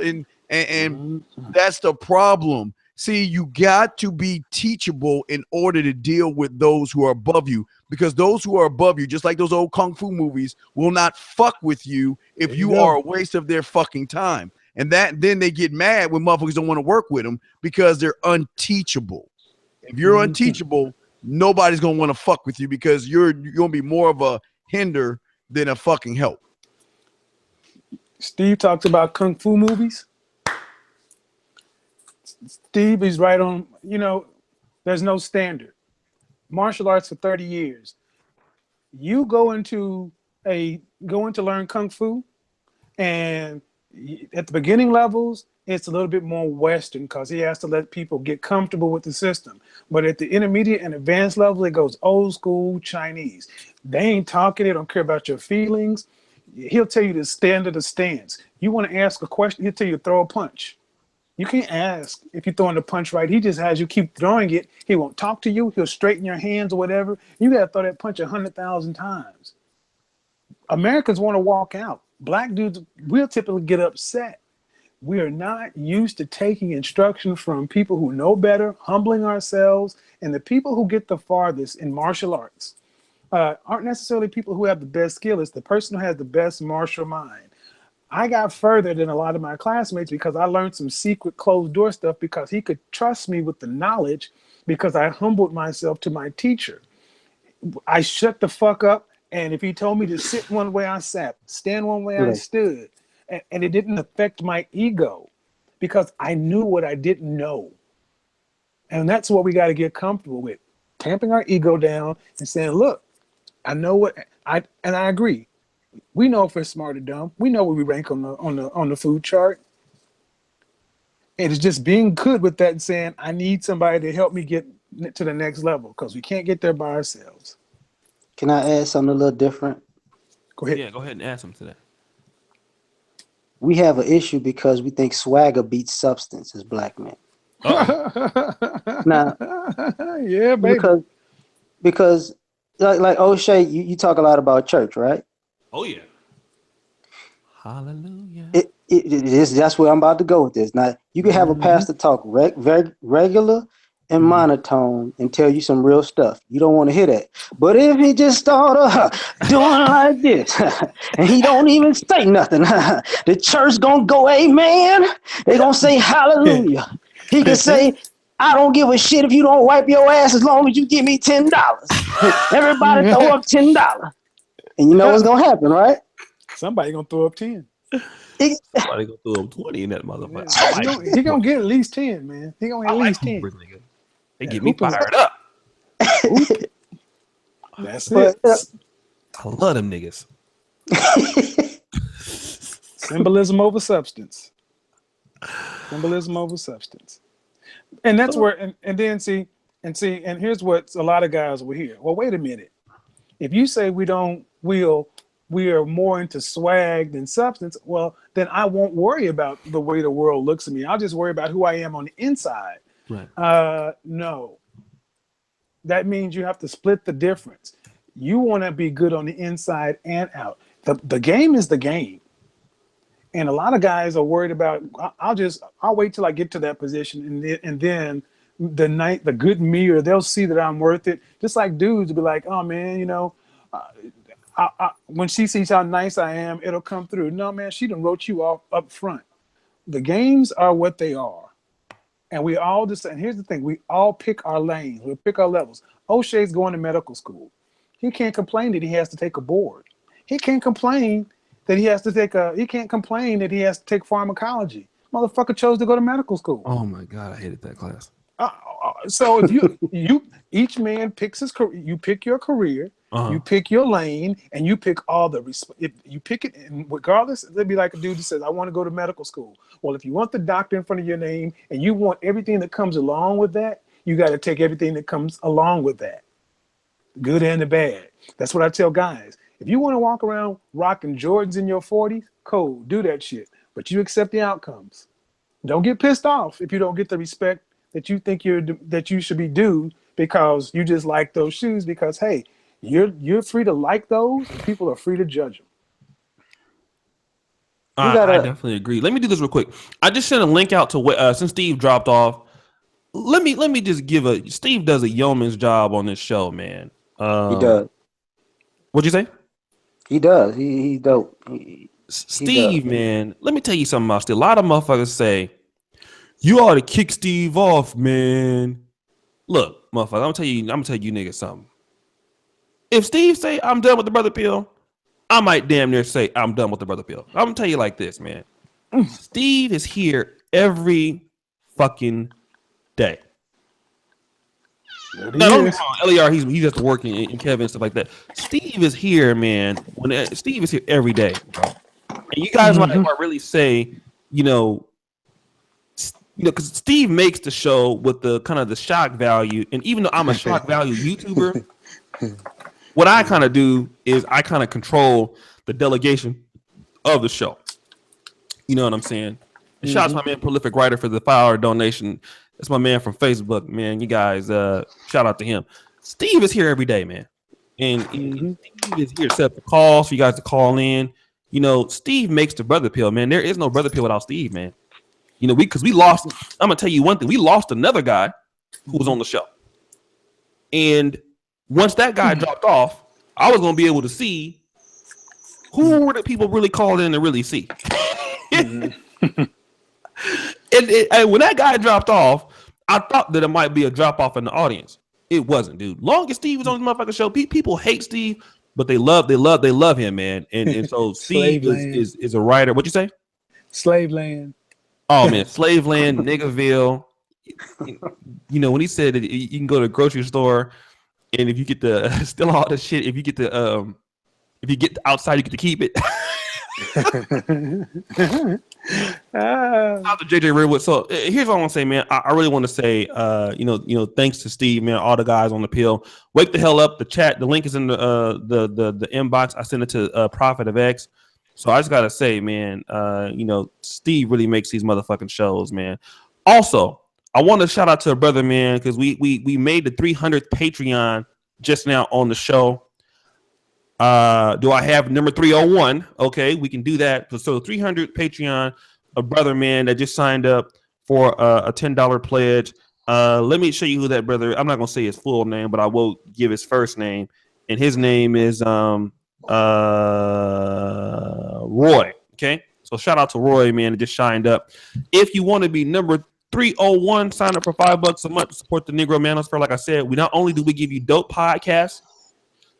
and that's the problem. See, you got to be teachable in order to deal with those who are above you, because those who are above you, just like those old kung fu movies, will not fuck with you if you are a waste of their fucking time. And then they get mad when motherfuckers don't want to work with them because they're unteachable. If you're unteachable, nobody's going to want to fuck with you because you're going to be more of a hinder than a fucking help. Steve talks about kung fu movies. Steve is right on, there's no standard. Martial arts for 30 years. You go into learn kung fu, and at the beginning levels, it's a little bit more Western because he has to let people get comfortable with the system. But at the intermediate and advanced level, it goes old school Chinese. They ain't talking. They don't care about your feelings. He'll tell you to stand to the stance. You want to ask a question, he'll tell you to throw a punch. You can't ask if you're throwing the punch right. He just has you keep throwing it. He won't talk to you. He'll straighten your hands or whatever. You got to throw that punch 100,000 times. Americans want to walk out. Black dudes, we'll typically get upset. We are not used to taking instruction from people who know better, humbling ourselves, and the people who get the farthest in martial arts aren't necessarily people who have the best skill. It's the person who has the best martial mind. I got further than a lot of my classmates because I learned some secret closed door stuff because he could trust me with the knowledge because I humbled myself to my teacher. I shut the fuck up, and if he told me to sit one way, I sat. Stand one way, I stood. And it didn't affect my ego because I knew what I didn't know. And that's what we got to get comfortable with. Tamping our ego down and saying, look, I know what I agree. We know if we're smart or dumb. We know where we rank on the food chart. It is just being good with that and saying, I need somebody to help me get to the next level because we can't get there by ourselves. Can I add something a little different? Go ahead. Yeah, go ahead and add something to that. We have an issue because we think swagger beats substance as black men. Now, yeah, baby. Because like O'Shea, you talk a lot about church, right? Oh yeah. Hallelujah. That's where I'm about to go with this. Now, you can have a pastor talk regular and monotone and tell you some real stuff. You don't want to hear that. But if he just start doing like this and he don't even say nothing, the church gonna go amen. They gonna say hallelujah. He can say, I don't give a shit if you don't wipe your ass as long as you give me $10. Everybody throw up $10. And you know what's gonna happen, right? Somebody gonna throw up 10. Somebody gonna throw up 20 in that motherfucker. He gonna get at least 10, man. He gonna get at least 10. Nigga. They get me fired up. That's it. I love them niggas. Symbolism over substance. Symbolism over substance. And that's where, and then see, and here's what a lot of guys will hear. Well, wait a minute. If you say we are more into swag than substance, well, then I won't worry about the way the world looks at me. I'll just worry about who I am on the inside. Right. No. That means you have to split the difference. You want to be good on the inside and out. The game is the game. And a lot of guys are worried about, I'll wait till I get to that position and then the good me, or they'll see that I'm worth it. Just like dudes will be like, oh man, you know, when she sees how nice I am, it'll come through. No, man, she done wrote you off up front. The games are what they are. And we all just, and here's the thing, we all pick our lanes, we pick our levels. O'Shea's going to medical school. He can't complain that he has to take a board. He can't complain that he has to take pharmacology. Motherfucker chose to go to medical school. Oh my God, I hated that class. So if you each man picks his career, you pick your career, you pick your lane, and you pick all the if you pick it, and regardless, there'd be like a dude that says, I want to go to medical school. Well, if you want the doctor in front of your name and you want everything that comes along with that, you got to take everything that comes along with that, good and the bad. That's what I tell guys. If you want to walk around rocking Jordans in your 40s, cool, do that shit. But you accept the outcomes. Don't get pissed off if you don't get the respect that you think that you should be due because you just like those shoes. Because hey, you're free to like those, and people are free to judge them. I definitely agree. Let me do this real quick. I just sent a link out to since Steve dropped off. Let me just give Steve does a yeoman's job on this show, man. He does. What'd you say? He does. He's dope. Steve, man, let me tell you something about Steve. A lot of motherfuckers say, you ought to kick Steve off, man. Look, motherfucker, I'm gonna tell you niggas something. If Steve say I'm done with the brother pill, I might damn near say I'm done with the brother pill. I'm gonna tell you like this, man. Steve is here every fucking day. Now, don't get me wrong, LER, he's just working, and Kevin and stuff like that. Steve is here, man. Steve is here every day, bro. And you guys might really say, because Steve makes the show with the kind of the shock value, and even though I'm a shock value YouTuber, what I kind of do is I kind of control the delegation of the show. You know what I'm saying? And shout out to my man, Prolific Writer, for the $5 donation. That's my man from Facebook, man. You guys, shout out to him. Steve is here every day, man. And Steve is here to set up the calls for you guys to call in. Steve makes the brother pill, man. There is no brother pill without Steve, man. Because we lost. I'm gonna tell you one thing. We lost another guy who was on the show. And once that guy dropped off, I was gonna be able to see who were the people really called in to really see. And when that guy dropped off, I thought that it might be a drop off in the audience. It wasn't, dude. Long as Steve was on the motherfucking show, people hate Steve, but they love him, man. And so Steve is a writer. What'd you say? Slave land. Oh man, slave land, Niggerville. When he said that you can go to the grocery store, and if you get the still all the shit, if you get outside, you get to keep it. Out to JJ Redwood. So here's what I want to say, man. I really want to say, thanks to Steve, man, all the guys on the pill. Wake the hell up. The chat, the link is in the inbox. I sent it to Prophet of X. So I just gotta say, man, Steve really makes these motherfucking shows, man. Also, I want to shout out to a brother, man, because we made the 300th Patreon just now on the show. Do I have number 301? Okay, we can do that. So 300 Patreon, a brother man that just signed up for a $10 pledge. Let me show you who that brother. I'm not gonna say his full name, but I will give his first name, and his name is Roy. Okay, so shout out to Roy, man, that just signed up. If you want to be number 301, sign up for $5 a month to support the Negro Manosphere. Like I said, we not only do we give you dope podcasts,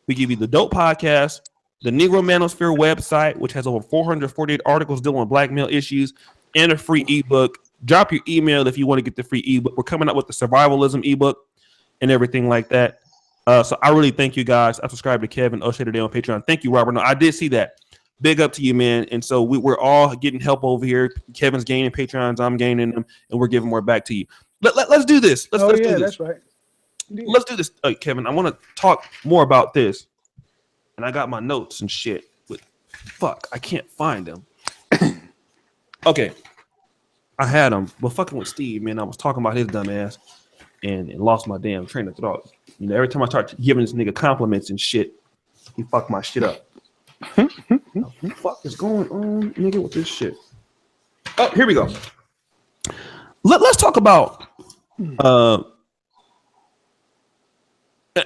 we give you the dope podcast, the Negro Manosphere website, which has over 448 articles dealing with black male issues, and a free ebook. Drop your email if you want to get the free ebook. We're coming out with the survivalism ebook and everything like that. So I really thank you guys. I subscribe to Kevin O'Shea today on Patreon. Thank you, Robert. No, I did see that. Big up to you, man. And so we're all getting help over here. Kevin's gaining Patreons. I'm gaining them, and we're giving more back to you. Let's do this. Let's do this. That's right. Let's do this, Kevin. I want to talk more about this. And I got my notes and shit. But fuck, I can't find them. Okay. I had them. But fucking with Steve, man, I was talking about his dumb ass and lost my damn train of thought. You know, every time I start giving this nigga compliments and shit, he fucked my shit up. What the fuck is going on, nigga, with this shit? Oh, here we go. Let's talk about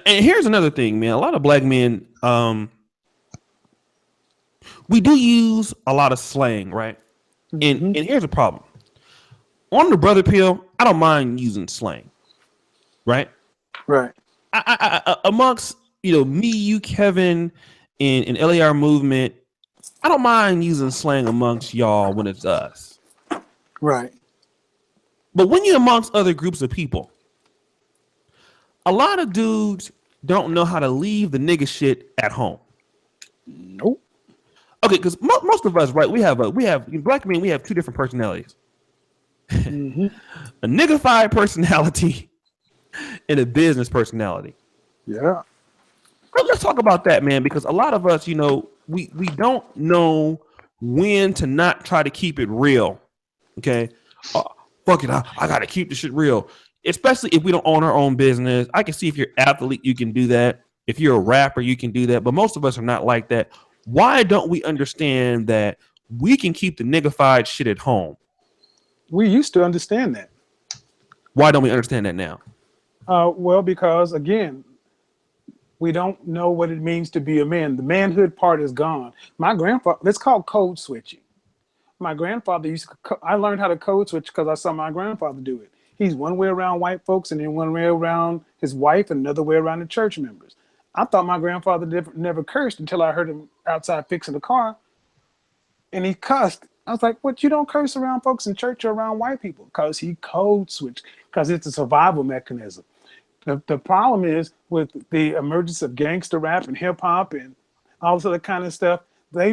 and here's another thing, man. A lot of black men, we do use a lot of slang, right? And here's a problem. On the brother pill, I don't mind using slang, right? Right. I amongst me, you, Kevin, and LAR movement, I don't mind using slang amongst y'all when it's us, right? But when you're amongst other groups of people, a lot of dudes don't know how to leave the nigga shit at home. Nope. Okay, because most of us, right? We have black men. We have two different personalities. A niggified personality and a business personality. Yeah. Let's talk about that, man, because a lot of us, we don't know when to not try to keep it real. Okay. Fuck it. I got to keep the shit real, especially if we don't own our own business. I can see if you're an athlete, you can do that. If you're a rapper, you can do that. But most of us are not like that. Why don't we understand that we can keep the niggified shit at home? We used to understand that. Why don't we understand that now? Well, because again, we don't know what it means to be a man. The manhood part is gone. My grandfather, let's call code switching. My grandfather I learned how to code switch because I saw my grandfather do it. He's one way around white folks and then one way around his wife and another way around the church members. I thought my grandfather never cursed until I heard him outside fixing the car. And he cussed. I was like, what, you don't curse around folks in church or around white people? Because he code switched, because it's a survival mechanism. The problem is with the emergence of gangster rap and hip hop and all this other kind of stuff, they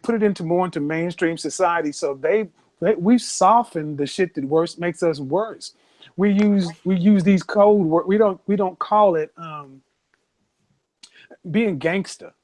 put it into mainstream society. So we've softened the shit that makes us worse. We use these code words. We don't call it being gangster.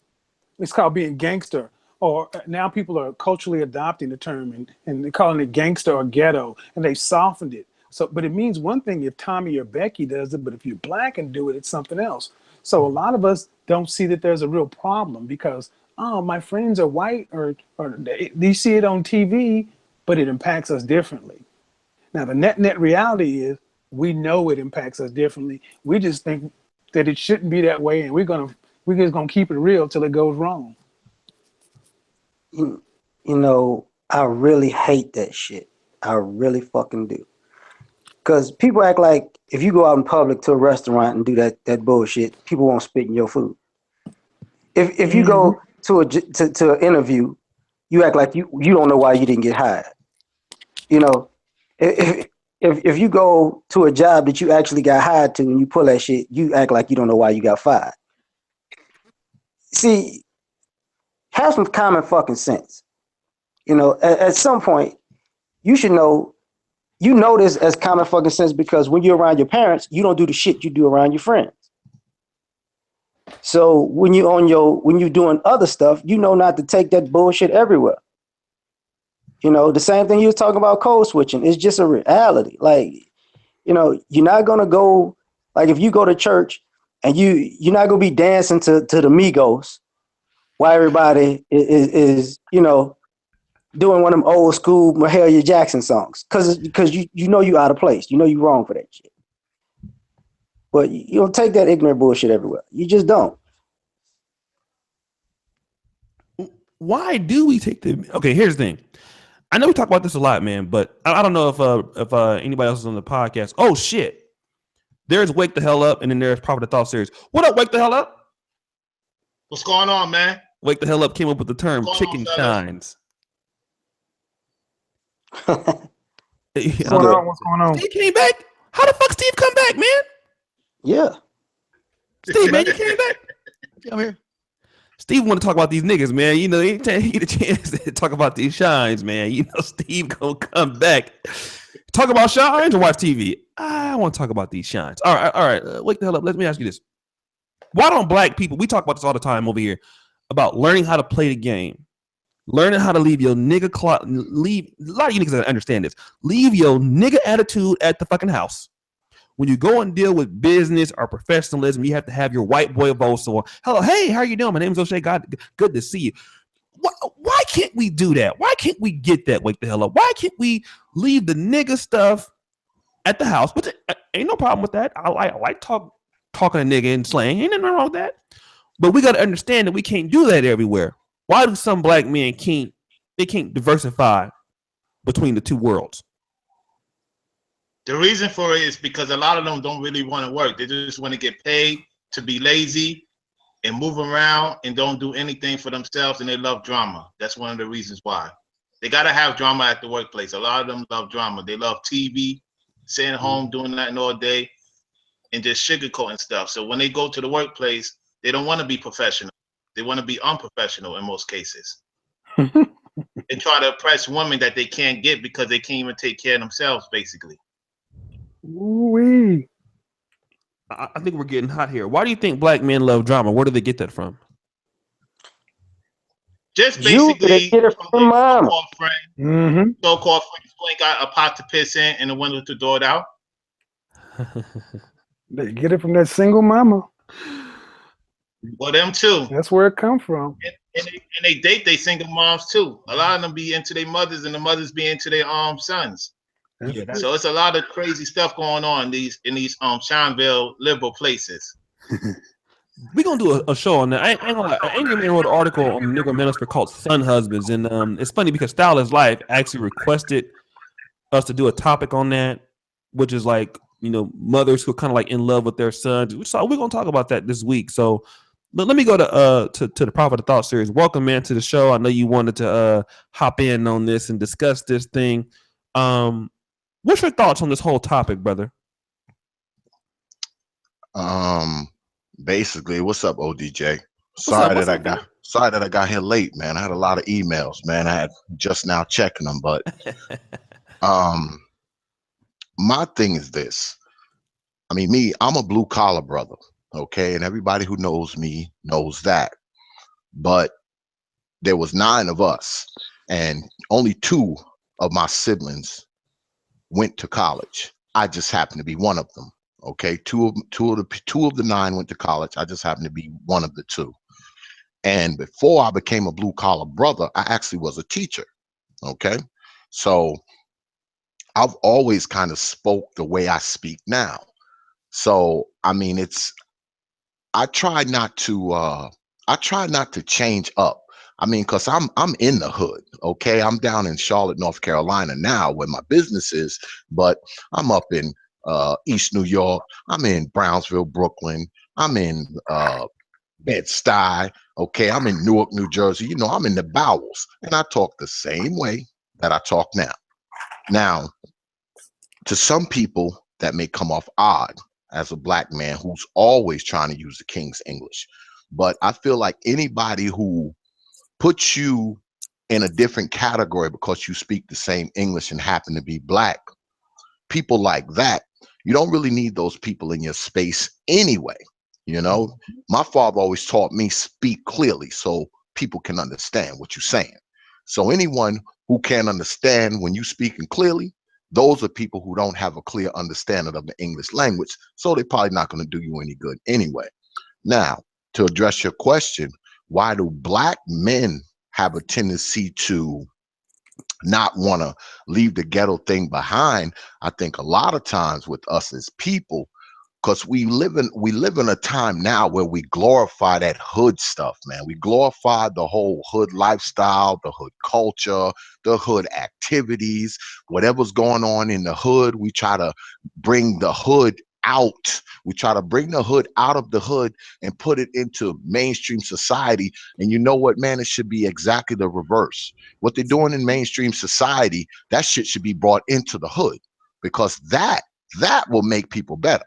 It's called being gangster. Or now people are culturally adopting the term and they're calling it gangster or ghetto, and they've softened it. So, but it means one thing if Tommy or Becky does it, but if you're black and do it, it's something else. So a lot of us don't see that there's a real problem because, oh, my friends are white or they see it on TV, but it impacts us differently. Now, the net reality is we know it impacts us differently. We just think that it shouldn't be that way, and we're just gonna keep it real till it goes wrong. I really hate that shit. I really fucking do. Because people act like if you go out in public to a restaurant and do that bullshit, people won't spit in your food. If you go to an interview, you act like you don't know why you didn't get hired. If you go to a job that you actually got hired to and you pull that shit, you act like you don't know why you got fired. See, have some common fucking sense. At some point, you should know. You know this as common fucking sense because when you're around your parents, you don't do the shit you do around your friends. So when you're doing other stuff, you know not to take that bullshit everywhere. The same thing you were talking about code switching. It's just a reality. Like, you're not gonna go, like if you go to church and you're not gonna be dancing to the Migos why everybody is doing one of them old school Mahalia Jackson songs, because you know you out of place, you know you wrong for that shit, but you don't take that ignorant bullshit everywhere. You just don't. Why do we take the? Okay, here's the thing. I know we talk about this a lot, man, but I don't know if anybody else is on the podcast. Oh shit! There's Wake the Hell Up, and then there's Prophet of Thought series. What up, Wake the Hell Up? What's going on, man? Wake the Hell Up came up with the term chicken shines. What's going on? What's going on? Steve came back. How the fuck Steve come back, man? Yeah. Steve, man, you came back. I'm here. Steve want to talk about these niggas, man. You know, anytime he get a chance to talk about these shines, man, you know Steve gonna come back. Talk about shines or watch TV? I want to talk about these shines. All right. Wake the hell up. Let me ask you this. Why don't black people, we talk about this all the time over here, about learning how to play the game, learning how to leave your nigga, leave, a lot of you niggas that understand this, leave your nigga attitude at the fucking house. When you go and deal with business or professionalism, you have to have your white boy voice or, hello, hey, how you doing? My name is O'Shea. God, good to see you. Why can't we do that? Why can't we get that? Wake the hell up. Why can't we leave the nigga stuff at the house? But ain't no problem with that. I like talking to nigga and slang. Ain't nothing wrong with that. But we got to understand that we can't do that everywhere. Why do some black men can't diversify between the two worlds? The reason for it is because a lot of them don't really want to work. They just want to get paid to be lazy and move around and don't do anything for themselves, and they love drama. That's one of the reasons why. They got to have drama at the workplace. A lot of them love drama. They love TV, sitting home doing nothing all day and just sugarcoating stuff. So when they go to the workplace, they don't want to be professional. They want to be unprofessional in most cases. They try to oppress women that they can't get because they can't even take care of themselves, basically. Ooh-wee. I think we're getting hot here. Why do you think black men love drama? Where do they get that from? Just basically get it from mama. So-called friends who ain't got a pot to piss in and a window to throw it out. They get it from that single mama. Well, them too. That's where it come from. And they date they single moms too. A lot of them be into their mothers, and the mothers be into their sons. Yeah, so it's a lot of crazy stuff going on in these Shineville liberal places. We're gonna do a show on that. I ain't gonna lie. Angry Man wrote an article on Negro Minister called Son Husbands, and it's funny because Style is Life actually requested us to do a topic on that, which is like, you know, mothers who are kind of like in love with their sons. So we're gonna talk about that this week. So but let me go to the Prophet of Thought series. Welcome, man, to the show. I know you wanted to hop in on this and discuss this thing. What's your thoughts on this whole topic, brother? Basically, what's up, ODJ? Sorry that I got here late, man. I had a lot of emails, man. I had just now checking them, but my thing is this. I mean, I'm a blue collar brother, okay, and everybody who knows me knows that. But there was 9 of us, and only 2 of my siblings went to college. I just happened to be one of them. Okay, two of the 9 went to college. I just happened to be one of the 2. And before I became a blue collar brother, I actually was a teacher. Okay, so I've always kind of spoke the way I speak now. So I mean, I try not to change up. I mean, because I'm in the hood, okay? I'm down in Charlotte, North Carolina now where my business is, but I'm up in East New York. I'm in Brownsville, Brooklyn. I'm in Bed-Stuy, okay? I'm in Newark, New Jersey. You know, I'm in the bowels, and I talk the same way that I talk now. Now, to some people, that may come off odd as a black man who's always trying to use the King's English. But I feel like anybody who puts you in a different category because you speak the same English and happen to be black, people like that, you don't really need those people in your space anyway. You know, my father always taught me speak clearly so people can understand what you're saying. So anyone who can't understand when you speaking clearly, those are people who don't have a clear understanding of the English language. So they're probably not going to do you any good anyway. Now, to address your question, why do black men have a tendency to not want to leave the ghetto thing behind? I think a lot of times with us as people, because we live in a time now where we glorify that hood stuff, man. We glorify the whole hood lifestyle, the hood culture, the hood activities, whatever's going on in the hood. We try to bring the hood out. We try to bring the hood out of the hood and put it into mainstream society. And you know what, man? It should be exactly the reverse. What they're doing in mainstream society, that shit should be brought into the hood, because that will make people better.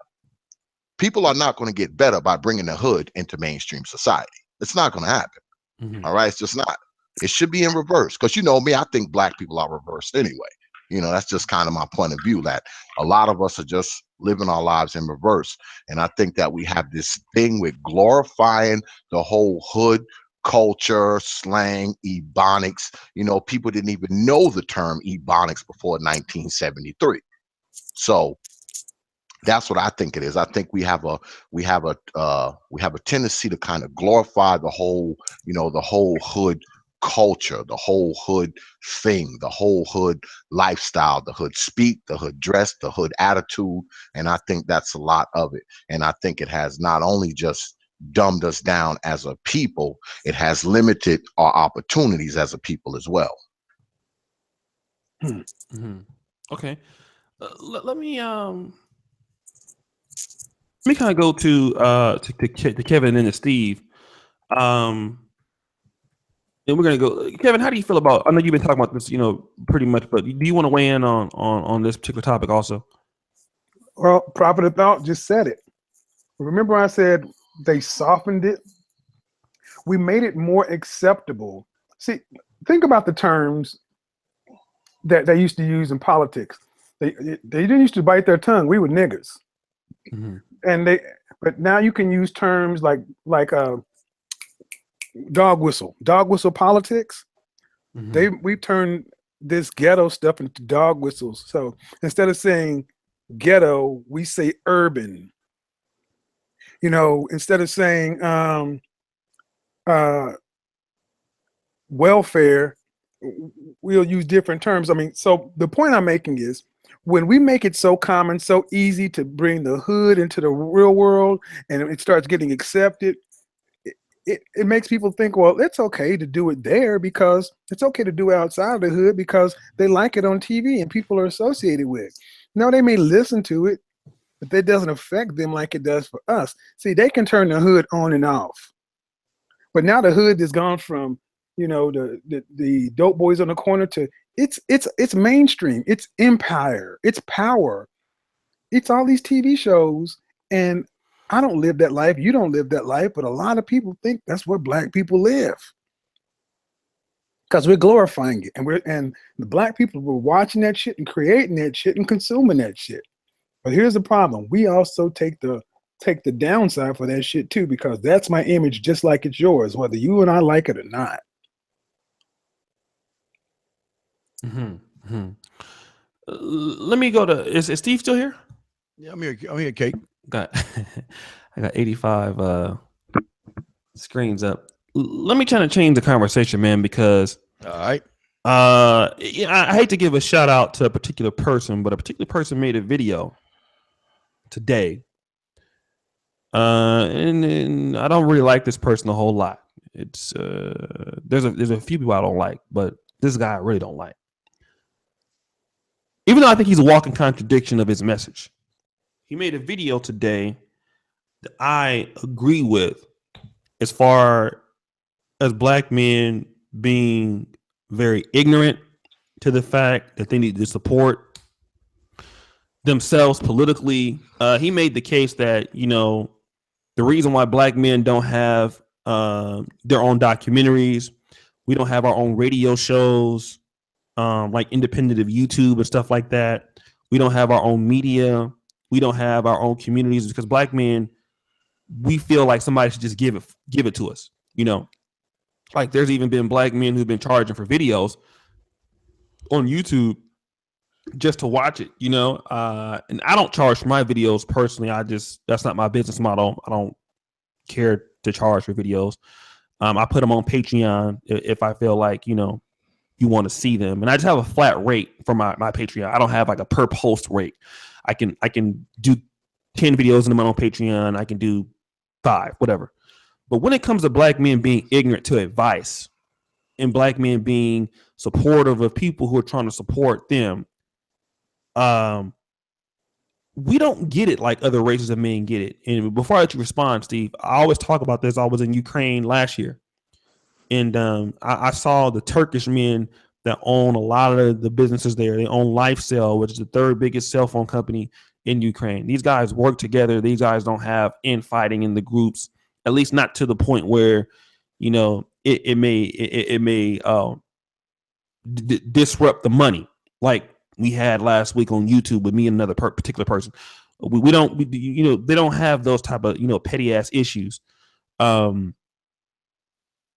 People are not going to get better by bringing the hood into mainstream society. It's not going to happen. Mm-hmm. All right. It's just not. It should be in reverse. Because you know me, I think black people are reversed anyway. You know, that's just kind of my point of view, that a lot of us are just living our lives in reverse. And I think that we have this thing with glorifying the whole hood culture, slang, ebonics. You know, people didn't even know the term ebonics before 1973. So that's what I think it is. I think we have a tendency to kind of glorify the whole, you know, the whole hood culture, the whole hood thing, the whole hood lifestyle, the hood speak, the hood dress, the hood attitude. And I think that's a lot of it. And I think it has not only just dumbed us down as a people, it has limited our opportunities as a people as well. Mm-hmm. Okay. Let me kind of go to Kevin and to Steve. And we're gonna go. Kevin, how do you feel about? I know you've been talking about this, you know, pretty much, but do you want to weigh in on this particular topic also? Well, Prophet of Thought just said it. Remember, I said they softened it. We made it more acceptable. See, think about the terms that they used to use in politics. They didn't used to bite their tongue. We were niggers. Mm-hmm. But now you can use terms like dog whistle politics. Mm-hmm. We've turned this ghetto stuff into dog whistles. So instead of saying ghetto, we say urban. You know, instead of saying welfare, we'll use different terms. I mean, so the point I'm making is, when we make it so common, so easy to bring the hood into the real world, and it starts getting accepted, it makes people think, well, it's okay to do it there because it's okay to do it outside of the hood because they like it on TV and people are associated with it. Now, they may listen to it, but that doesn't affect them like it does for us. See, they can turn the hood on and off. But now the hood has gone from, you know, the dope boys on the corner to it's mainstream, it's empire, it's power, it's all these TV shows. And I don't live that life, you don't live that life, but a lot of people think that's where black people live because we're glorifying it, and the black people were watching that shit and creating that shit and consuming that shit. But here's the problem: we also take the downside for that shit too, because that's my image just like it's yours, whether you and I like it or not. Mm-hmm. Mm-hmm. Let me go to is Steve still here? Yeah, I'm here, Kate. I got 85 screens up. Let me try to change the conversation, man, because all right. I hate to give a shout out to a particular person, but a particular person made a video today. And I don't really like this person a whole lot. It's there's a few people I don't like, but this guy I really don't like. Even though I think he's a walking contradiction of his message. He made a video today that I agree with as far as black men being very ignorant to the fact that they need to support themselves politically. He made the case that, you know, the reason why black men don't have their own documentaries, we don't have our own radio shows, like independent of YouTube and stuff like that. We don't have our own media. We don't have our own communities because black men, we feel like somebody should just give it to us. You know, like there's even been black men who've been charging for videos on YouTube just to watch it, you know. And I don't charge for my videos personally. That's not my business model. I don't care to charge for videos. I put them on Patreon if I feel like, you know, you want to see them. And I just have a flat rate for my Patreon. I don't have like a per post rate. I can do 10 videos in a month on Patreon. I can do 5, whatever. But when it comes to black men being ignorant to advice and black men being supportive of people who are trying to support them, we don't get it like other races of men get it. And before I let you respond, Steve, I always talk about this. I was in Ukraine last year, and I saw the Turkish men that own a lot of the businesses there. They own LifeCell, which is the 3rd biggest cell phone company in Ukraine. These guys work together. These guys don't have infighting in the groups, at least not to the point where, you know, it may disrupt the money like we had last week on YouTube with me and another particular person. We don't, you know, they don't have those type of, you know, petty ass issues. Are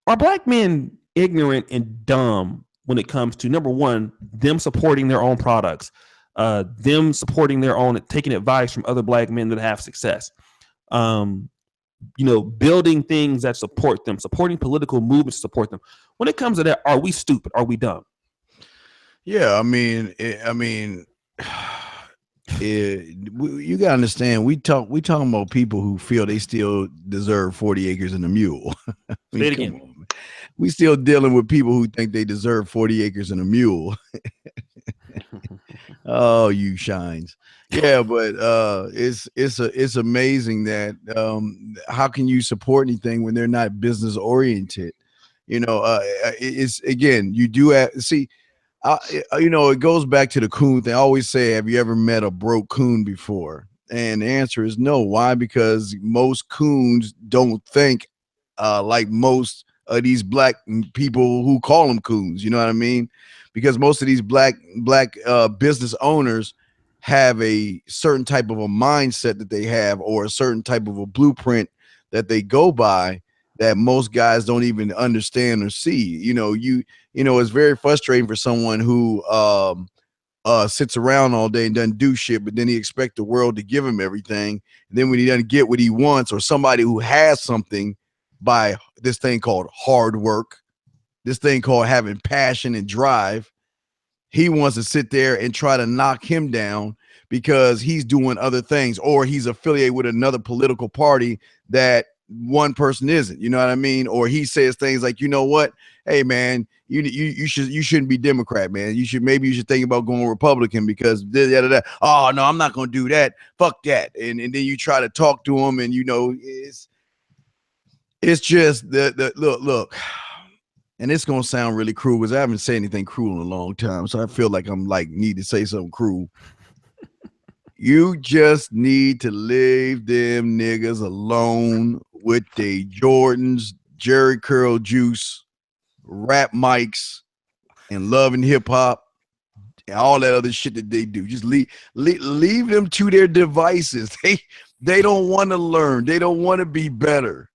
black men ignorant and dumb when it comes to, number one, them supporting their own products, them supporting their own, taking advice from other black men that have success, you know, building things that support them, supporting political movements to support them? When it comes to that, are we stupid? Are we dumb? Yeah, you gotta understand. We talking about people who feel they still deserve 40 acres and a mule. I mean, Say it again. on, we still dealing with people who think they deserve 40 acres and a mule. Oh, you shines. Yeah, but it's amazing that how can you support anything when they're not business oriented? You know, it's, again, you do see. You know, it goes back to the coon. They always say, have you ever met a broke coon before? And the answer is no. Why? Because most coons don't think like most of these black people who call them coons. You know what I mean? Because most of these black business owners have a certain type of a mindset that they have, or a certain type of a blueprint that they go by, that most guys don't even understand or see. You know, it's very frustrating for someone who sits around all day and doesn't do shit, but then he expects the world to give him everything. And then when he doesn't get what he wants, or somebody who has something by this thing called hard work, this thing called having passion and drive, he wants to sit there and try to knock him down because he's doing other things, or he's affiliated with another political party that one person isn't. You know what I mean? Or he says things like, you know what, hey man, you shouldn't be Democrat, man. You should think about going Republican because oh no, I'm not gonna do that. Fuck that. And then you try to talk to him, and you know, it's just the look. And it's gonna sound really cruel because I haven't said anything cruel in a long time, so I feel like I'm like need to say something cruel. You just need to leave them niggas alone with their Jordans, Jerry Curl juice, rap mics, and love and hip hop, and all that other shit that they do. Just leave them to their devices. They don't want to learn. They don't want to be better.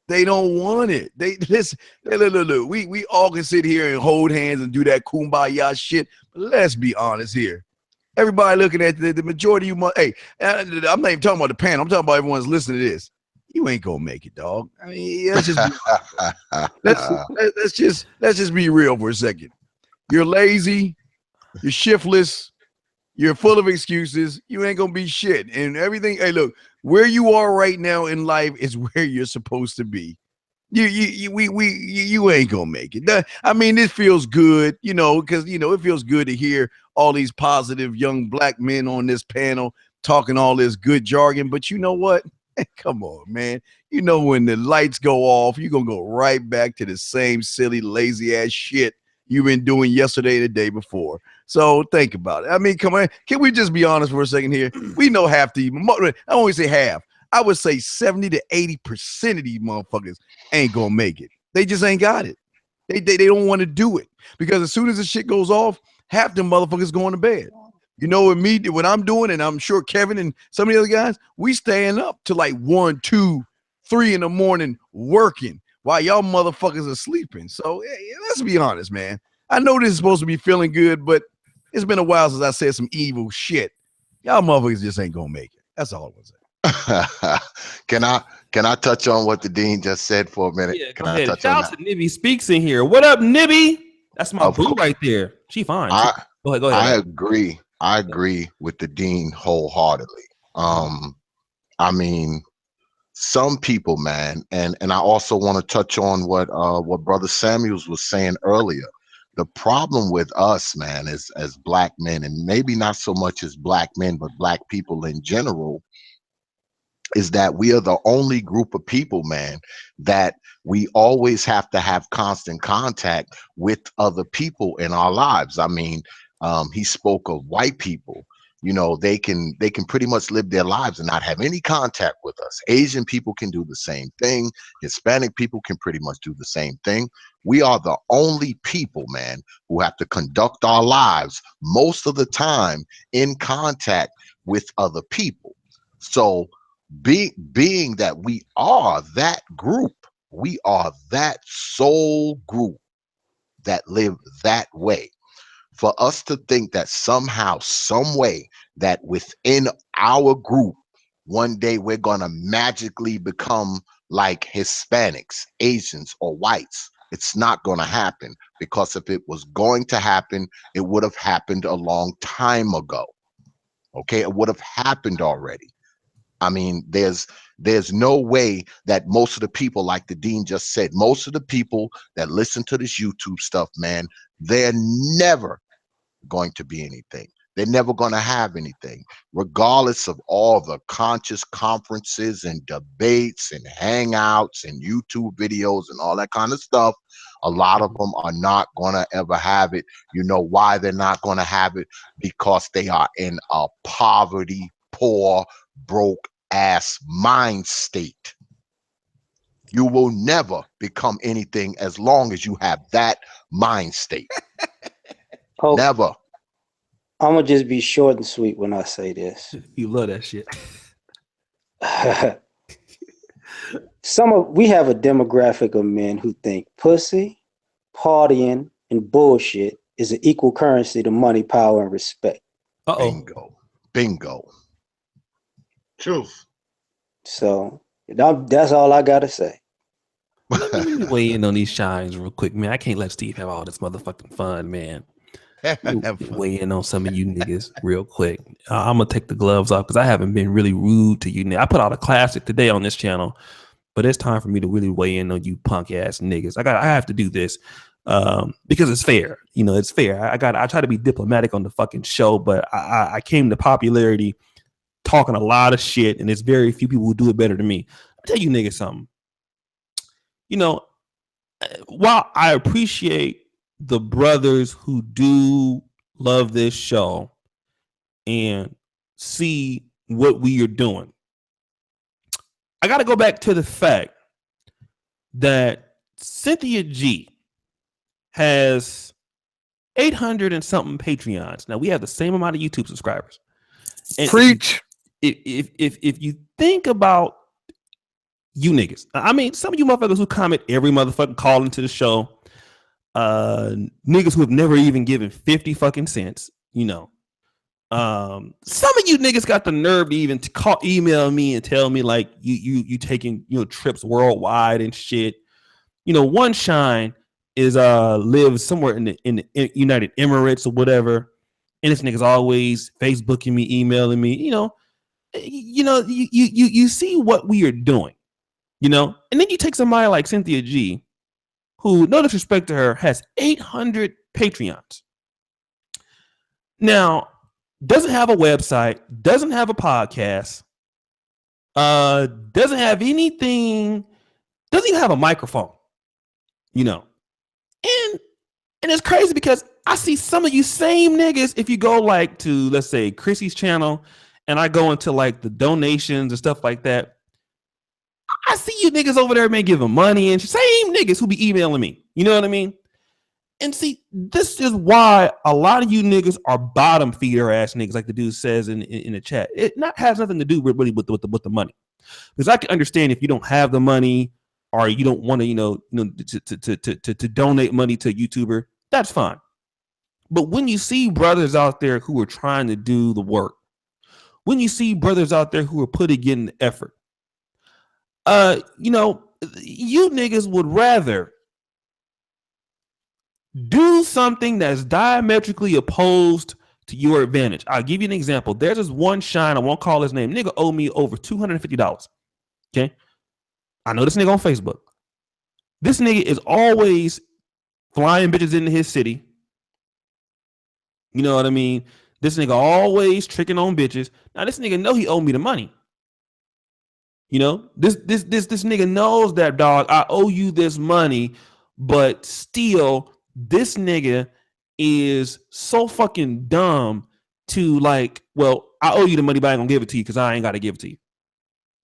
They don't want it. Look. We all can sit here and hold hands and do that kumbaya shit. But let's be honest here. Everybody looking at the majority of you, hey, I'm not even talking about the panel. I'm talking about everyone's listening to this. You ain't gonna make it, dog. I mean, let's just be real for a second. You're lazy, you're shiftless, you're full of excuses. You ain't gonna be shit. And everything. Hey, look, where you are right now in life is where you're supposed to be. You ain't gonna make it. I mean, this feels good, you know, because it feels good to hear all these positive young black men on this panel talking all this good jargon. But you know what? Come on, man. You know, when the lights go off, you're gonna go right back to the same silly, lazy ass shit you've been doing yesterday and the day before. So think about it. I mean, come on. Can we just be honest for a second here? We know half the, I won't say half. I would say 70 to 80% of these motherfuckers ain't gonna make it. They just ain't got it. They don't want to do it, because as soon as the shit goes off, half them motherfuckers going to bed. You know, with me, what I'm doing, and I'm sure Kevin and some of the other guys, we staying up to like 1, 2, 3 in the morning working while y'all motherfuckers are sleeping. So let's be honest, man. I know this is supposed to be feeling good, but it's been a while since I said some evil shit. Y'all motherfuckers just ain't gonna make it. That's all I want to say. Can I touch on what the dean just said for a minute? Yeah, Can go I ahead. touch on Shout out that? to Nibby Speaks in here. What up, Nibby? That's my Of boo course, right there. She fine too. I Go ahead. Go I ahead. agree. I agree with the dean wholeheartedly. I mean, some people, man, and I also want to touch on what Brother Samuels was saying earlier. The problem with us, man, is as black men, and maybe not so much as black men, but black people in general, is that we are the only group of people, man, that we always have to have constant contact with other people in our lives. I mean, he spoke of white people. You know, they can pretty much live their lives and not have any contact with us. Asian people can do the same thing. Hispanic people can pretty much do the same thing. We are the only people, man, who have to conduct our lives most of the time in contact with other people. So being that we are that group, we are that sole group that live that way. For us to think that somehow, some way, that within our group, one day we're gonna magically become like Hispanics, Asians, or whites, it's not gonna happen. Because if it was going to happen, it would have happened a long time ago. Okay, it would have happened already. I mean, there's no way that most of the people, like the dean just said, most of the people that listen to this YouTube stuff, man, they're never going to be anything. They're never going to have anything, regardless of all the conscious conferences and debates and hangouts and YouTube videos and all that kind of stuff. A lot of them are not going to ever have it. You know why they're not going to have it? Because they are in a poverty, poor, broke ass mind state. You will never become anything as long as you have that mind state. Oh, Never. I'm gonna just be short and sweet when I say this. You love that shit. We have a demographic of men who think pussy, partying, and bullshit is an equal currency to money, power, and respect. Bingo. Truth. So that's all I gotta say. Let me weigh in on these shines real quick, man. I can't let Steve have all this motherfucking fun, man. Weigh in on some of you niggas real quick. I'm gonna take the gloves off because I haven't been really rude to you. I put out a classic today on this channel, but it's time for me to really weigh in on you punk ass niggas. I have to do this because it's fair. You know, it's fair. I try to be diplomatic on the fucking show, but I came to popularity talking a lot of shit, and there's very few people who do it better than me. I'll tell you niggas something. You know, while I appreciate the brothers who do love this show and see what we are doing, I got to go back to the fact that Cynthia G has 800 and something Patreons. Now we have the same amount of YouTube subscribers. And preach. If you think about you niggas, I mean, some of you motherfuckers who comment every motherfucking call into the show, niggas who have never even given 50 fucking cents, you know. Some of you niggas got the nerve to even email me and tell me like you taking, you know, trips worldwide and shit. You know, one shine is lives somewhere in the United Emirates or whatever, and this nigga's always Facebooking me, emailing me. You see what we are doing, you know, and then you take somebody like Cynthia G, who, no disrespect to her, has 800 Patreons. Now, doesn't have a website, doesn't have a podcast, doesn't have anything, doesn't even have a microphone, you know. And it's crazy because I see some of you same niggas, if you go like to, let's say, Chrissy's channel, and I go into like the donations and stuff like that, I see you niggas over there, man, giving money, and same niggas who be emailing me. You know what I mean? And see, this is why a lot of you niggas are bottom feeder ass niggas, like the dude says in the chat. It has nothing to do really with the money, because I can understand if you don't have the money or you don't want to, to donate money to a YouTuber. That's fine. But when you see brothers out there who are trying to do the work, when you see brothers out there who are putting in the effort. You know, you niggas would rather do something that's diametrically opposed to your advantage. I'll give you an example. There's this one shine, I won't call his name. Nigga owe me over $250. Okay. I know this nigga on Facebook. This nigga is always flying bitches into his city. You know what I mean? This nigga always tricking on bitches. Now this nigga know he owe me the money. You know, this nigga knows that, dog, I owe you this money, but still this nigga is so fucking dumb to like, well, I owe you the money, but I ain't gonna give it to you because I ain't gotta give it to you.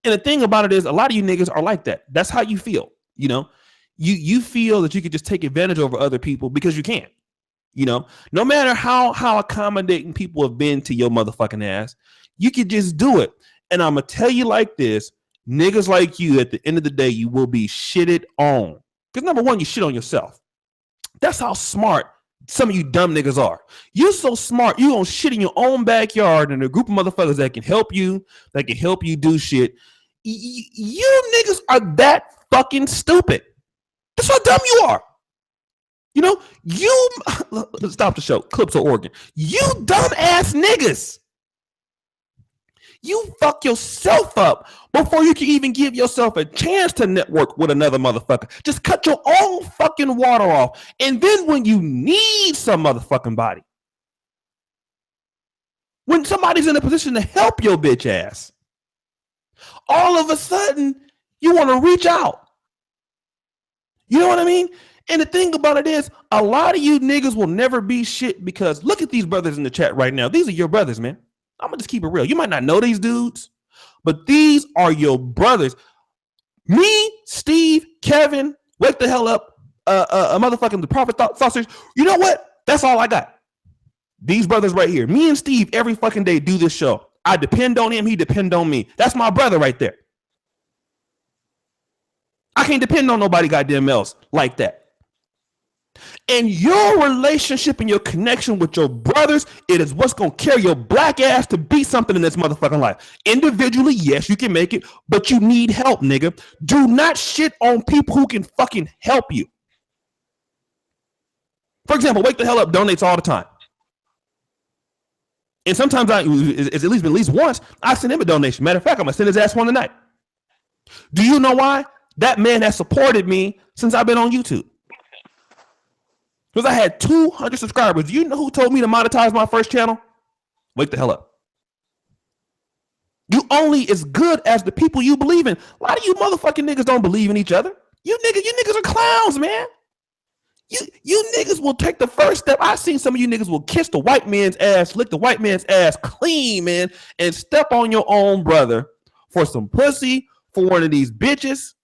And the thing about it is a lot of you niggas are like that. That's how you feel. You know, you feel that you could just take advantage over other people because you can't. You know, no matter how accommodating people have been to your motherfucking ass, you could just do it. And I'm gonna tell you like this, niggas like you, at the end of the day, you will be shitted on. Because number one, you shit on yourself. That's how smart some of you dumb niggas are. You're so smart, you gonna shit in your own backyard and a group of motherfuckers that can help you do shit. You niggas are that fucking stupid. That's how dumb you are. You know, you stop the show. Clips of Oregon. You dumb ass niggas. You fuck yourself up before you can even give yourself a chance to network with another motherfucker. Just cut your own fucking water off. And then when you need some motherfucking body, when somebody's in a position to help your bitch ass, all of a sudden you want to reach out. You know what I mean? And the thing about it is, a lot of you niggas will never be shit because look at these brothers in the chat right now. These are your brothers, man. I'm gonna just keep it real. You might not know these dudes, but these are your brothers. Me, Steve, Kevin, wake the hell up, a motherfucking the Prophet Sausage. You know what? That's all I got. These brothers right here. Me and Steve every fucking day do this show. I depend on him. He depend on me. That's my brother right there. I can't depend on nobody goddamn else like that. And your relationship and your connection with your brothers, it is what's going to carry your black ass to be something in this motherfucking life. Individually, yes, you can make it, but you need help, nigga. Do not shit on people who can fucking help you. For example, Wake the Hell Up donates all the time. And sometimes it's at least once, I send him a donation. Matter of fact, I'm going to send his ass one tonight. Do you know why? That man has supported me since I've been on YouTube. Because I had 200 subscribers. Do you know who told me to monetize my first channel? Wake the hell up. You only as good as the people you believe in. A lot of you motherfucking niggas don't believe in each other. You niggas are clowns, man. You niggas will take the first step. I've seen some of you niggas will kiss the white man's ass, lick the white man's ass clean, man, and step on your own brother for some pussy, for one of these bitches,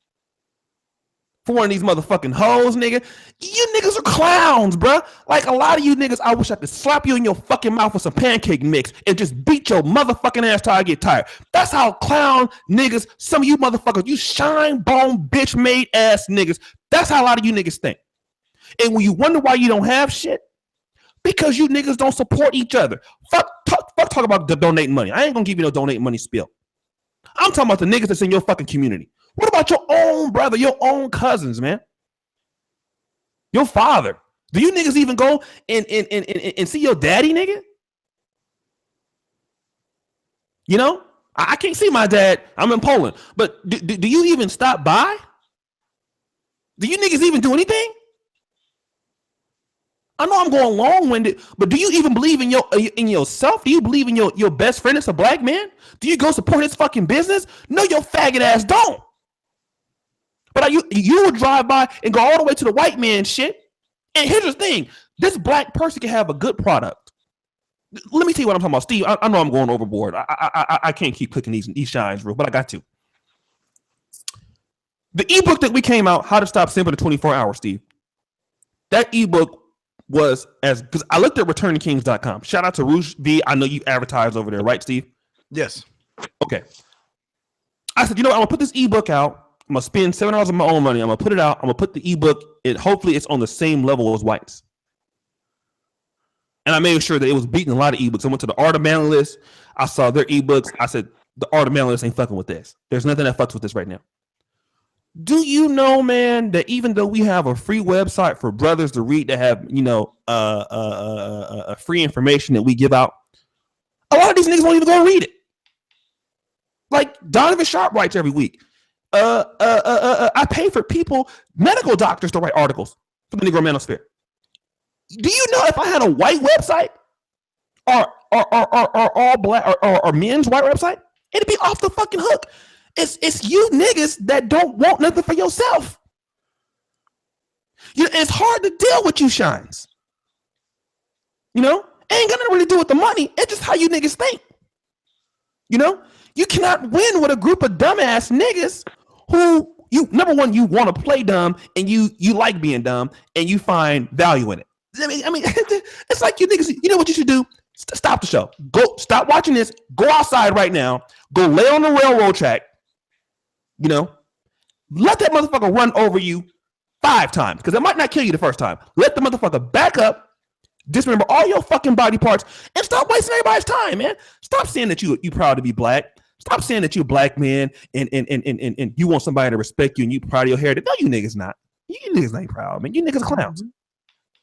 for one of these motherfucking hoes, nigga. You niggas are clowns, bro. Like a lot of you niggas, I wish I could slap you in your fucking mouth with some pancake mix and just beat your motherfucking ass till I get tired. That's how clown niggas, some of you motherfuckers, you shine bone bitch made ass niggas. That's how a lot of you niggas think. And when you wonder why you don't have shit, because you niggas don't support each other. Fuck talk about the donating money. I ain't gonna give you no donating money spill. I'm talking about the niggas that's in your fucking community. What about your own brother, your own cousins, man? Your father. Do you niggas even go and see your daddy, nigga? You know? I can't see my dad. I'm in Poland. But do you even stop by? Do you niggas even do anything? I know I'm going long-winded, but do you even believe in yourself? Do you believe in your best friend that's a black man? Do you go support his fucking business? No, your faggot ass don't. But you would drive by and go all the way to the white man shit. And here's the thing. This black person can have a good product. Let me tell you what I'm talking about. Steve, I know I'm going overboard. I can't keep clicking these shines, bro, but I got to. The ebook that we came out, How to Stop Simping in 24 Hours, Steve. That ebook was because I looked at returningkings.com. Shout out to Rouge V. I know you advertise over there, right, Steve? Yes. Okay. I said, you know what? I'm going to put this ebook out. I'm going to spend $7 of my own money. I'm going to put it out. I'm going to put the ebook, and hopefully it's on the same level as White's. And I made sure that it was beating a lot of ebooks. I went to the Art of Manliness. I saw their ebooks. I said, the Art of Manliness ain't fucking with this. There's nothing that fucks with this right now. Do you know, man, that even though we have a free website for brothers to read that have, free information that we give out, a lot of these niggas won't even go read it. Like Donovan Sharp writes every week. I pay for people, medical doctors, to write articles for the Negro Manosphere. Do you know if I had a white website or all black or men's white website, it'd be off the fucking hook. It's you niggas that don't want nothing for yourself. It's hard to deal with you shines. Ain't got nothing really to do with the money. It's just how you niggas think. You cannot win with a group of dumbass niggas who number one, you want to play dumb and you like being dumb and you find value in it. I mean, it's like you niggas. You know what you should do? Stop the show. Go stop watching this. Go outside right now. Go lay on the railroad track. Let that motherfucker run over you 5 times because it might not kill you the first time. Let the motherfucker back up, dismember all your fucking body parts, and stop wasting everybody's time, man. Stop saying that you proud to be black. Stop saying that you're a black man and you want somebody to respect you and you proud of your heritage. No, you niggas not. You niggas ain't proud, man. You niggas clowns.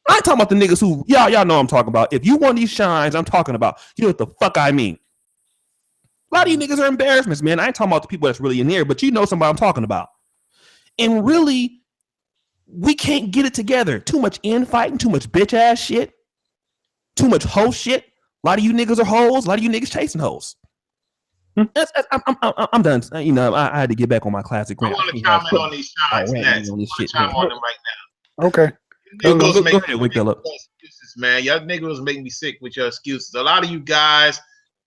I ain't talking about the niggas who y'all know I'm talking about. If you want these shines, I'm talking about. You know what the fuck I mean. A lot of you niggas are embarrassments, man. I ain't talking about the people that's really in here, but you know somebody I'm talking about. And really, we can't get it together. Too much infighting, too much bitch ass shit, too much hoe shit. A lot of you niggas are hoes. A lot of you niggas chasing hoes. I'm done. I had to get back on my classic. I want to comment on these shines next. I want to chime on them right now. Okay. Go ahead, Wick Phillip. Excuses, man. Y'all niggas make me sick with your excuses. A lot of you guys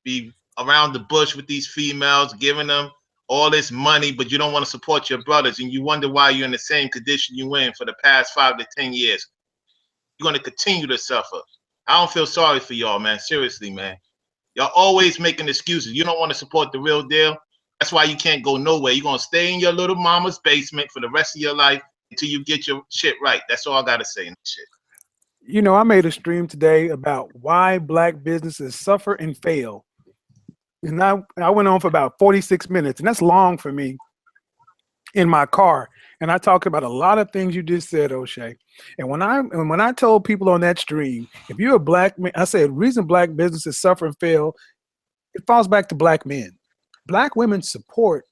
be around the bush with these females, giving them all this money, but you don't want to support your brothers, and you wonder why you're in the same condition you in for the past 5 to 10 years. You're going to continue to suffer. I don't feel sorry for y'all, man. Seriously, man. Y'all always making excuses. You don't want to support the real deal. That's why you can't go nowhere. You're going to stay in your little mama's basement for the rest of your life until you get your shit right. That's all I got to say in this shit. I made a stream today about why black businesses suffer and fail. And I went on for about 46 minutes, and that's long for me in my car. And I talked about a lot of things you just said, O'Shea. And when I told people on that stream, if you're a black man, I said, reason black businesses suffer and fail, it falls back to black men. Black women support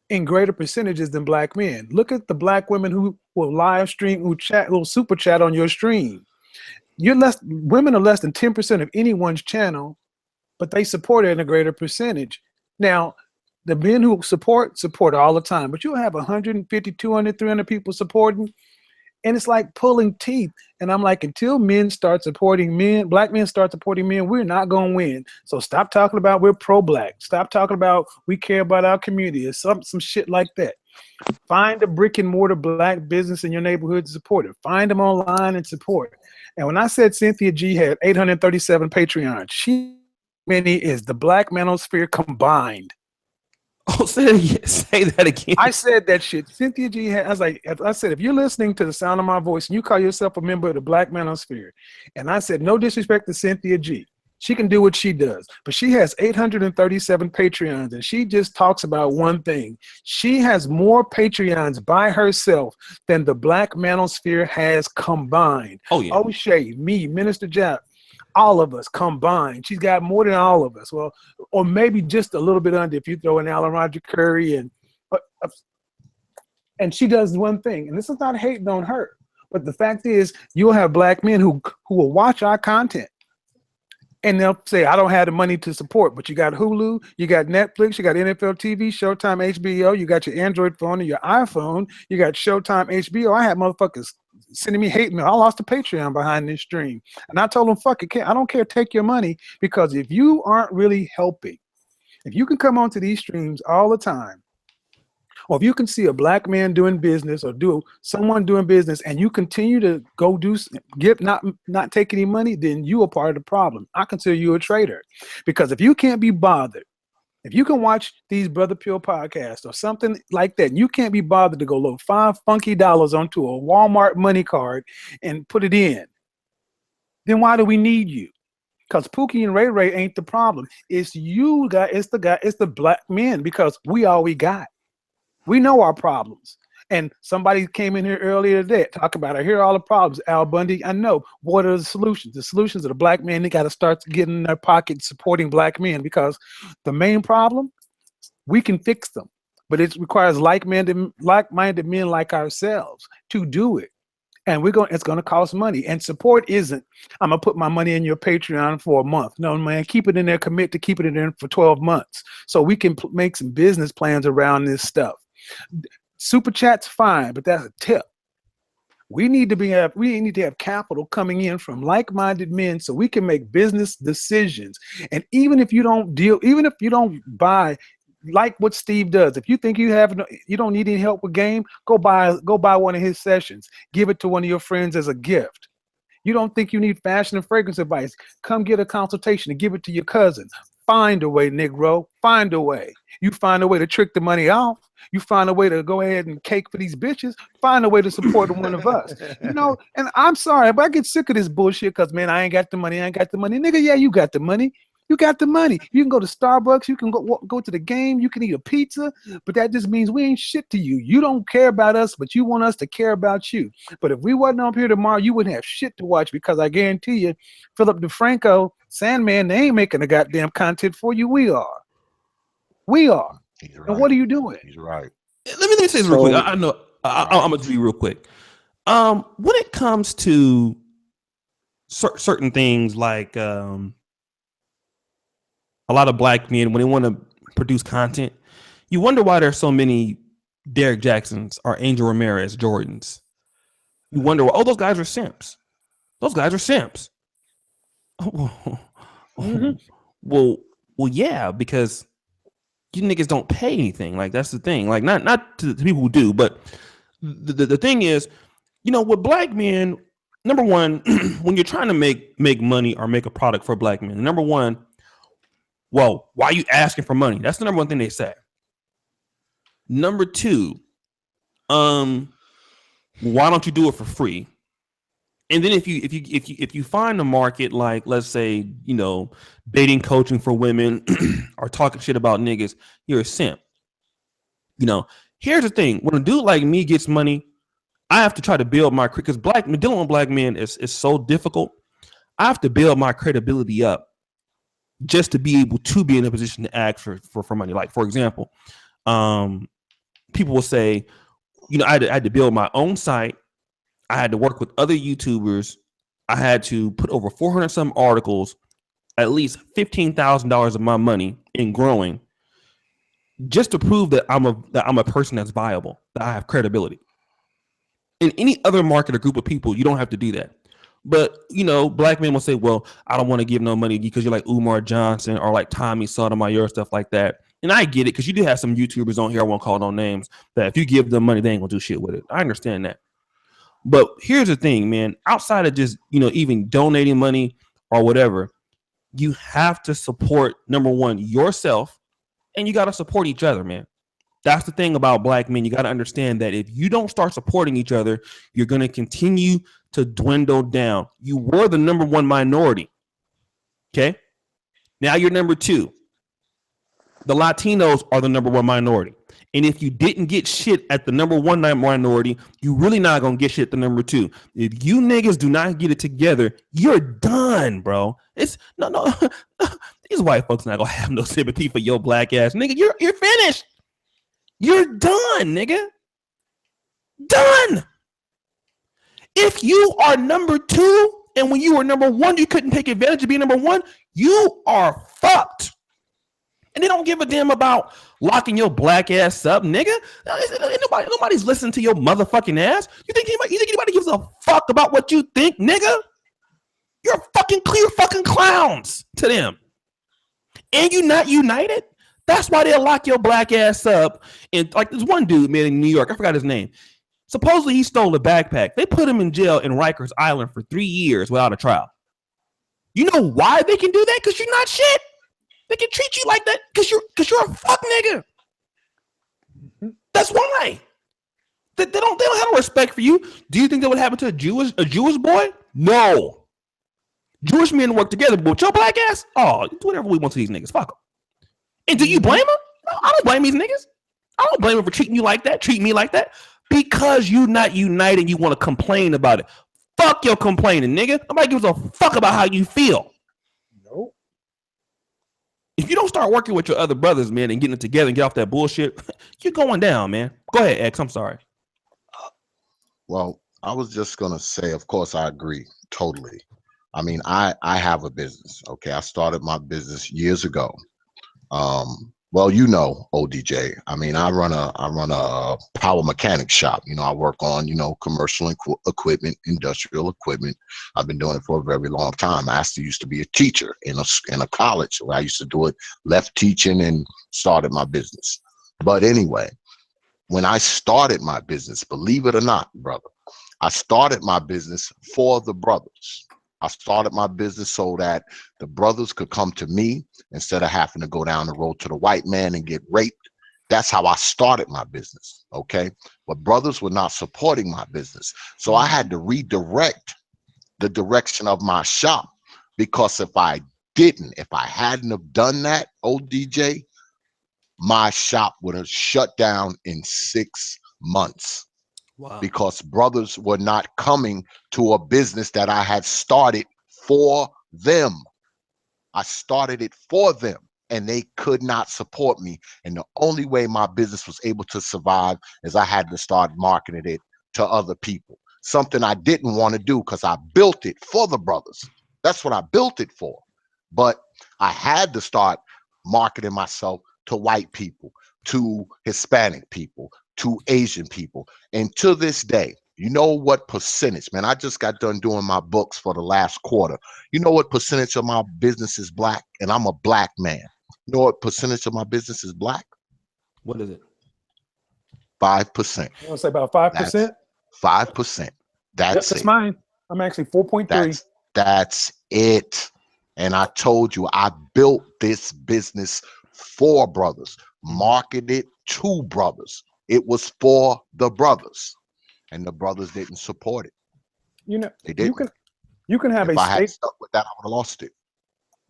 in greater percentages than black men. Look at the black women who will live stream, who super chat on your stream. Women are less than 10% of anyone's channel, but they support it in a greater percentage. Now, the men who support all the time, but you'll have 150, 200, 300 people supporting, and it's like pulling teeth. And I'm like, until men start supporting men, black men start supporting men, we're not going to win. So stop talking about we're pro-black. Stop talking about we care about our community or some shit like that. Find a brick and mortar black business in your neighborhood to support it. Find them online and support it. And when I said Cynthia G had 837 Patreons, many is the Black Manosphere combined. Oh, say that again. I said that shit. Cynthia G had, I said, if you're listening to the sound of my voice and you call yourself a member of the Black Manosphere, and I said, no disrespect to Cynthia G. She can do what she does, but she has 837 Patreons, and she just talks about one thing. She has more Patreons by herself than the Black Manosphere has combined. Oh, yeah. O'Shea, me, Minister Jap, all of us combined. She's got more than all of us. Well, or maybe just a little bit under if you throw in Alan Roger Curry. And she does one thing, and this is not hating on her, but the fact is you'll have black men who will watch our content. And they'll say, I don't have the money to support, but you got Hulu, you got Netflix, you got NFL TV, Showtime, HBO, you got your Android phone or your iPhone, you got Showtime, HBO. I had motherfuckers sending me hate mail. I lost a Patreon behind this stream. And I told them, fuck it, I don't care, take your money, because if you aren't really helping, if you can come onto these streams all the time, or if you can see a black man doing business or someone doing business and you continue to go not take any money, then you are part of the problem. I consider you a traitor, because if you can't be bothered, if you can watch these Brother Pure podcasts or something like that, and you can't be bothered to go load $5 funky onto a Walmart money card and put it in, then why do we need you? Because Pookie and Ray Ray ain't the problem. It's you guys. It's the black men, because we all we got. We know our problems. And somebody came in here earlier today talk about, I hear all the problems. Al Bundy, I know. What are the solutions? The solutions are the black men. They got to start getting in their pocket supporting black men, because the main problem, we can fix them. But it requires like-minded men like ourselves to do it. And it's going to cost money. And support isn't, I'm going to put my money in your Patreon for a month. No, man, keep it in there, commit to keep it in there for 12 months so we can make some business plans around this stuff. Super chat's fine, but that's a tip. We need to have capital coming in from like-minded men so we can make business decisions. And even if you don't buy, like what Steve does, if you think you don't need any help with game, go buy one of his sessions. Give it to one of your friends as a gift. You don't think you need fashion and fragrance advice? Come get a consultation and give it to your cousin. Find a way, Negro. Find a way. You find a way to trick the money off. You find a way to go ahead and cake for these bitches. Find a way to support one of us. And I'm sorry, but I get sick of this bullshit because, man, I ain't got the money. Nigga, yeah, you got the money. You got the money. You can go to Starbucks. You can go to the game. You can eat a pizza. But that just means we ain't shit to you. You don't care about us, but you want us to care about you. But if we wasn't up here tomorrow, you wouldn't have shit to watch, because I guarantee you, Philip DeFranco, Sandman, they ain't making the goddamn content for you. We are. Right. And what are you doing? He's right. Let me say this real quick. I know I'm gonna do you real quick. When it comes to certain things, like a lot of black men, when they want to produce content, you wonder why there's so many Derek Jacksons or Angel Ramirez Jordans. You wonder, those guys are simps. Those guys are simps. Well, yeah, because you niggas don't pay anything. Like, that's the thing. Like, not to the people who do, but the thing is, with black men, number one, when you're trying to make money or make a product for black men, number one, well, why are you asking for money? That's the number one thing they say. Number two, why don't you do it for free? And then if you find a market, like, let's say, dating coaching for women or talking shit about niggas, you're a simp. Here's the thing: when a dude like me gets money, I have to try to build my, because dealing with black men is so difficult. I have to build my credibility up just to be able to be in a position to ask for money. Like, for example, people will say, I had to build my own site. I had to work with other YouTubers. I had to put over 400 some articles, at least $15,000 of my money in growing, just to prove that I'm a person that's viable, that I have credibility. In any other market or group of people, you don't have to do that. But, black men will say, well, I don't want to give no money because you're like Umar Johnson or like Tommy Sotomayor, stuff like that. And I get it, because you do have some YouTubers on here, I won't call no names, that if you give them money, they ain't gonna do shit with it. I understand that. But here's the thing, man, outside of just, even donating money or whatever, you have to support, number one, yourself, and you got to support each other, man. That's the thing about black men. You got to understand that if you don't start supporting each other, you're going to continue to dwindle down. You were the number one minority. Okay. Now you're number two. The Latinos are the number one minority. And if you didn't get shit at the number one minority, you really not going to get shit at the number two. If you niggas do not get it together, you're done, bro. It's no. These white folks not going to have no sympathy for your black ass. Nigga, you're finished. You're done, nigga. Done. If you are number two, and when you were number one, you couldn't take advantage of being number one, you are fucked. And they don't give a damn about locking your black ass up, nigga. Nobody's listening to your motherfucking ass. You think anybody gives a fuck about what you think, nigga? You're fucking clear fucking clowns to them. And you not united? That's why they'll lock your black ass up. And like, there's one dude, man, in New York, I forgot his name. Supposedly he stole a backpack. They put him in jail in Rikers Island for 3 years without a trial. You know why they can do that? Because you're not shit. They can treat you like that because you're a fuck nigga. That's why. They don't have no respect for you. Do you think that would happen to a Jewish boy? No. Jewish men work together, but with your black ass, oh, do whatever we want to these niggas. Fuck them. And do you blame them? No, I don't blame these niggas. I don't blame them for treating you like that, treating me like that, because you not united. You want to complain about it. Fuck your complaining, nigga. Nobody gives a fuck about how you feel. Nope. If you don't start working with your other brothers, man, and getting it together and get off that bullshit, you're going down, man. Go ahead, X. I'm sorry. Well, I was just gonna say, of course, I agree totally. I mean, I have a business. Okay, I started my business years ago. Well, you know, ODJ. I mean, I run a power mechanic shop. You know, I work on, you know, commercial equipment, industrial equipment. I've been doing it for a very long time. I actually used to be a teacher in a college where I used to do it, left teaching and started my business. But anyway, when I started my business, believe it or not, brother, I started my business for the brothers. I started my business so that the brothers could come to me instead of having to go down the road to the white man and get raped. That's how I started my business, okay? But brothers were not supporting my business. So I had to redirect the direction of my shop, because if I hadn't have done that, ODJ, my shop would have shut down in 6 months. Wow. Because brothers were not coming to a business that I had started for them. I started it for them and they could not support me. And the only way my business was able to survive is I had to start marketing it to other people. Something I didn't want to do because I built it for the brothers. That's what I built it for. But I had to start marketing myself to white people, to Hispanic people, to Asian people. And to this day, you know what percentage, man, I just got done doing my books for the last quarter. You know what percentage of my business is black? And I'm a black man. You know what percentage of my business is black? What is it? 5%. You want to say about 5%? 5%. That's it. Mine. I'm actually 4.3. That's it. And I told you, I built this business for brothers, marketed to brothers. It was for the brothers, and the brothers didn't support it. You know, they didn't. You can have if a I state. had stuck with that, I would have lost it.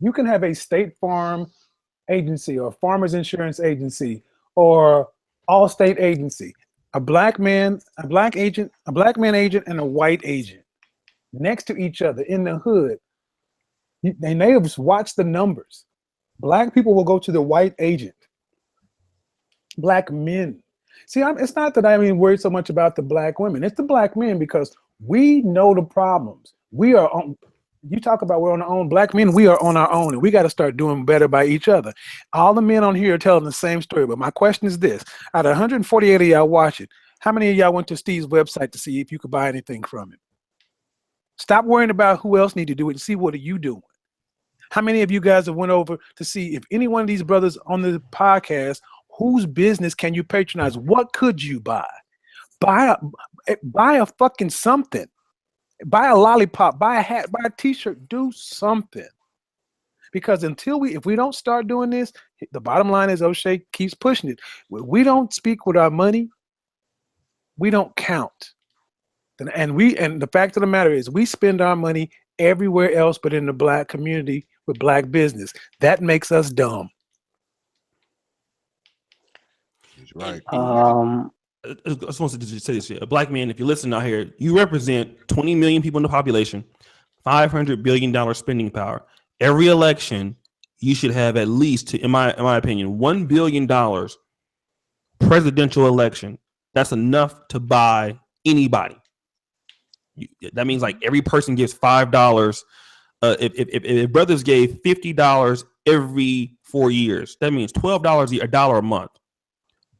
You can have a State Farm agency or Farmers Insurance agency or Allstate agency. A black man agent, and a white agent next to each other in the hood. And they have watched the numbers. Black people will go to the white agent. Black men. See, it's not that I'm worried so much about the black women. It's the black men, because we know the problems. We are on. You talk about we're on our own. Black men, we are on our own, and we got to start doing better by each other. All the men on here are telling the same story. But my question is this: out of 148 of y'all watching, how many of y'all went to Steve's website to see if you could buy anything from him? Stop worrying about who else need to do it and see what are you doing. How many of you guys have went over to see if any one of these brothers on the podcast, whose business can you patronize? What could you buy? Buy a fucking something. Buy a lollipop, buy a hat, buy a t-shirt, do something. Because if we don't start doing this, the bottom line is O'Shea keeps pushing it. When we don't speak with our money, we don't count. And the fact of the matter is we spend our money everywhere else but in the black community with black business. That makes us dumb. He's right. I just wanted to say this here. A black man, if you listen out here, you represent 20 million people in the population, $500 billion spending power. Every election, you should have at least, in my opinion, $1 billion presidential election. That's enough to buy anybody. That means like every person gives $5. If brothers gave $50 every 4 years, that means $12 a dollar a month.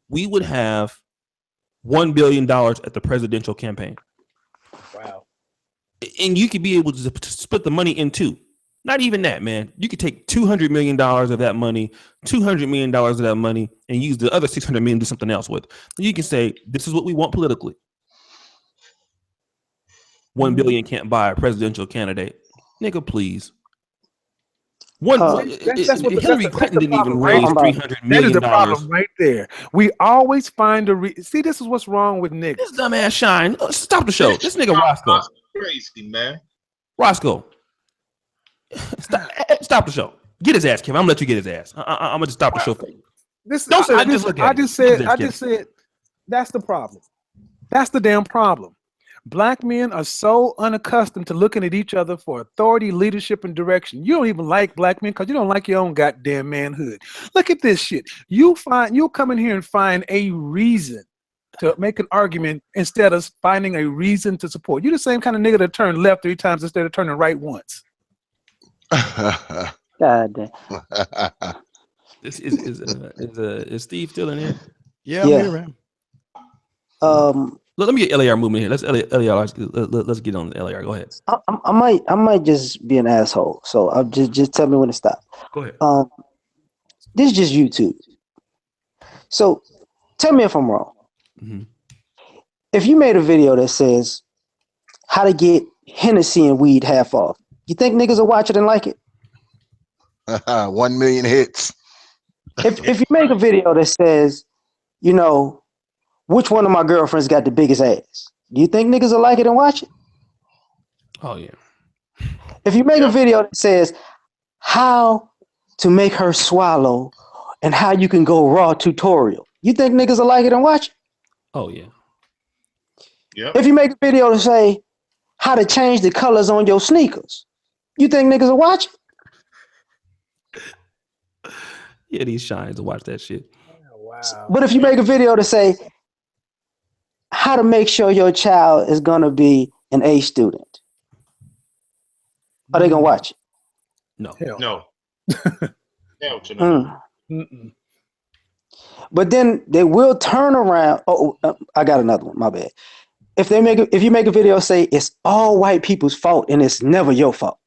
We would have $1 billion at the presidential campaign. Wow. And you could be able to split the money in two. Not even that, man. You could take $200 million of that money, $200 million of that money, and use the other $600 million to do something else with. You can say, this is what we want politically. $1 billion can't buy a presidential candidate. Nigga, please. Hillary Clinton didn't even raise $300 million. That is the problem right there. We always find see, this is what's wrong with niggas. This dumbass Shine. Stop the show. This nigga Roscoe. Crazy, man. Roscoe. stop the show. Get his ass, Kevin. I'm gonna let you get his ass. I'm gonna just stop the show for you. Don't say that. Just look at it. I just said that's the problem. That's the damn problem. Black men are so unaccustomed to looking at each other for authority, leadership, and direction. You don't even like black men because you don't like your own goddamn manhood. Look at this shit. You'll come in here and find a reason to make an argument instead of finding a reason to support. You're the same kind of nigga that turned left 3 times instead of turning right once. God damn. This is Steve still in here? Yeah, I'm here, man. Let me get LAR movement here. Let's get on the LAR. Go ahead. I might just be an asshole. So I'll just tell me when to stop. Go ahead. This is just YouTube. So tell me if I'm wrong. Mm-hmm. If you made a video that says how to get Hennessy and weed half off, you think niggas will watch it and like it? 1 million hits. If you make a video that says, you know, which one of my girlfriends got the biggest ass, do you think niggas will like it and watch it? Oh yeah. If you make a video that says how to make her swallow and how you can go raw tutorial, you think niggas will like it and watch it? Oh yeah. Yep. If you make a video to say how to change the colors on your sneakers, you think niggas will watch it? Yeah, these shines to watch that shit. Wow. But if you make a video to say how to make sure your child is gonna be an A student, are they gonna watch it? No. No. Hell to no. But then they will turn around. I got another one. My bad. If you make a video say it's all white people's fault and it's never your fault,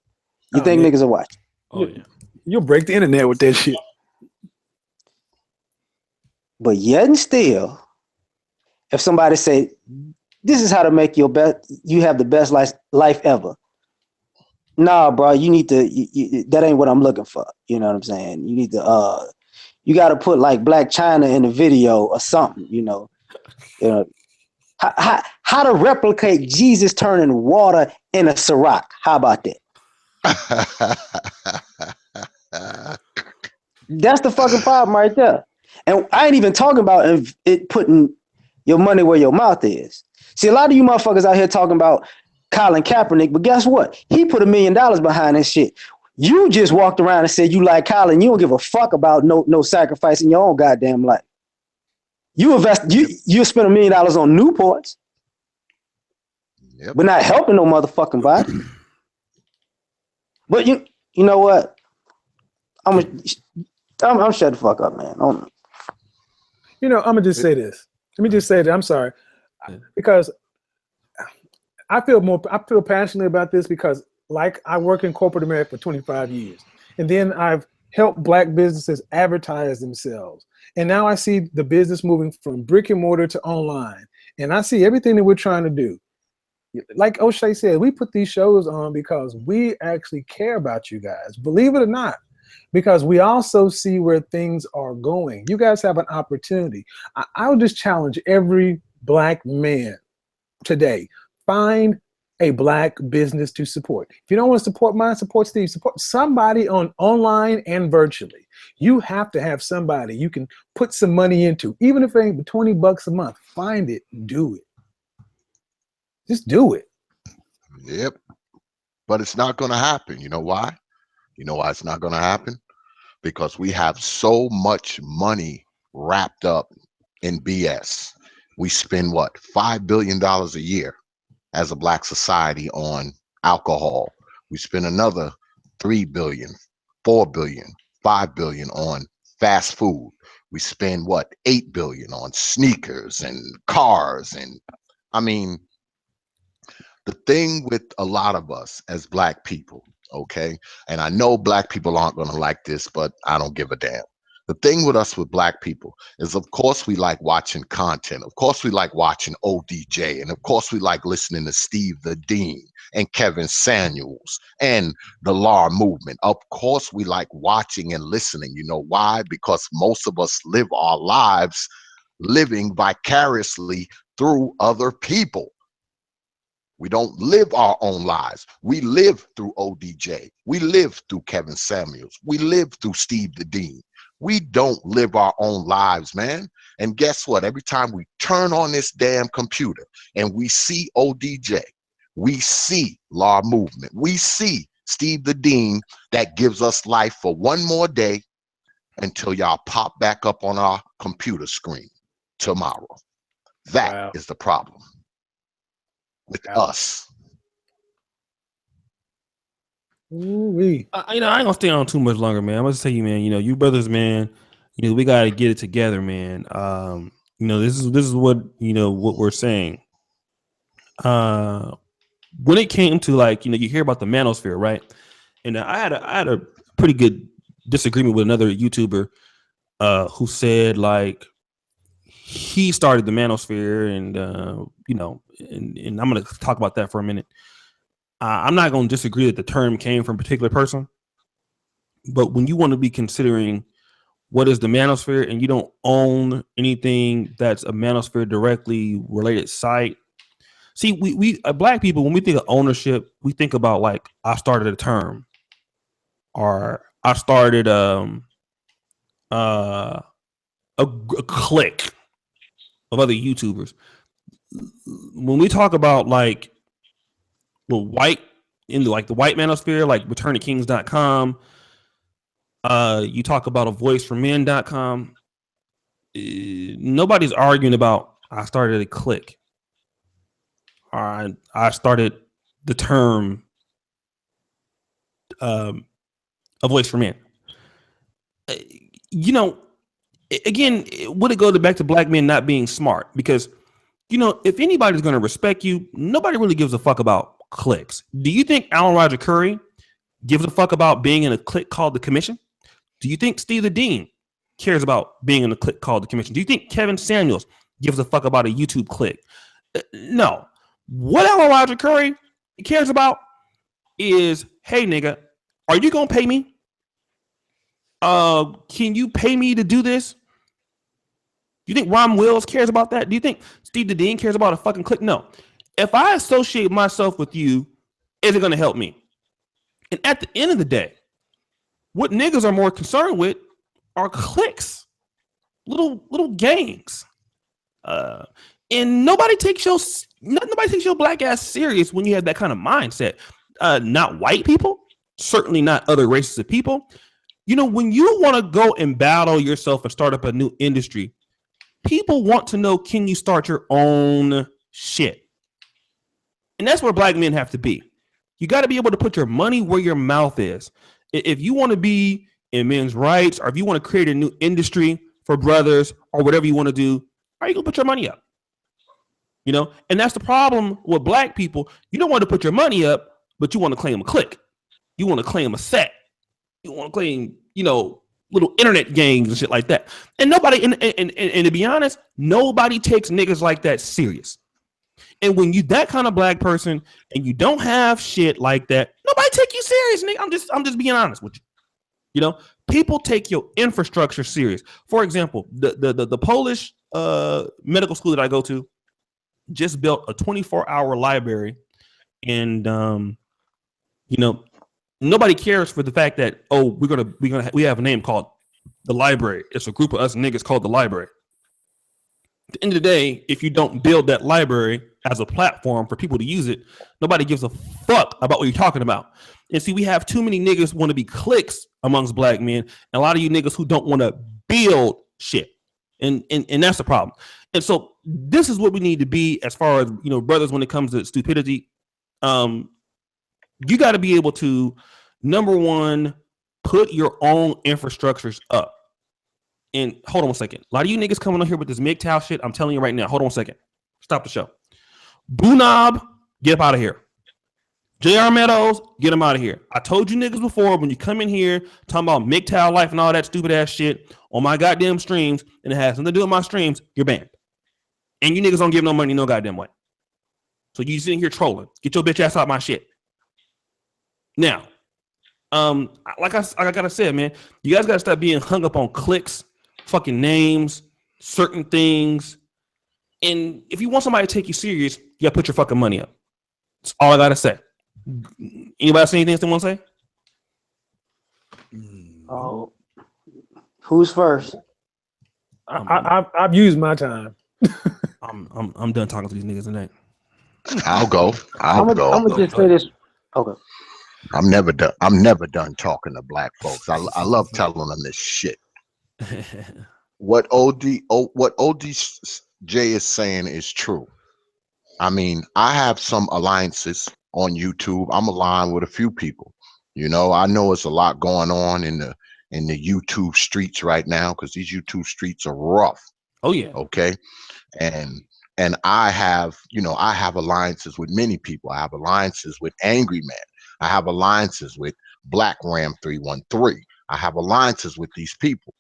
you think niggas will watch? Oh yeah. You'll break the internet with that shit. But yet and still, if somebody say this is how to make you have the best life ever. Nah, bro, you need to. That ain't what I'm looking for. You know what I'm saying? You need to. You got to put like Black China in the video or something. You know. How to replicate Jesus turning water in a Ciroc? How about that? That's the fucking problem right there. And I ain't even talking about it putting your money where your mouth is. See, a lot of you motherfuckers out here talking about Colin Kaepernick, but guess what? He put $1 million behind this shit. You just walked around and said you like Colin. You don't give a fuck about no sacrifice in your own goddamn life. You spend $1 million on Newports, but not helping no motherfucking body. But you know what? I'm shut the fuck up, man. You know, I'm gonna just say this. Let me just say that. I'm sorry, because I feel passionately about this because, like, I work in corporate America for 25 years, and then I've helped Black businesses advertise themselves, and now I see the business moving from brick and mortar to online, and I see everything that we're trying to do. Like O'Shea said, we put these shows on because we actually care about you guys, believe it or not, because we also see where things are going. You guys have an opportunity. I would just challenge every Black man today, find a Black business to support. If you don't want to support mine, support Steve, support somebody online and virtually. You have to have somebody you can put some money into, even if it ain't $20 a month, find it, do it. Just do it. Yep. But it's not going to happen. You know why? You know why it's not going to happen? Because we have so much money wrapped up in BS. We spend what, $5 billion a year as a Black society on alcohol. We spend another 3 billion, 4 billion, 5 billion on fast food. We spend what, 8 billion on sneakers and cars. And I mean, the thing with a lot of us as Black people, okay, and I know Black people aren't going to like this, but I don't give a damn. The thing with us with Black people is, of course, we like watching content. Of course, we like watching ODJ. And of course, we like listening to Steve the Dean and Kevin Samuels and the LAR movement. Of course, we like watching and listening. You know why? Because most of us live our lives living vicariously through other people. We don't live our own lives. We live through ODJ. We live through Kevin Samuels. We live through Steve the Dean. We don't live our own lives, man. And guess what? Every time we turn on this damn computer and we see ODJ, we see Law Movement, we see Steve the Dean, that gives us life for one more day until y'all pop back up on our computer screen tomorrow. That is the problem with us. I ain't gonna stay on too much longer, man. I'm gonna tell you, man. You brothers, man. We gotta get it together, man. This is what what we're saying. When it came to you hear about the manosphere, right? And I had a pretty good disagreement with another YouTuber who said he started the manosphere, and and I'm gonna talk about that for a minute. I'm not going to disagree that the term came from a particular person, but when you want to be considering what is the manosphere and you don't own anything that's a manosphere directly related site. See, we black people, when we think of ownership, we think about I started a term, or I started a clique of other YouTubers. When we talk about white in the white manosphere, returnofkings.com, you talk about a voiceformen.com, nobody's arguing about I started a clique, or I started the term a voice for men. Again, would it go back to black men not being smart? Because if anybody's going to respect you, nobody really gives a fuck about cliques. Do you think Alan Roger Curry gives a fuck about being in a clique called the Commission? Do you think Steve the Dean cares about being in a clique called the Commission? Do you think Kevin Samuels gives a fuck about a YouTube clique? No. What Alan Roger Curry cares about is, hey nigga, are you gonna pay me? Can you pay me to do this? Do you think Ron Wills cares about that? Do you think Steve the Dean cares about a fucking clique? No. If I associate myself with you, is it going to help me? And at the end of the day, what niggas are more concerned with are cliques, little gangs. And nobody takes your black ass serious when you have that kind of mindset. Not white people, certainly not other races of people. When you want to go and battle yourself and start up a new industry, people want to know, can you start your own shit? And that's where black men have to be. You got to be able to put your money where your mouth is. If you want to be in men's rights, or if you want to create a new industry for brothers, or whatever you want to do, are you going to put your money up? And that's the problem with black people. You don't want to put your money up, but you want to claim a clique. You want to claim a set. You want to claim, little internet gangs and shit like that. And nobody, and to be honest, nobody takes niggas like that serious. And when you that kind of black person and you don't have shit like that, nobody take you serious, nigga. I'm just being honest with you. People take your infrastructure serious. For example, the Polish medical school that I go to just built a 24-hour library, and nobody cares for the fact that we have a name called the library. It's a group of us niggas called the library. At the end of the day, if you don't build that library as a platform for people to use it, nobody gives a fuck about what you're talking about. And see, we have too many niggas want to be cliques amongst black men, and a lot of you niggas who don't want to build shit. And that's the problem. And so this is what we need to be as far as, brothers, when it comes to stupidity. You got to be able to, number one, put your own infrastructures up. And hold on 1 second. A lot of you niggas coming on here with this MGTOW shit. I'm telling you right now. Hold on 1 second. Stop the show. Boo Knob, get up out of here. JR Meadows, get him out of here. I told you niggas before, when you come in here talking about MGTOW life and all that stupid ass shit on my goddamn streams, and it has nothing to do with my streams, you're banned. And you niggas don't give no money no goddamn way. So you sitting here trolling. Get your bitch ass out my shit. Now, like I gotta say, man, you guys gotta stop being hung up on cliques, fucking names, certain things. And if you want somebody to take you serious, you gotta put your fucking money up. That's all I gotta say. Anybody say anything they want to say? Oh, who's first? I've used my time. I'm done talking to these niggas tonight. I'll go. I'm gonna just say this. Okay. I'm never done. I'm never done talking to black folks. I love telling them this shit. What ODJ is saying is true. I mean, I have some alliances on YouTube. I'm aligned with a few people. You know, I know it's a lot going on in the YouTube streets right now because these YouTube streets are rough. Oh yeah. Okay. And I have alliances with many people. I have alliances with Angry Man. I have alliances with Black Ram 313. I have alliances with these people.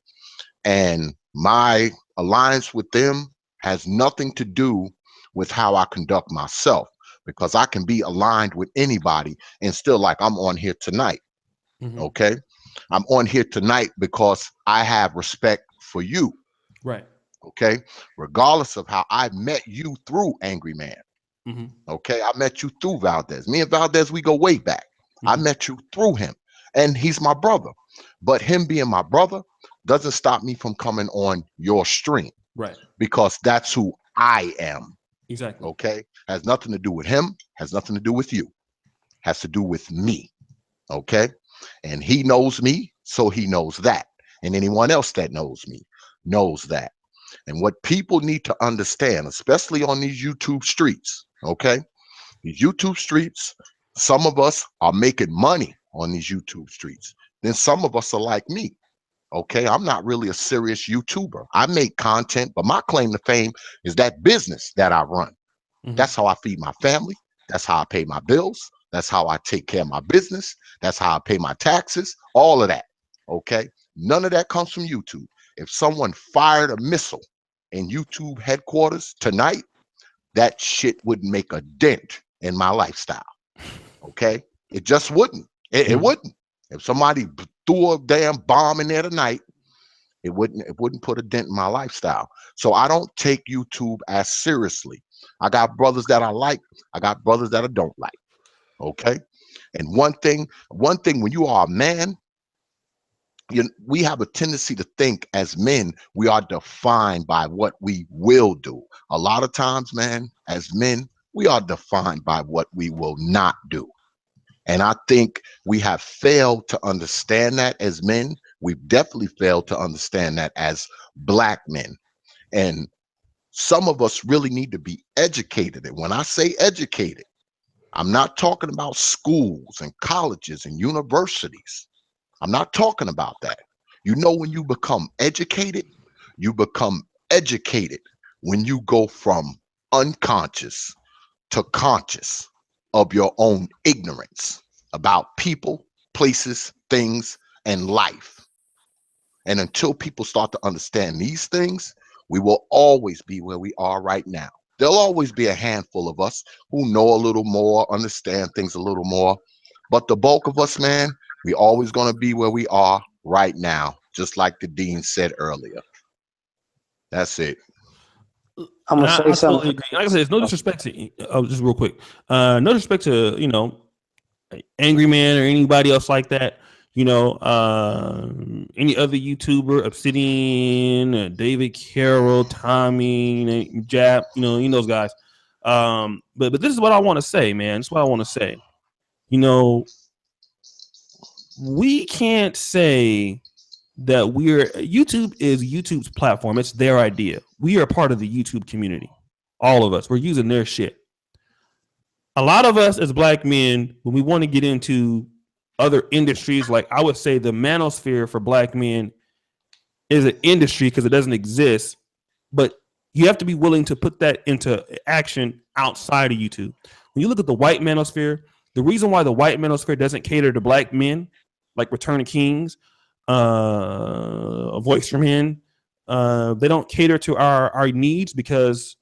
And my alliance with them has nothing to do with how I conduct myself, because I can be aligned with anybody and still, like, I'm on here tonight. Mm-hmm. Okay. I'm on here tonight because I have respect for you. Right. Okay. Regardless of how I met you through Angry Man. Mm-hmm. Okay. I met you through Valdez. Me and Valdez, we go way back. Mm-hmm. I met you through him, and he's my brother. But him being my brother doesn't stop me from coming on your stream. Right. Because that's who I am. Exactly. Okay. Has nothing to do with him. Has nothing to do with you. Has to do with me. Okay. And he knows me, so he knows that. And anyone else that knows me knows that. And what people need to understand, especially on these YouTube streets, okay? These YouTube streets, some of us are making money on these YouTube streets. Then some of us are like me. Okay, I'm not really a serious YouTuber. I make content, but my claim to fame is that business that I run. Mm-hmm. That's how I feed my family. That's how I pay my bills. That's how I take care of my business. That's how I pay my taxes. All of that. Okay, none of that comes from YouTube. If someone fired a missile in YouTube headquarters tonight, that shit wouldn't make a dent in my lifestyle. Okay, it just wouldn't. It wouldn't. If somebody threw a damn bomb in there tonight, it wouldn't put a dent in my lifestyle. So I don't take YouTube as seriously. I got brothers that I like. I got brothers that I don't like. Okay. And one thing, when you are a man, we have a tendency to think as men, we are defined by what we will do. A lot of times, man, as men, we are defined by what we will not do. And I think we have failed to understand that as men. We've definitely failed to understand that as black men. And some of us really need to be educated. And when I say educated, I'm not talking about schools and colleges and universities. I'm not talking about that. You know, when you become educated when you go from unconscious to conscious of your own ignorance about people, places, things, and life. And until people start to understand these things, we will always be where we are right now. There'll always be a handful of us who know a little more, understand things a little more. But the bulk of us, man, we always going to be where we are right now, just like the dean said earlier. That's it. I'm gonna say something. Totally agree. Like I said, it's no disrespect to just real quick. No disrespect to Angry Man or anybody else like that. Any other YouTuber, Obsidian, David Carroll, Tommy, Jap, those guys. But this is what I want to say, man. This is what I want to say. We can't say that YouTube is YouTube's platform. It's their idea. We are part of the YouTube community. All of us. We're using their shit. A lot of us as black men, when we want to get into other industries, like I would say the manosphere for black men is an industry because it doesn't exist, but you have to be willing to put that into action outside of YouTube. When you look at the white manosphere, the reason why the white manosphere doesn't cater to black men, like Return of Kings, A Voice for Men, they don't cater to our needs because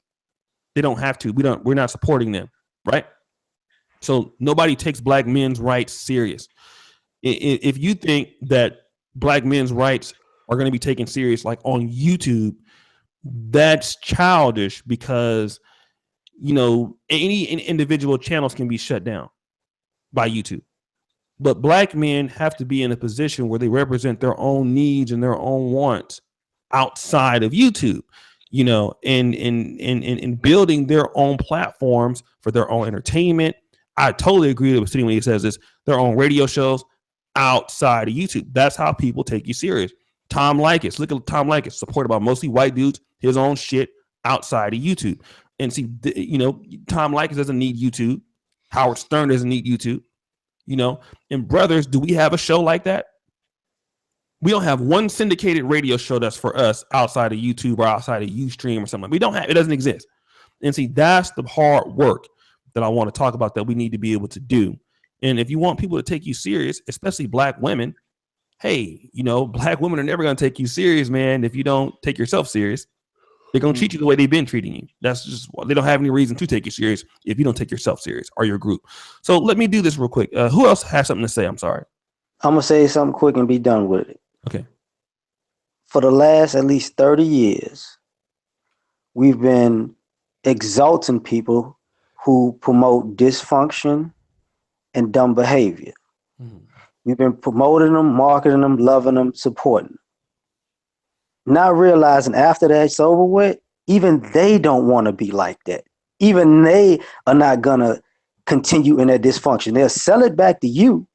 they don't have to. We're not supporting them, right? So nobody takes black men's rights serious. If you think that black men's rights are going to be taken serious, like on YouTube, that's childish because any individual channels can be shut down by YouTube. But black men have to be in a position where they represent their own needs and their own wants outside of YouTube, and building their own platforms for their own entertainment. I totally agree with City when he says this, their own radio shows outside of YouTube. That's how people take you serious. Tom Likas, look at Tom Likas, supported by mostly white dudes, his own shit outside of YouTube. And see, Tom Likas doesn't need YouTube. Howard Stern doesn't need YouTube. And brothers, do we have a show like that? We don't have one syndicated radio show that's for us outside of YouTube or outside of Ustream or something. We don't have, it doesn't exist. And see, that's the hard work that I want to talk about that we need to be able to do. And if you want people to take you serious, especially black women, hey, black women are never going to take you serious, man. If you don't take yourself serious, they're going to treat you the way they've been treating you. That's just, they don't have any reason to take you serious if you don't take yourself serious or your group. So let me do this real quick. Who else has something to say? I'm sorry. I'm going to say something quick and be done with it. Okay. For the last at least 30 years, we've been exalting people who promote dysfunction and dumb behavior. We've been promoting them, marketing them, loving them, supporting them. Not realizing after that's over with, even they don't want to be like that. Even they are not gonna continue in that dysfunction. They'll sell it back to you,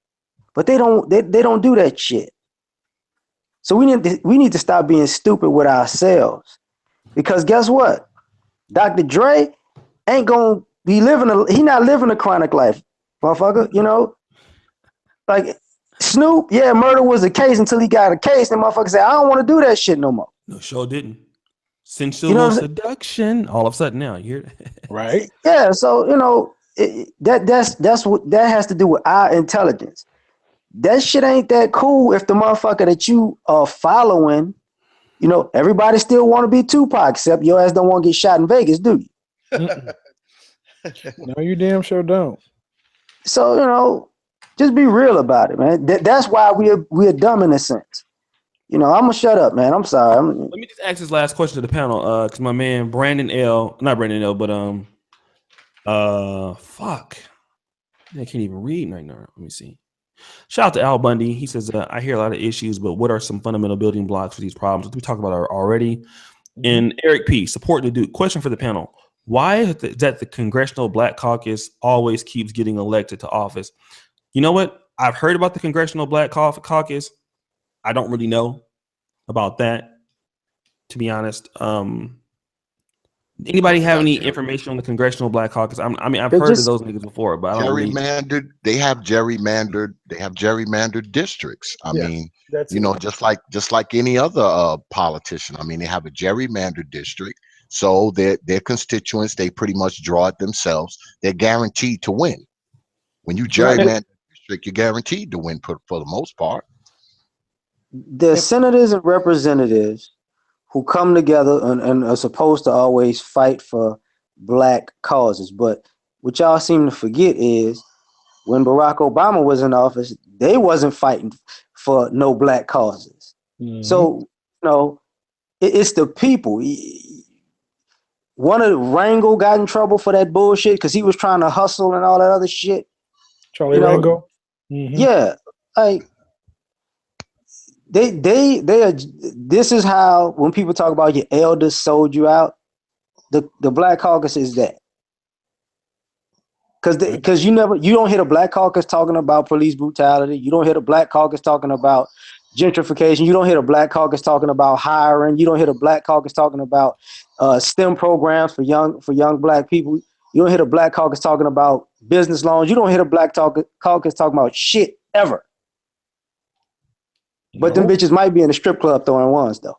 but they don't do that shit. So we need to stop being stupid with ourselves. Because guess what? Dr. Dre ain't gonna be he not living a chronic life, motherfucker, Like Snoop, yeah, murder was the case until he got a case, and motherfucker said, I don't want to do that shit no more. No, sure didn't. Sensual seduction. All of a sudden now, you hear it? Right? Yeah, so that's what that has to do with our intelligence. That shit ain't that cool if the motherfucker that you are following, everybody still want to be Tupac, except your ass don't want to get shot in Vegas, do you? No, you damn sure don't. So, just be real about it, man. That's why we're dumb in a sense. I'm gonna shut up, man. I'm sorry. Let me just ask this last question to the panel, because my man Brandon L, not Brandon L, but fuck, I can't even read right now. Let me see. Shout out to Al Bundy. He says, I hear a lot of issues, but what are some fundamental building blocks for these problems? We talked about it already. And Eric P, support the dude. Question for the panel: why is that the Congressional Black Caucus always keeps getting elected to office? You know what? I've heard about the Congressional Black Caucus. I don't really know about that, to be honest. Anybody have any information on the Congressional Black Caucus? I've heard of those niggas before, but I don't really. Gerrymandered. They have gerrymandered districts. I mean, just like any other politician. I mean, they have a gerrymandered district, so their constituents, they pretty much draw it themselves. They're guaranteed to win. When you gerrymander a district, you're guaranteed to win for the most part. The senators and representatives who come together and are supposed to always fight for black causes. But what y'all seem to forget is when Barack Obama was in office, they wasn't fighting for no black causes. Mm-hmm. So, it's the people. One of the Rangel got in trouble for that bullshit because he was trying to hustle and all that other shit. Charlie Rangel? Mm-hmm. Yeah. Like, they are. This is how when people talk about your elders sold you out, the Black Caucus is that. Because you don't hear the Black Caucus talking about police brutality. You don't hear the Black Caucus talking about gentrification. You don't hear the Black Caucus talking about hiring. You don't hear the Black Caucus talking about STEM programs for young black people. You don't hear the Black Caucus talking about business loans. You don't hear the Black Caucus talking about shit ever. But them bitches might be in a strip club throwing ones though.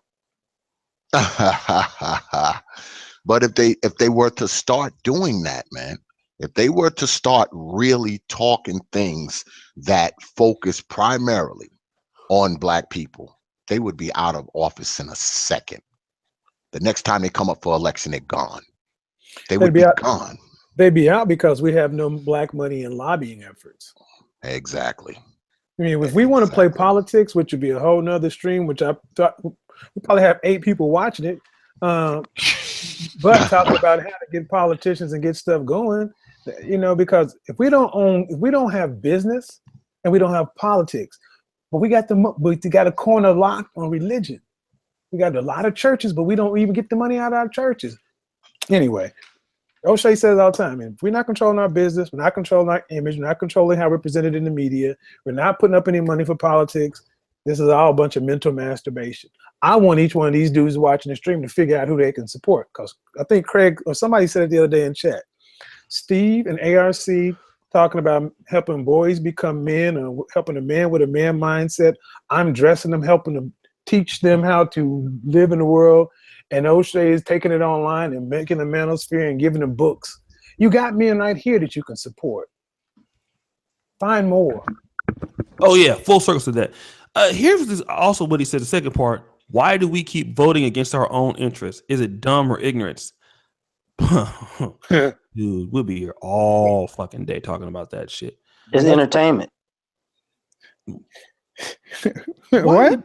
But if they were to start doing that, man, if they were to start really talking things that focus primarily on black people, they would be out of office in a second. The next time they come up for election, they're gone. They would be gone. They'd be out because we have no black money in lobbying efforts. Exactly. I mean, if we want to play politics, which would be a whole nother stream, which I thought we probably have 8 people watching it. but talk about how to get politicians and get stuff going. Because if we don't have business and we don't have politics, but we got a corner locked on religion. We got a lot of churches, but we don't even get the money out of our churches. Anyway, O'Shea says all the time, if we're not controlling our business, we're not controlling our image, we're not controlling how we're presented in the media, we're not putting up any money for politics, this is all a bunch of mental masturbation. I want each one of these dudes watching the stream to figure out who they can support. Because I think Craig, or somebody said it the other day in chat, Steve and ARC talking about helping boys become men or helping a man with a man mindset. I'm dressing them, helping them, teach them how to live in the world, and O'Shea is taking it online and making a manosphere and giving them books. You got men right here that you can support. Find more. Oh yeah, full circle to that. Here's also what he said. The second part: why do we keep voting against our own interests? Is it dumb or ignorance? Dude, we'll be here all fucking day talking about that shit. It's entertainment. What?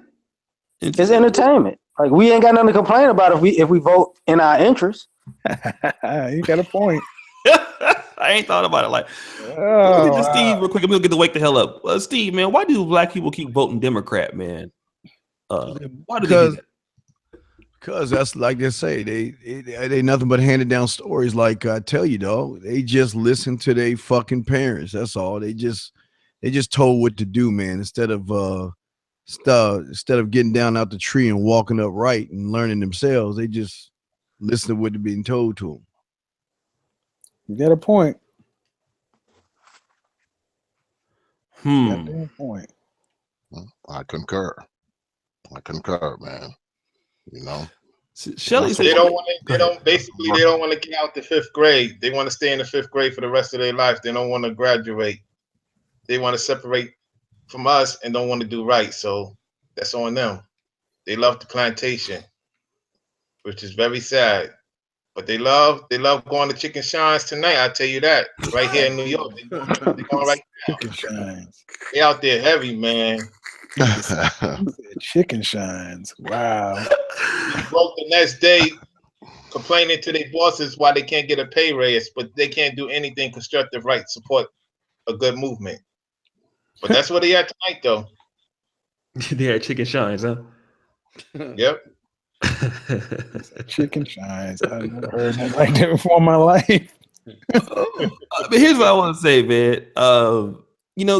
It's entertainment. Like, we ain't got nothing to complain about if we vote in our interest. You got a point. I ain't thought about it like. Look at Steve real quick. I'm gonna get to wake the hell up. Steve, man, why do black people keep voting Democrat, man? Why do they do that? Because that's like they say, they nothing but handed down stories. Like I tell you, dog, they just listen to their fucking parents. That's all. They just told what to do, man. Instead of getting down out the tree and walking upright and learning themselves, they just listen to what they're being told to them. You got a point. I concur, man. Shelly said they don't want to get out the 5th grade. They want to stay in the 5th grade for the rest of their life. They don't want to graduate. They want to separate from us and don't want to do right. So that's on them. They love the plantation, which is very sad. But they love going to Chicken Shines tonight. I tell you that, right here in New York. They're going right now. Chicken Shines. They out there heavy, man. Chicken Shines. Wow. They broke the next day complaining to their bosses why they can't get a pay raise, but they can't do anything constructive, right? Support a good movement. But that's what they at tonight, though. They had Chicken Shines, huh? Yep. Chicken Shines. I've never heard that like that before in my life. But here's what I want to say, man.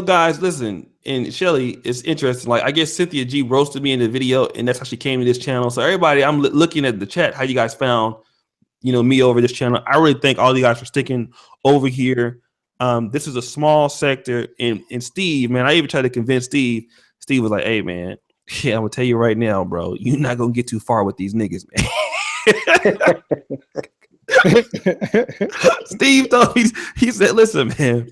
Guys, listen. And Shelly, it's interesting. Like, I guess Cynthia G roasted me in the video, and that's how she came to this channel. So everybody, I'm looking at the chat, how you guys found, me over this channel. I really thank all you guys for sticking over here. This is a small sector, and Steve, man, I even tried to convince Steve. Steve was like, "Hey, man, yeah, I'm gonna tell you right now, bro, you're not gonna get too far with these niggas, man." Steve told me, he said, "Listen, man,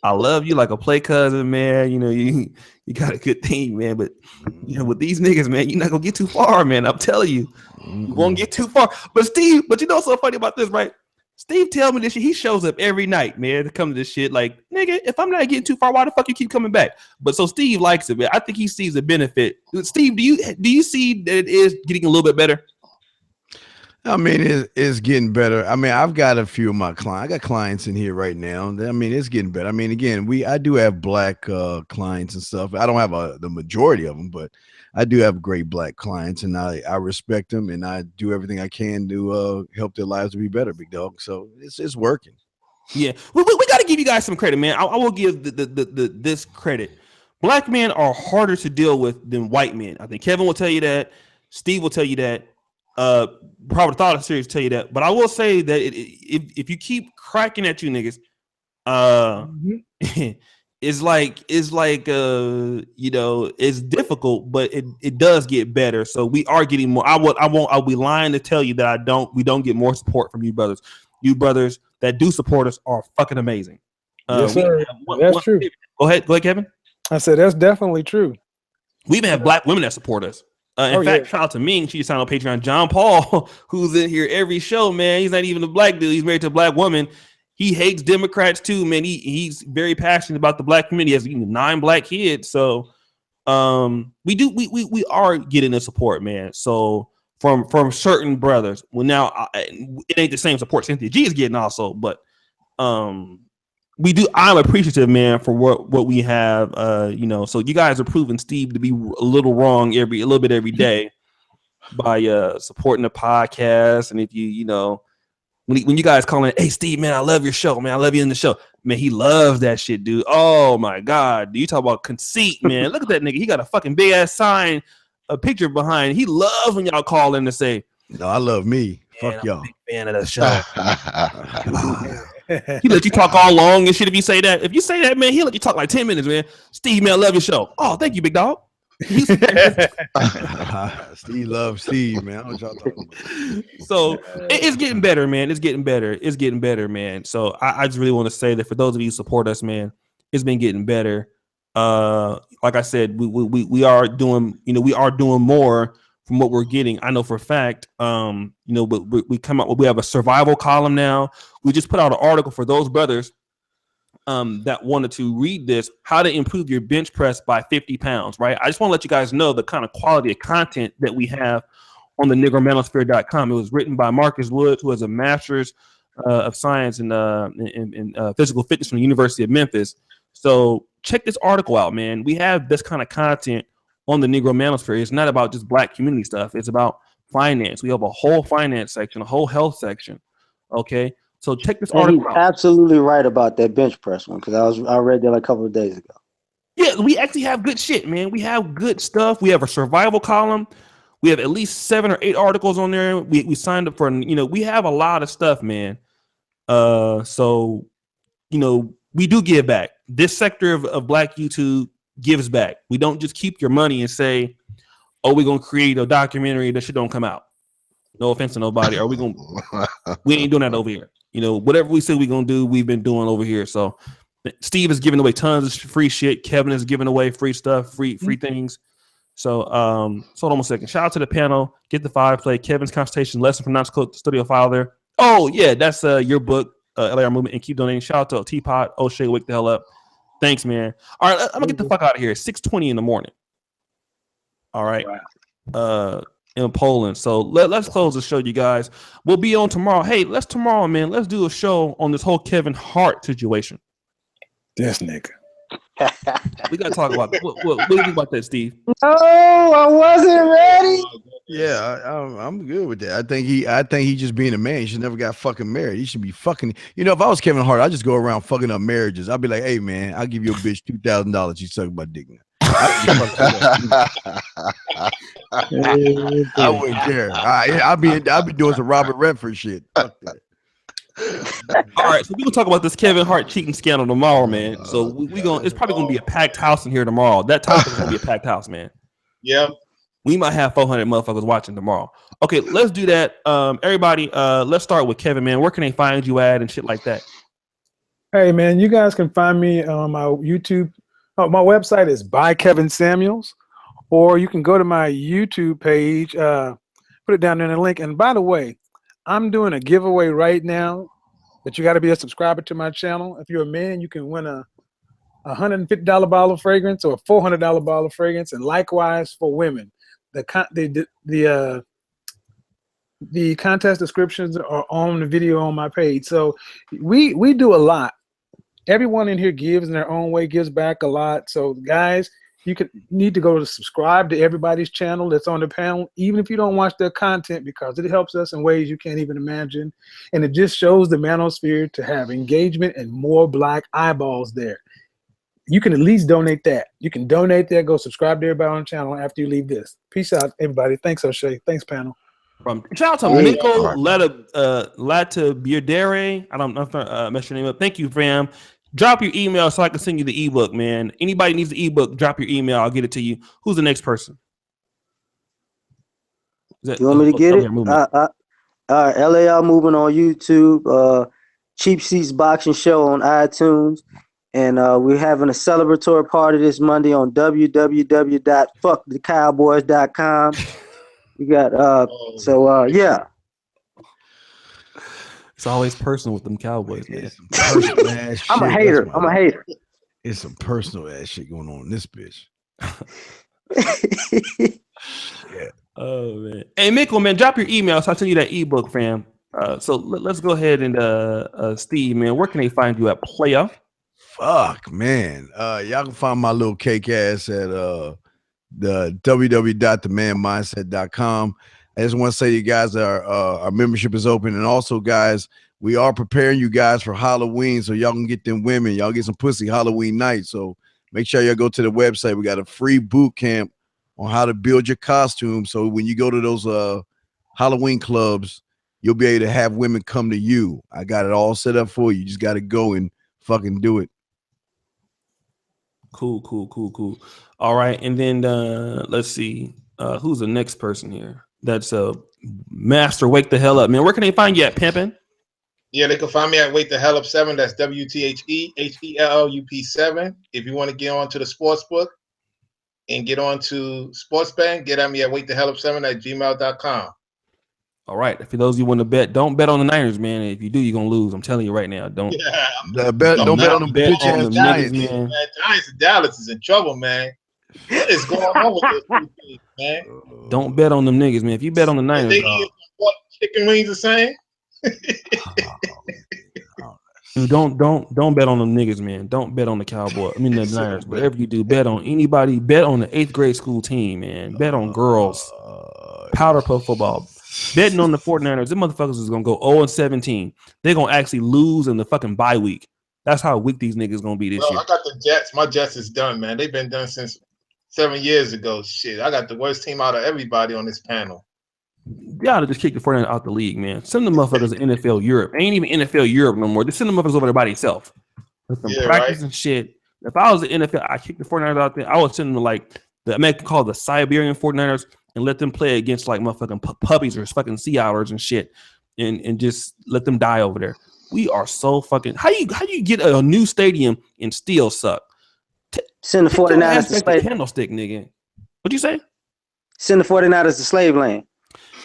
I love you like a play cousin, man. You got a good thing, man, but with these niggas, man, you're not gonna get too far, man. I'm telling you, you won't get too far." But Steve, what's so funny about this, right? Steve tell me this shit. He shows up every night, man, to come to this shit. Like, nigga, if I'm not getting too far, why the fuck you keep coming back? But so Steve likes it, man. I think he sees the benefit. Steve, do you see that it is getting a little bit better? I mean, it's getting better. I mean, I've got a few of my clients. I got clients in here right now. I mean, it's getting better. I mean, again, I do have black clients and stuff. I don't have the majority of them, but I do have great black clients, and I respect them, and I do everything I can to help their lives to be better, big dog. So it's working. Yeah, we got to give you guys some credit, man. I will give this credit. Black men are harder to deal with than white men. I think Kevin will tell you that. Steve will tell you that. Probably thought of series tell you that. But I will say that if you keep cracking at you niggas, it's difficult, but it does get better. So we are getting more. I'll be lying to tell you that we don't get more support from you brothers. You brothers that do support us are fucking amazing. Yes, sir. That's true. Go ahead, Kevin. I said that's definitely true. We even have black women that support us. In fact, shout out to Ming. She signed on Patreon. John Paul, who's in here every show, man. He's not even a black dude. He's married to a black woman. He hates Democrats too, man. He's very passionate about the black community. He has 9 black kids. So we are getting the support, man. So from certain brothers. Well, now it ain't the same support Cynthia G is getting also, but we do. I'm appreciative, man, for what we have. You know, so you guys are proving Steve to be a little wrong a little bit every day by supporting the podcast. And if you know, when you guys calling, hey Steve, man, I love your show, man, I love you in the show, man, he loves that shit, dude. Oh my god, you talk about conceit, man. Look at that nigga, he got a fucking big ass sign, a picture behind. He loves when y'all call in to say, no, I love me. Fuck y'all. I'm a big fan of the show. He let you talk all long and shit. If you say that, man, he'll let you talk like 10 minutes, man. Steve, man, I love your show. Oh, thank you, big dog. Steve loves Steve, man. I don't know what y'all talking about. So it's getting better, man. It's getting better, man. So I just really want to say that for those of you who support us, man, it's been getting better. Like I said, we are doing, you know, we are doing more from what we're getting. I know for a fact, you know, but we have a survival column now. We just put out an article for those brothers that wanted to read this, how to improve your bench press by 50 pounds, right? I just want to let you guys know the kind of quality of content that we have on the negromanosphere.com. It was written by Marcus Woods, who has a master's of science in physical fitness from the University of Memphis. So check this article out, man. We have this kind of content on the Negro Manosphere. It's not about just black community stuff. It's about finance. We have a whole finance section, a whole health section. Okay. So check this article out. Absolutely right about that bench press one, because I read that a couple of days ago. Yeah, we actually have good shit, man. We have good stuff. We have a survival column. We have at least 7 or 8 articles on there. We signed up for, you know, we have a lot of stuff, man. So, you know, we do give back. This sector of Black YouTube gives back. We don't just keep your money and say, oh, we're going to create a documentary that shit don't come out. No offense to nobody. We ain't doing that over here. You know, whatever we say we're going to do, we've been doing over here. So Steve is giving away tons of free shit. Kevin is giving away free stuff, free things. So, hold on a second. Shout out to the panel. Get the 5 play. Kevin's consultation lesson from non-studio father. Oh yeah, that's your book, LAR Movement, and keep donating. Shout out to Teapot, O'Shea, wake the hell up. Thanks, man. All right, I'm gonna get the fuck out of here. It's 6:20 in the morning. All right. Wow. In Poland. So let's close the show, you guys. We'll be on tomorrow. Hey, let's do a show on this whole Kevin Hart situation. This nigga. We gotta talk about that. What do you think about that, Steve? No, I wasn't ready. Yeah, I'm good with that. I think he just being a man. He should never got fucking married. He should be fucking. You know, if I was Kevin Hart, I'd just go around fucking up marriages. I'd be like, hey man, I'll give you a bitch $2,000. You suck my dick now. I wouldn't care. I'll be doing some Robert Redford shit. Fuck that. All right, so we gonna talk about this Kevin Hart cheating scandal tomorrow, man. So it's probably gonna be a packed house in here tomorrow. That topic is gonna be a packed house, man. Yeah. We might have 400 motherfuckers watching tomorrow. Okay, let's do that. Everybody, let's start with Kevin, man. Where can they find you at and shit like that? Hey, man, you guys can find me on my YouTube. Oh, my website is by Kevin Samuels, or you can go to my YouTube page, put it down in the link. And by the way, I'm doing a giveaway right now, but you got to be a subscriber to my channel. If you're a man, you can win a $150 bottle of fragrance or a $400 bottle of fragrance, and likewise for women. The contest descriptions are on the video on my page. So we do a lot. Everyone in here gives in their own way, gives back a lot. So guys, you need to go to subscribe to everybody's channel that's on the panel, even if you don't watch their content, because it helps us in ways you can't even imagine. And it just shows the manosphere to have engagement and more black eyeballs there. You can at least donate that. You can donate there, go subscribe to everybody on the channel after you leave this. Peace out, everybody. Thanks, O'Shea. Thanks, panel. Shout out to Miko Latabirdere. I don't know if I messed your name up. Thank you, fam. Drop your email so I can send you the ebook, man. Anybody needs the ebook, drop your email. I'll get it to you. Who's the next person? You want me to get it? All right, LAR Movement on YouTube, Cheap Seats Boxing Show on iTunes, and we're having a celebratory party this Monday on www.fuckthecowboys.com. We got yeah. It's always personal with them Cowboys, man. I'm a hater. It's some personal ass shit going on in this bitch. Yeah. Oh man. Hey Mickle, man, drop your email so I'll send you that ebook, fam. So let's go ahead and Steve, man, where can they find you at, player? Fuck, man. Y'all can find my little cake ass at the www.themanmindset.com. I just want to say, you guys, our membership is open, and also, guys, we are preparing you guys for Halloween, so y'all can get them women, y'all get some pussy Halloween night. So make sure y'all go to the website. We got a free boot camp on how to build your costume. So when you go to those Halloween clubs, you'll be able to have women come to you. I got it all set up for you. You just got to go and fucking do it. Cool. All right, and then let's see, who's the next person here? That's Master Wake the Hell Up, man. Where can they find you at, pimpin'? Yeah, they can find me at Wake the Hell Up 7. That's WTHEHELLUP7. If you want to get on to the sports book and get on to sports betting, get at me at wakethehell7@gmail.com. All right. For those of you want to bet, don't bet on the Niners, man. If you do, you're gonna lose. I'm telling you right now. Don't. Yeah, don't bet on them bitch ass Giants, man. Giants and Dallas is in trouble, man. What is going on with those two teams, man? Don't bet on them niggas, man. If you bet on the Niners, they eat what chicken wings the same? Don't bet on them niggas, man. Don't bet on the Cowboys. I mean the Niners. Whatever you do, bet on anybody. Bet on the 8th grade school team, man. Bet on girls. Powder puff football. Betting on the 49ers. Them motherfuckers is gonna go 0-17. They're gonna actually lose in the fucking bye week. That's how weak these niggas gonna be this year. I got the Jets. My Jets is done, man. They've been done since 7 years ago. Shit, I got the worst team out of everybody on this panel. You ought to just kick the 49ers out the league, man. Send them motherfuckers to NFL Europe. Ain't even NFL Europe no more. Just send them motherfuckers over there by themselves. Let them practice and shit. If I was the NFL, I kick the 49ers out there. I would send them to like the American called the Siberian 49ers and let them play against like motherfucking puppies or fucking sea otters and shit, and just let them die over there. We are so fucking. How you get a new stadium and still suck? Send the 49ers to slave candlestick, nigga. What'd you say? Send the 49ers to slave land.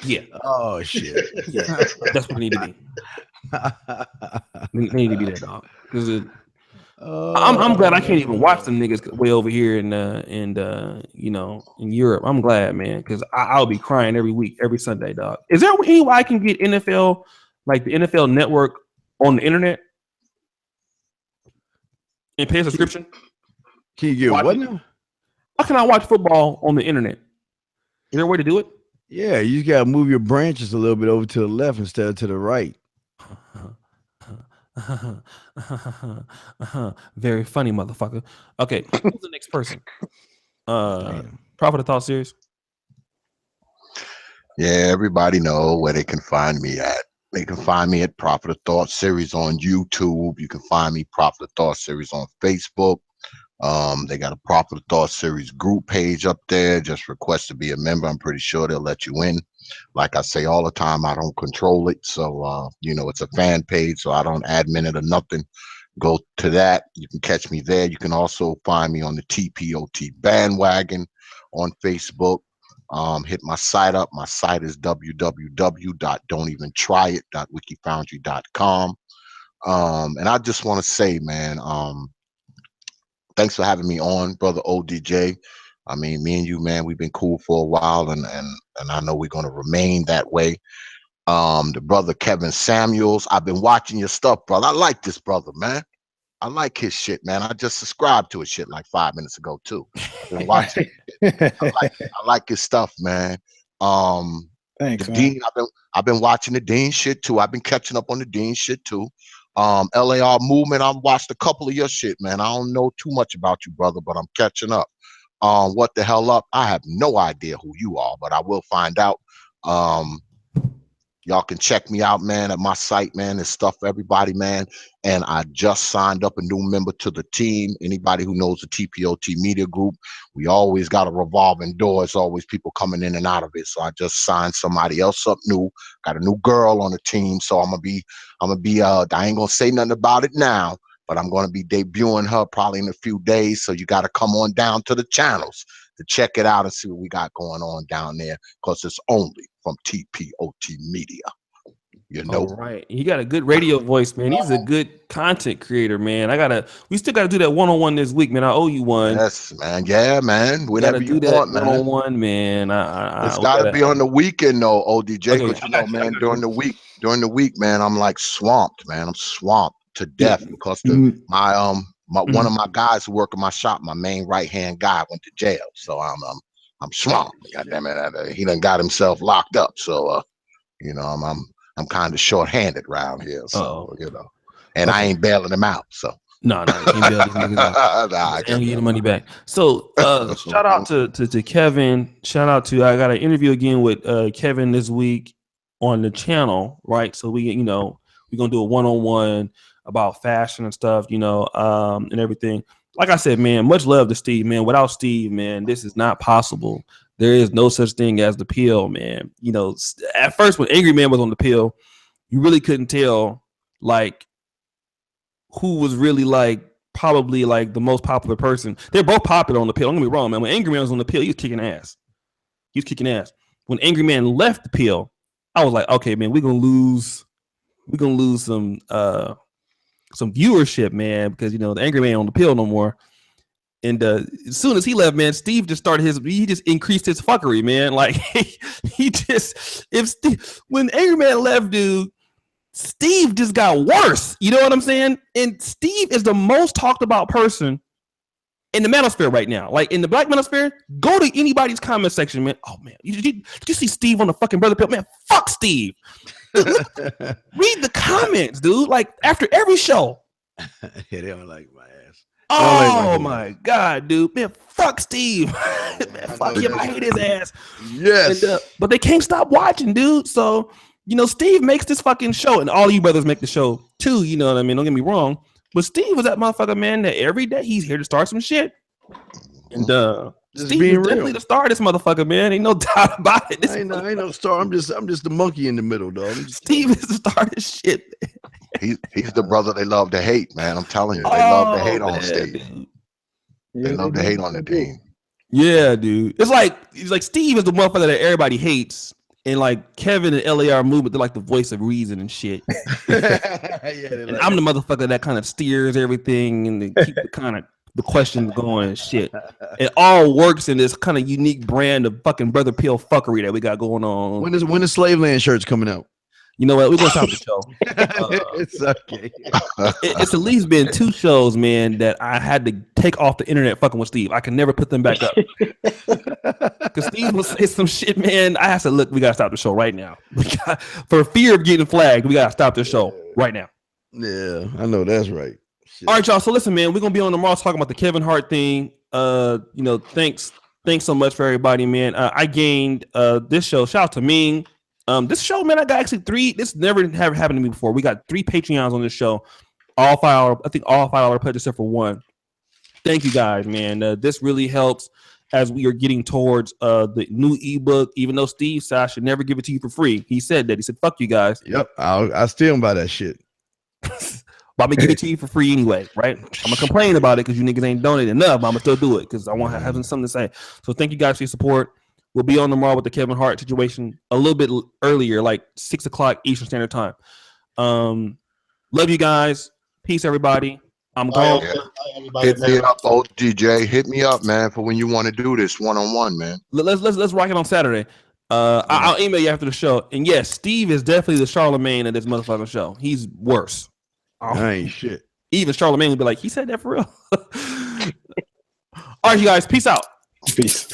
Yeah. Oh shit. Yeah, that's what it need to be. It need to be that, dog. Because I'm glad I can't even watch them niggas way over here in Europe. I'm glad, man, because I'll be crying every week, every Sunday, dog. Is there any way I can get NFL, like the NFL Network, on the internet and pay a subscription? Can you get what now? How can I watch football on the internet? Is there a way to do it? Yeah, you just gotta move your branches a little bit over to the left instead of to the right. Very funny, motherfucker. Okay, who's the next person? Prophet of Thought series. Yeah, everybody know where they can find me at. They can find me at Prophet of Thought series on YouTube. You can find me Prophet of Thought series on Facebook. They got a Prophet of Thought series group page up there. Just request to be a member. I'm pretty sure they'll let you in. Like I say all the time, I don't control it. So, it's a fan page, so I don't admin it or nothing. Go to that. You can catch me there. You can also find me on the TPOT bandwagon on Facebook. Hit my site up. My site is www.don'teventryit.wikifoundry.com. And I just want to say, man, thanks for having me on, brother ODJ. I mean, me and you, man, we've been cool for a while, and I know we're going to remain that way. The brother Kevin Samuels, I've been watching your stuff, brother. I like this brother, man. I like his shit, man. I just subscribed to his shit like 5 minutes ago too. I've been watching. I like his stuff, man. Thanks, the man. Dean, I've been watching the Dean shit too. I've been catching up on the Dean shit too. LAR movement, I've watched a couple of your shit, man. I don't know too much about you, brother, but I'm catching up. What the hell up? I have no idea who you are, but I will find out. Y'all can check me out, man, at my site, man. There's stuff for everybody, man. And I just signed up a new member to the team. Anybody who knows the TPOT media group, we always got a revolving door. It's always people coming in and out of it. So I just signed somebody else up new. Got a new girl on the team. So I ain't gonna say nothing about it now, but I'm gonna be debuting her probably in a few days. So you gotta come on down to the channels to check it out and see what we got going on down there, because it's only from TPOT Media. You know, All right. He got a good radio voice, man. He's a good content creator, man. We still got to do that one-on-one this week, man. I owe you one. Yes, man. Yeah, man. Whenever you want, man. One-on-one, man. It's got to be on the weekend, though, ODJ, because you know, man, during the week, man, I'm like swamped, man. I'm swamped to death because one of my guys who work in my shop, my main right-hand guy, went to jail, so I'm swamped. God damn it, he done got himself locked up, so you know, I'm kind of short-handed around here, so you know, and I ain't bailing him out, so. No, you can't bail these niggas out. I can't get the money back. So shout out to Kevin. Shout out to, I got an interview again with Kevin this week on the channel, right? So we're gonna do a one-on-one about fashion and stuff, and everything. Like I said, man, much love to Steve, man. Without Steve, man, this is not possible. There is no such thing as the pill, man. At first when Angry Man was on the pill, you really couldn't tell like who was really like probably like the most popular person. They're both popular on the pill. Don't get me wrong, man. When Angry Man was on the pill, he was kicking ass. When Angry Man left the pill, I was like, okay, man, we're gonna lose some viewership, man, because the Angry Man on the pill no more. And as soon as he left, man, Steve just increased his fuckery, man. Like when Angry Man left, dude, Steve just got worse. You know what I'm saying? And Steve is the most talked about person in the manosphere right now. Like in the black manosphere, go to anybody's comment section, man. Oh man, did you see Steve on the fucking Brother Pill? Man, fuck Steve. Read the comments, dude. Like after every show. Yeah, they don't like my ass. Oh my god, dude. Man, fuck Steve. Man, fuck him. I hate his ass. Yes. And, but they can't stop watching, dude. So Steve makes this fucking show, and all you brothers make the show too. You know what I mean? Don't get me wrong. But Steve was that motherfucker, man, that every day he's here to start some shit. And Steve is definitely the star of this motherfucker, man. Ain't no doubt about it. I ain't no star. I'm just the monkey in the middle, dog. Steve is the star of this shit. He's the brother they love to hate, man. I'm telling you, they love to hate on Steve. Dude. They love to hate on the team. Yeah, dude. It's like Steve is the motherfucker that everybody hates. And like Kevin and LAR Movement, they're like the voice of reason and shit. And I'm the motherfucker that kind of steers everything and to keep the questions going and shit. It all works in this kind of unique brand of fucking Brother Pill fuckery that we got going on. When is Slave Land shirts coming out? You know what? We're gonna stop the show. It's okay. It's at least been 2 shows, man, that I had to take off the internet fucking with Steve. I can never put them back up. Because Steve will say some shit, man. I have to look, we gotta stop the show right now. For fear of getting flagged, we gotta stop the show right now. Yeah, I know that's right. Shit. All right, y'all. So listen, man, we're gonna be on tomorrow talking about the Kevin Hart thing. Thanks so much for everybody, man. I gained this show. Shout out to Ming. This show, man, I got actually 3. This never happened to me before. We got 3 Patreons on this show. All $5 pledge except for 1. Thank you guys, man. This really helps as we are getting towards the new ebook. Even though Steve said I should never give it to you for free, he said that. He said, "Fuck you guys." Yep, I still buy that shit. But I'm gonna give it to you for free anyway, right? I'm gonna complain about it because you niggas ain't donated enough. But I'm gonna still do it because I want to have something to say. So thank you guys for your support. We'll be on tomorrow with the Kevin Hart situation a little bit earlier, like 6 o'clock Eastern Standard Time. Love you guys. Peace, everybody. I'm going. Hit me up, OGJ. Hit me up, man, for when you want to do this one-on-one, man. Let's rock it on Saturday. I'll email you after the show. And yes, Steve is definitely the Charlemagne of this motherfucking show. He's worse. I ain't shit. Even Charlemagne would be like, he said that for real. All right, you guys. Peace out. Peace.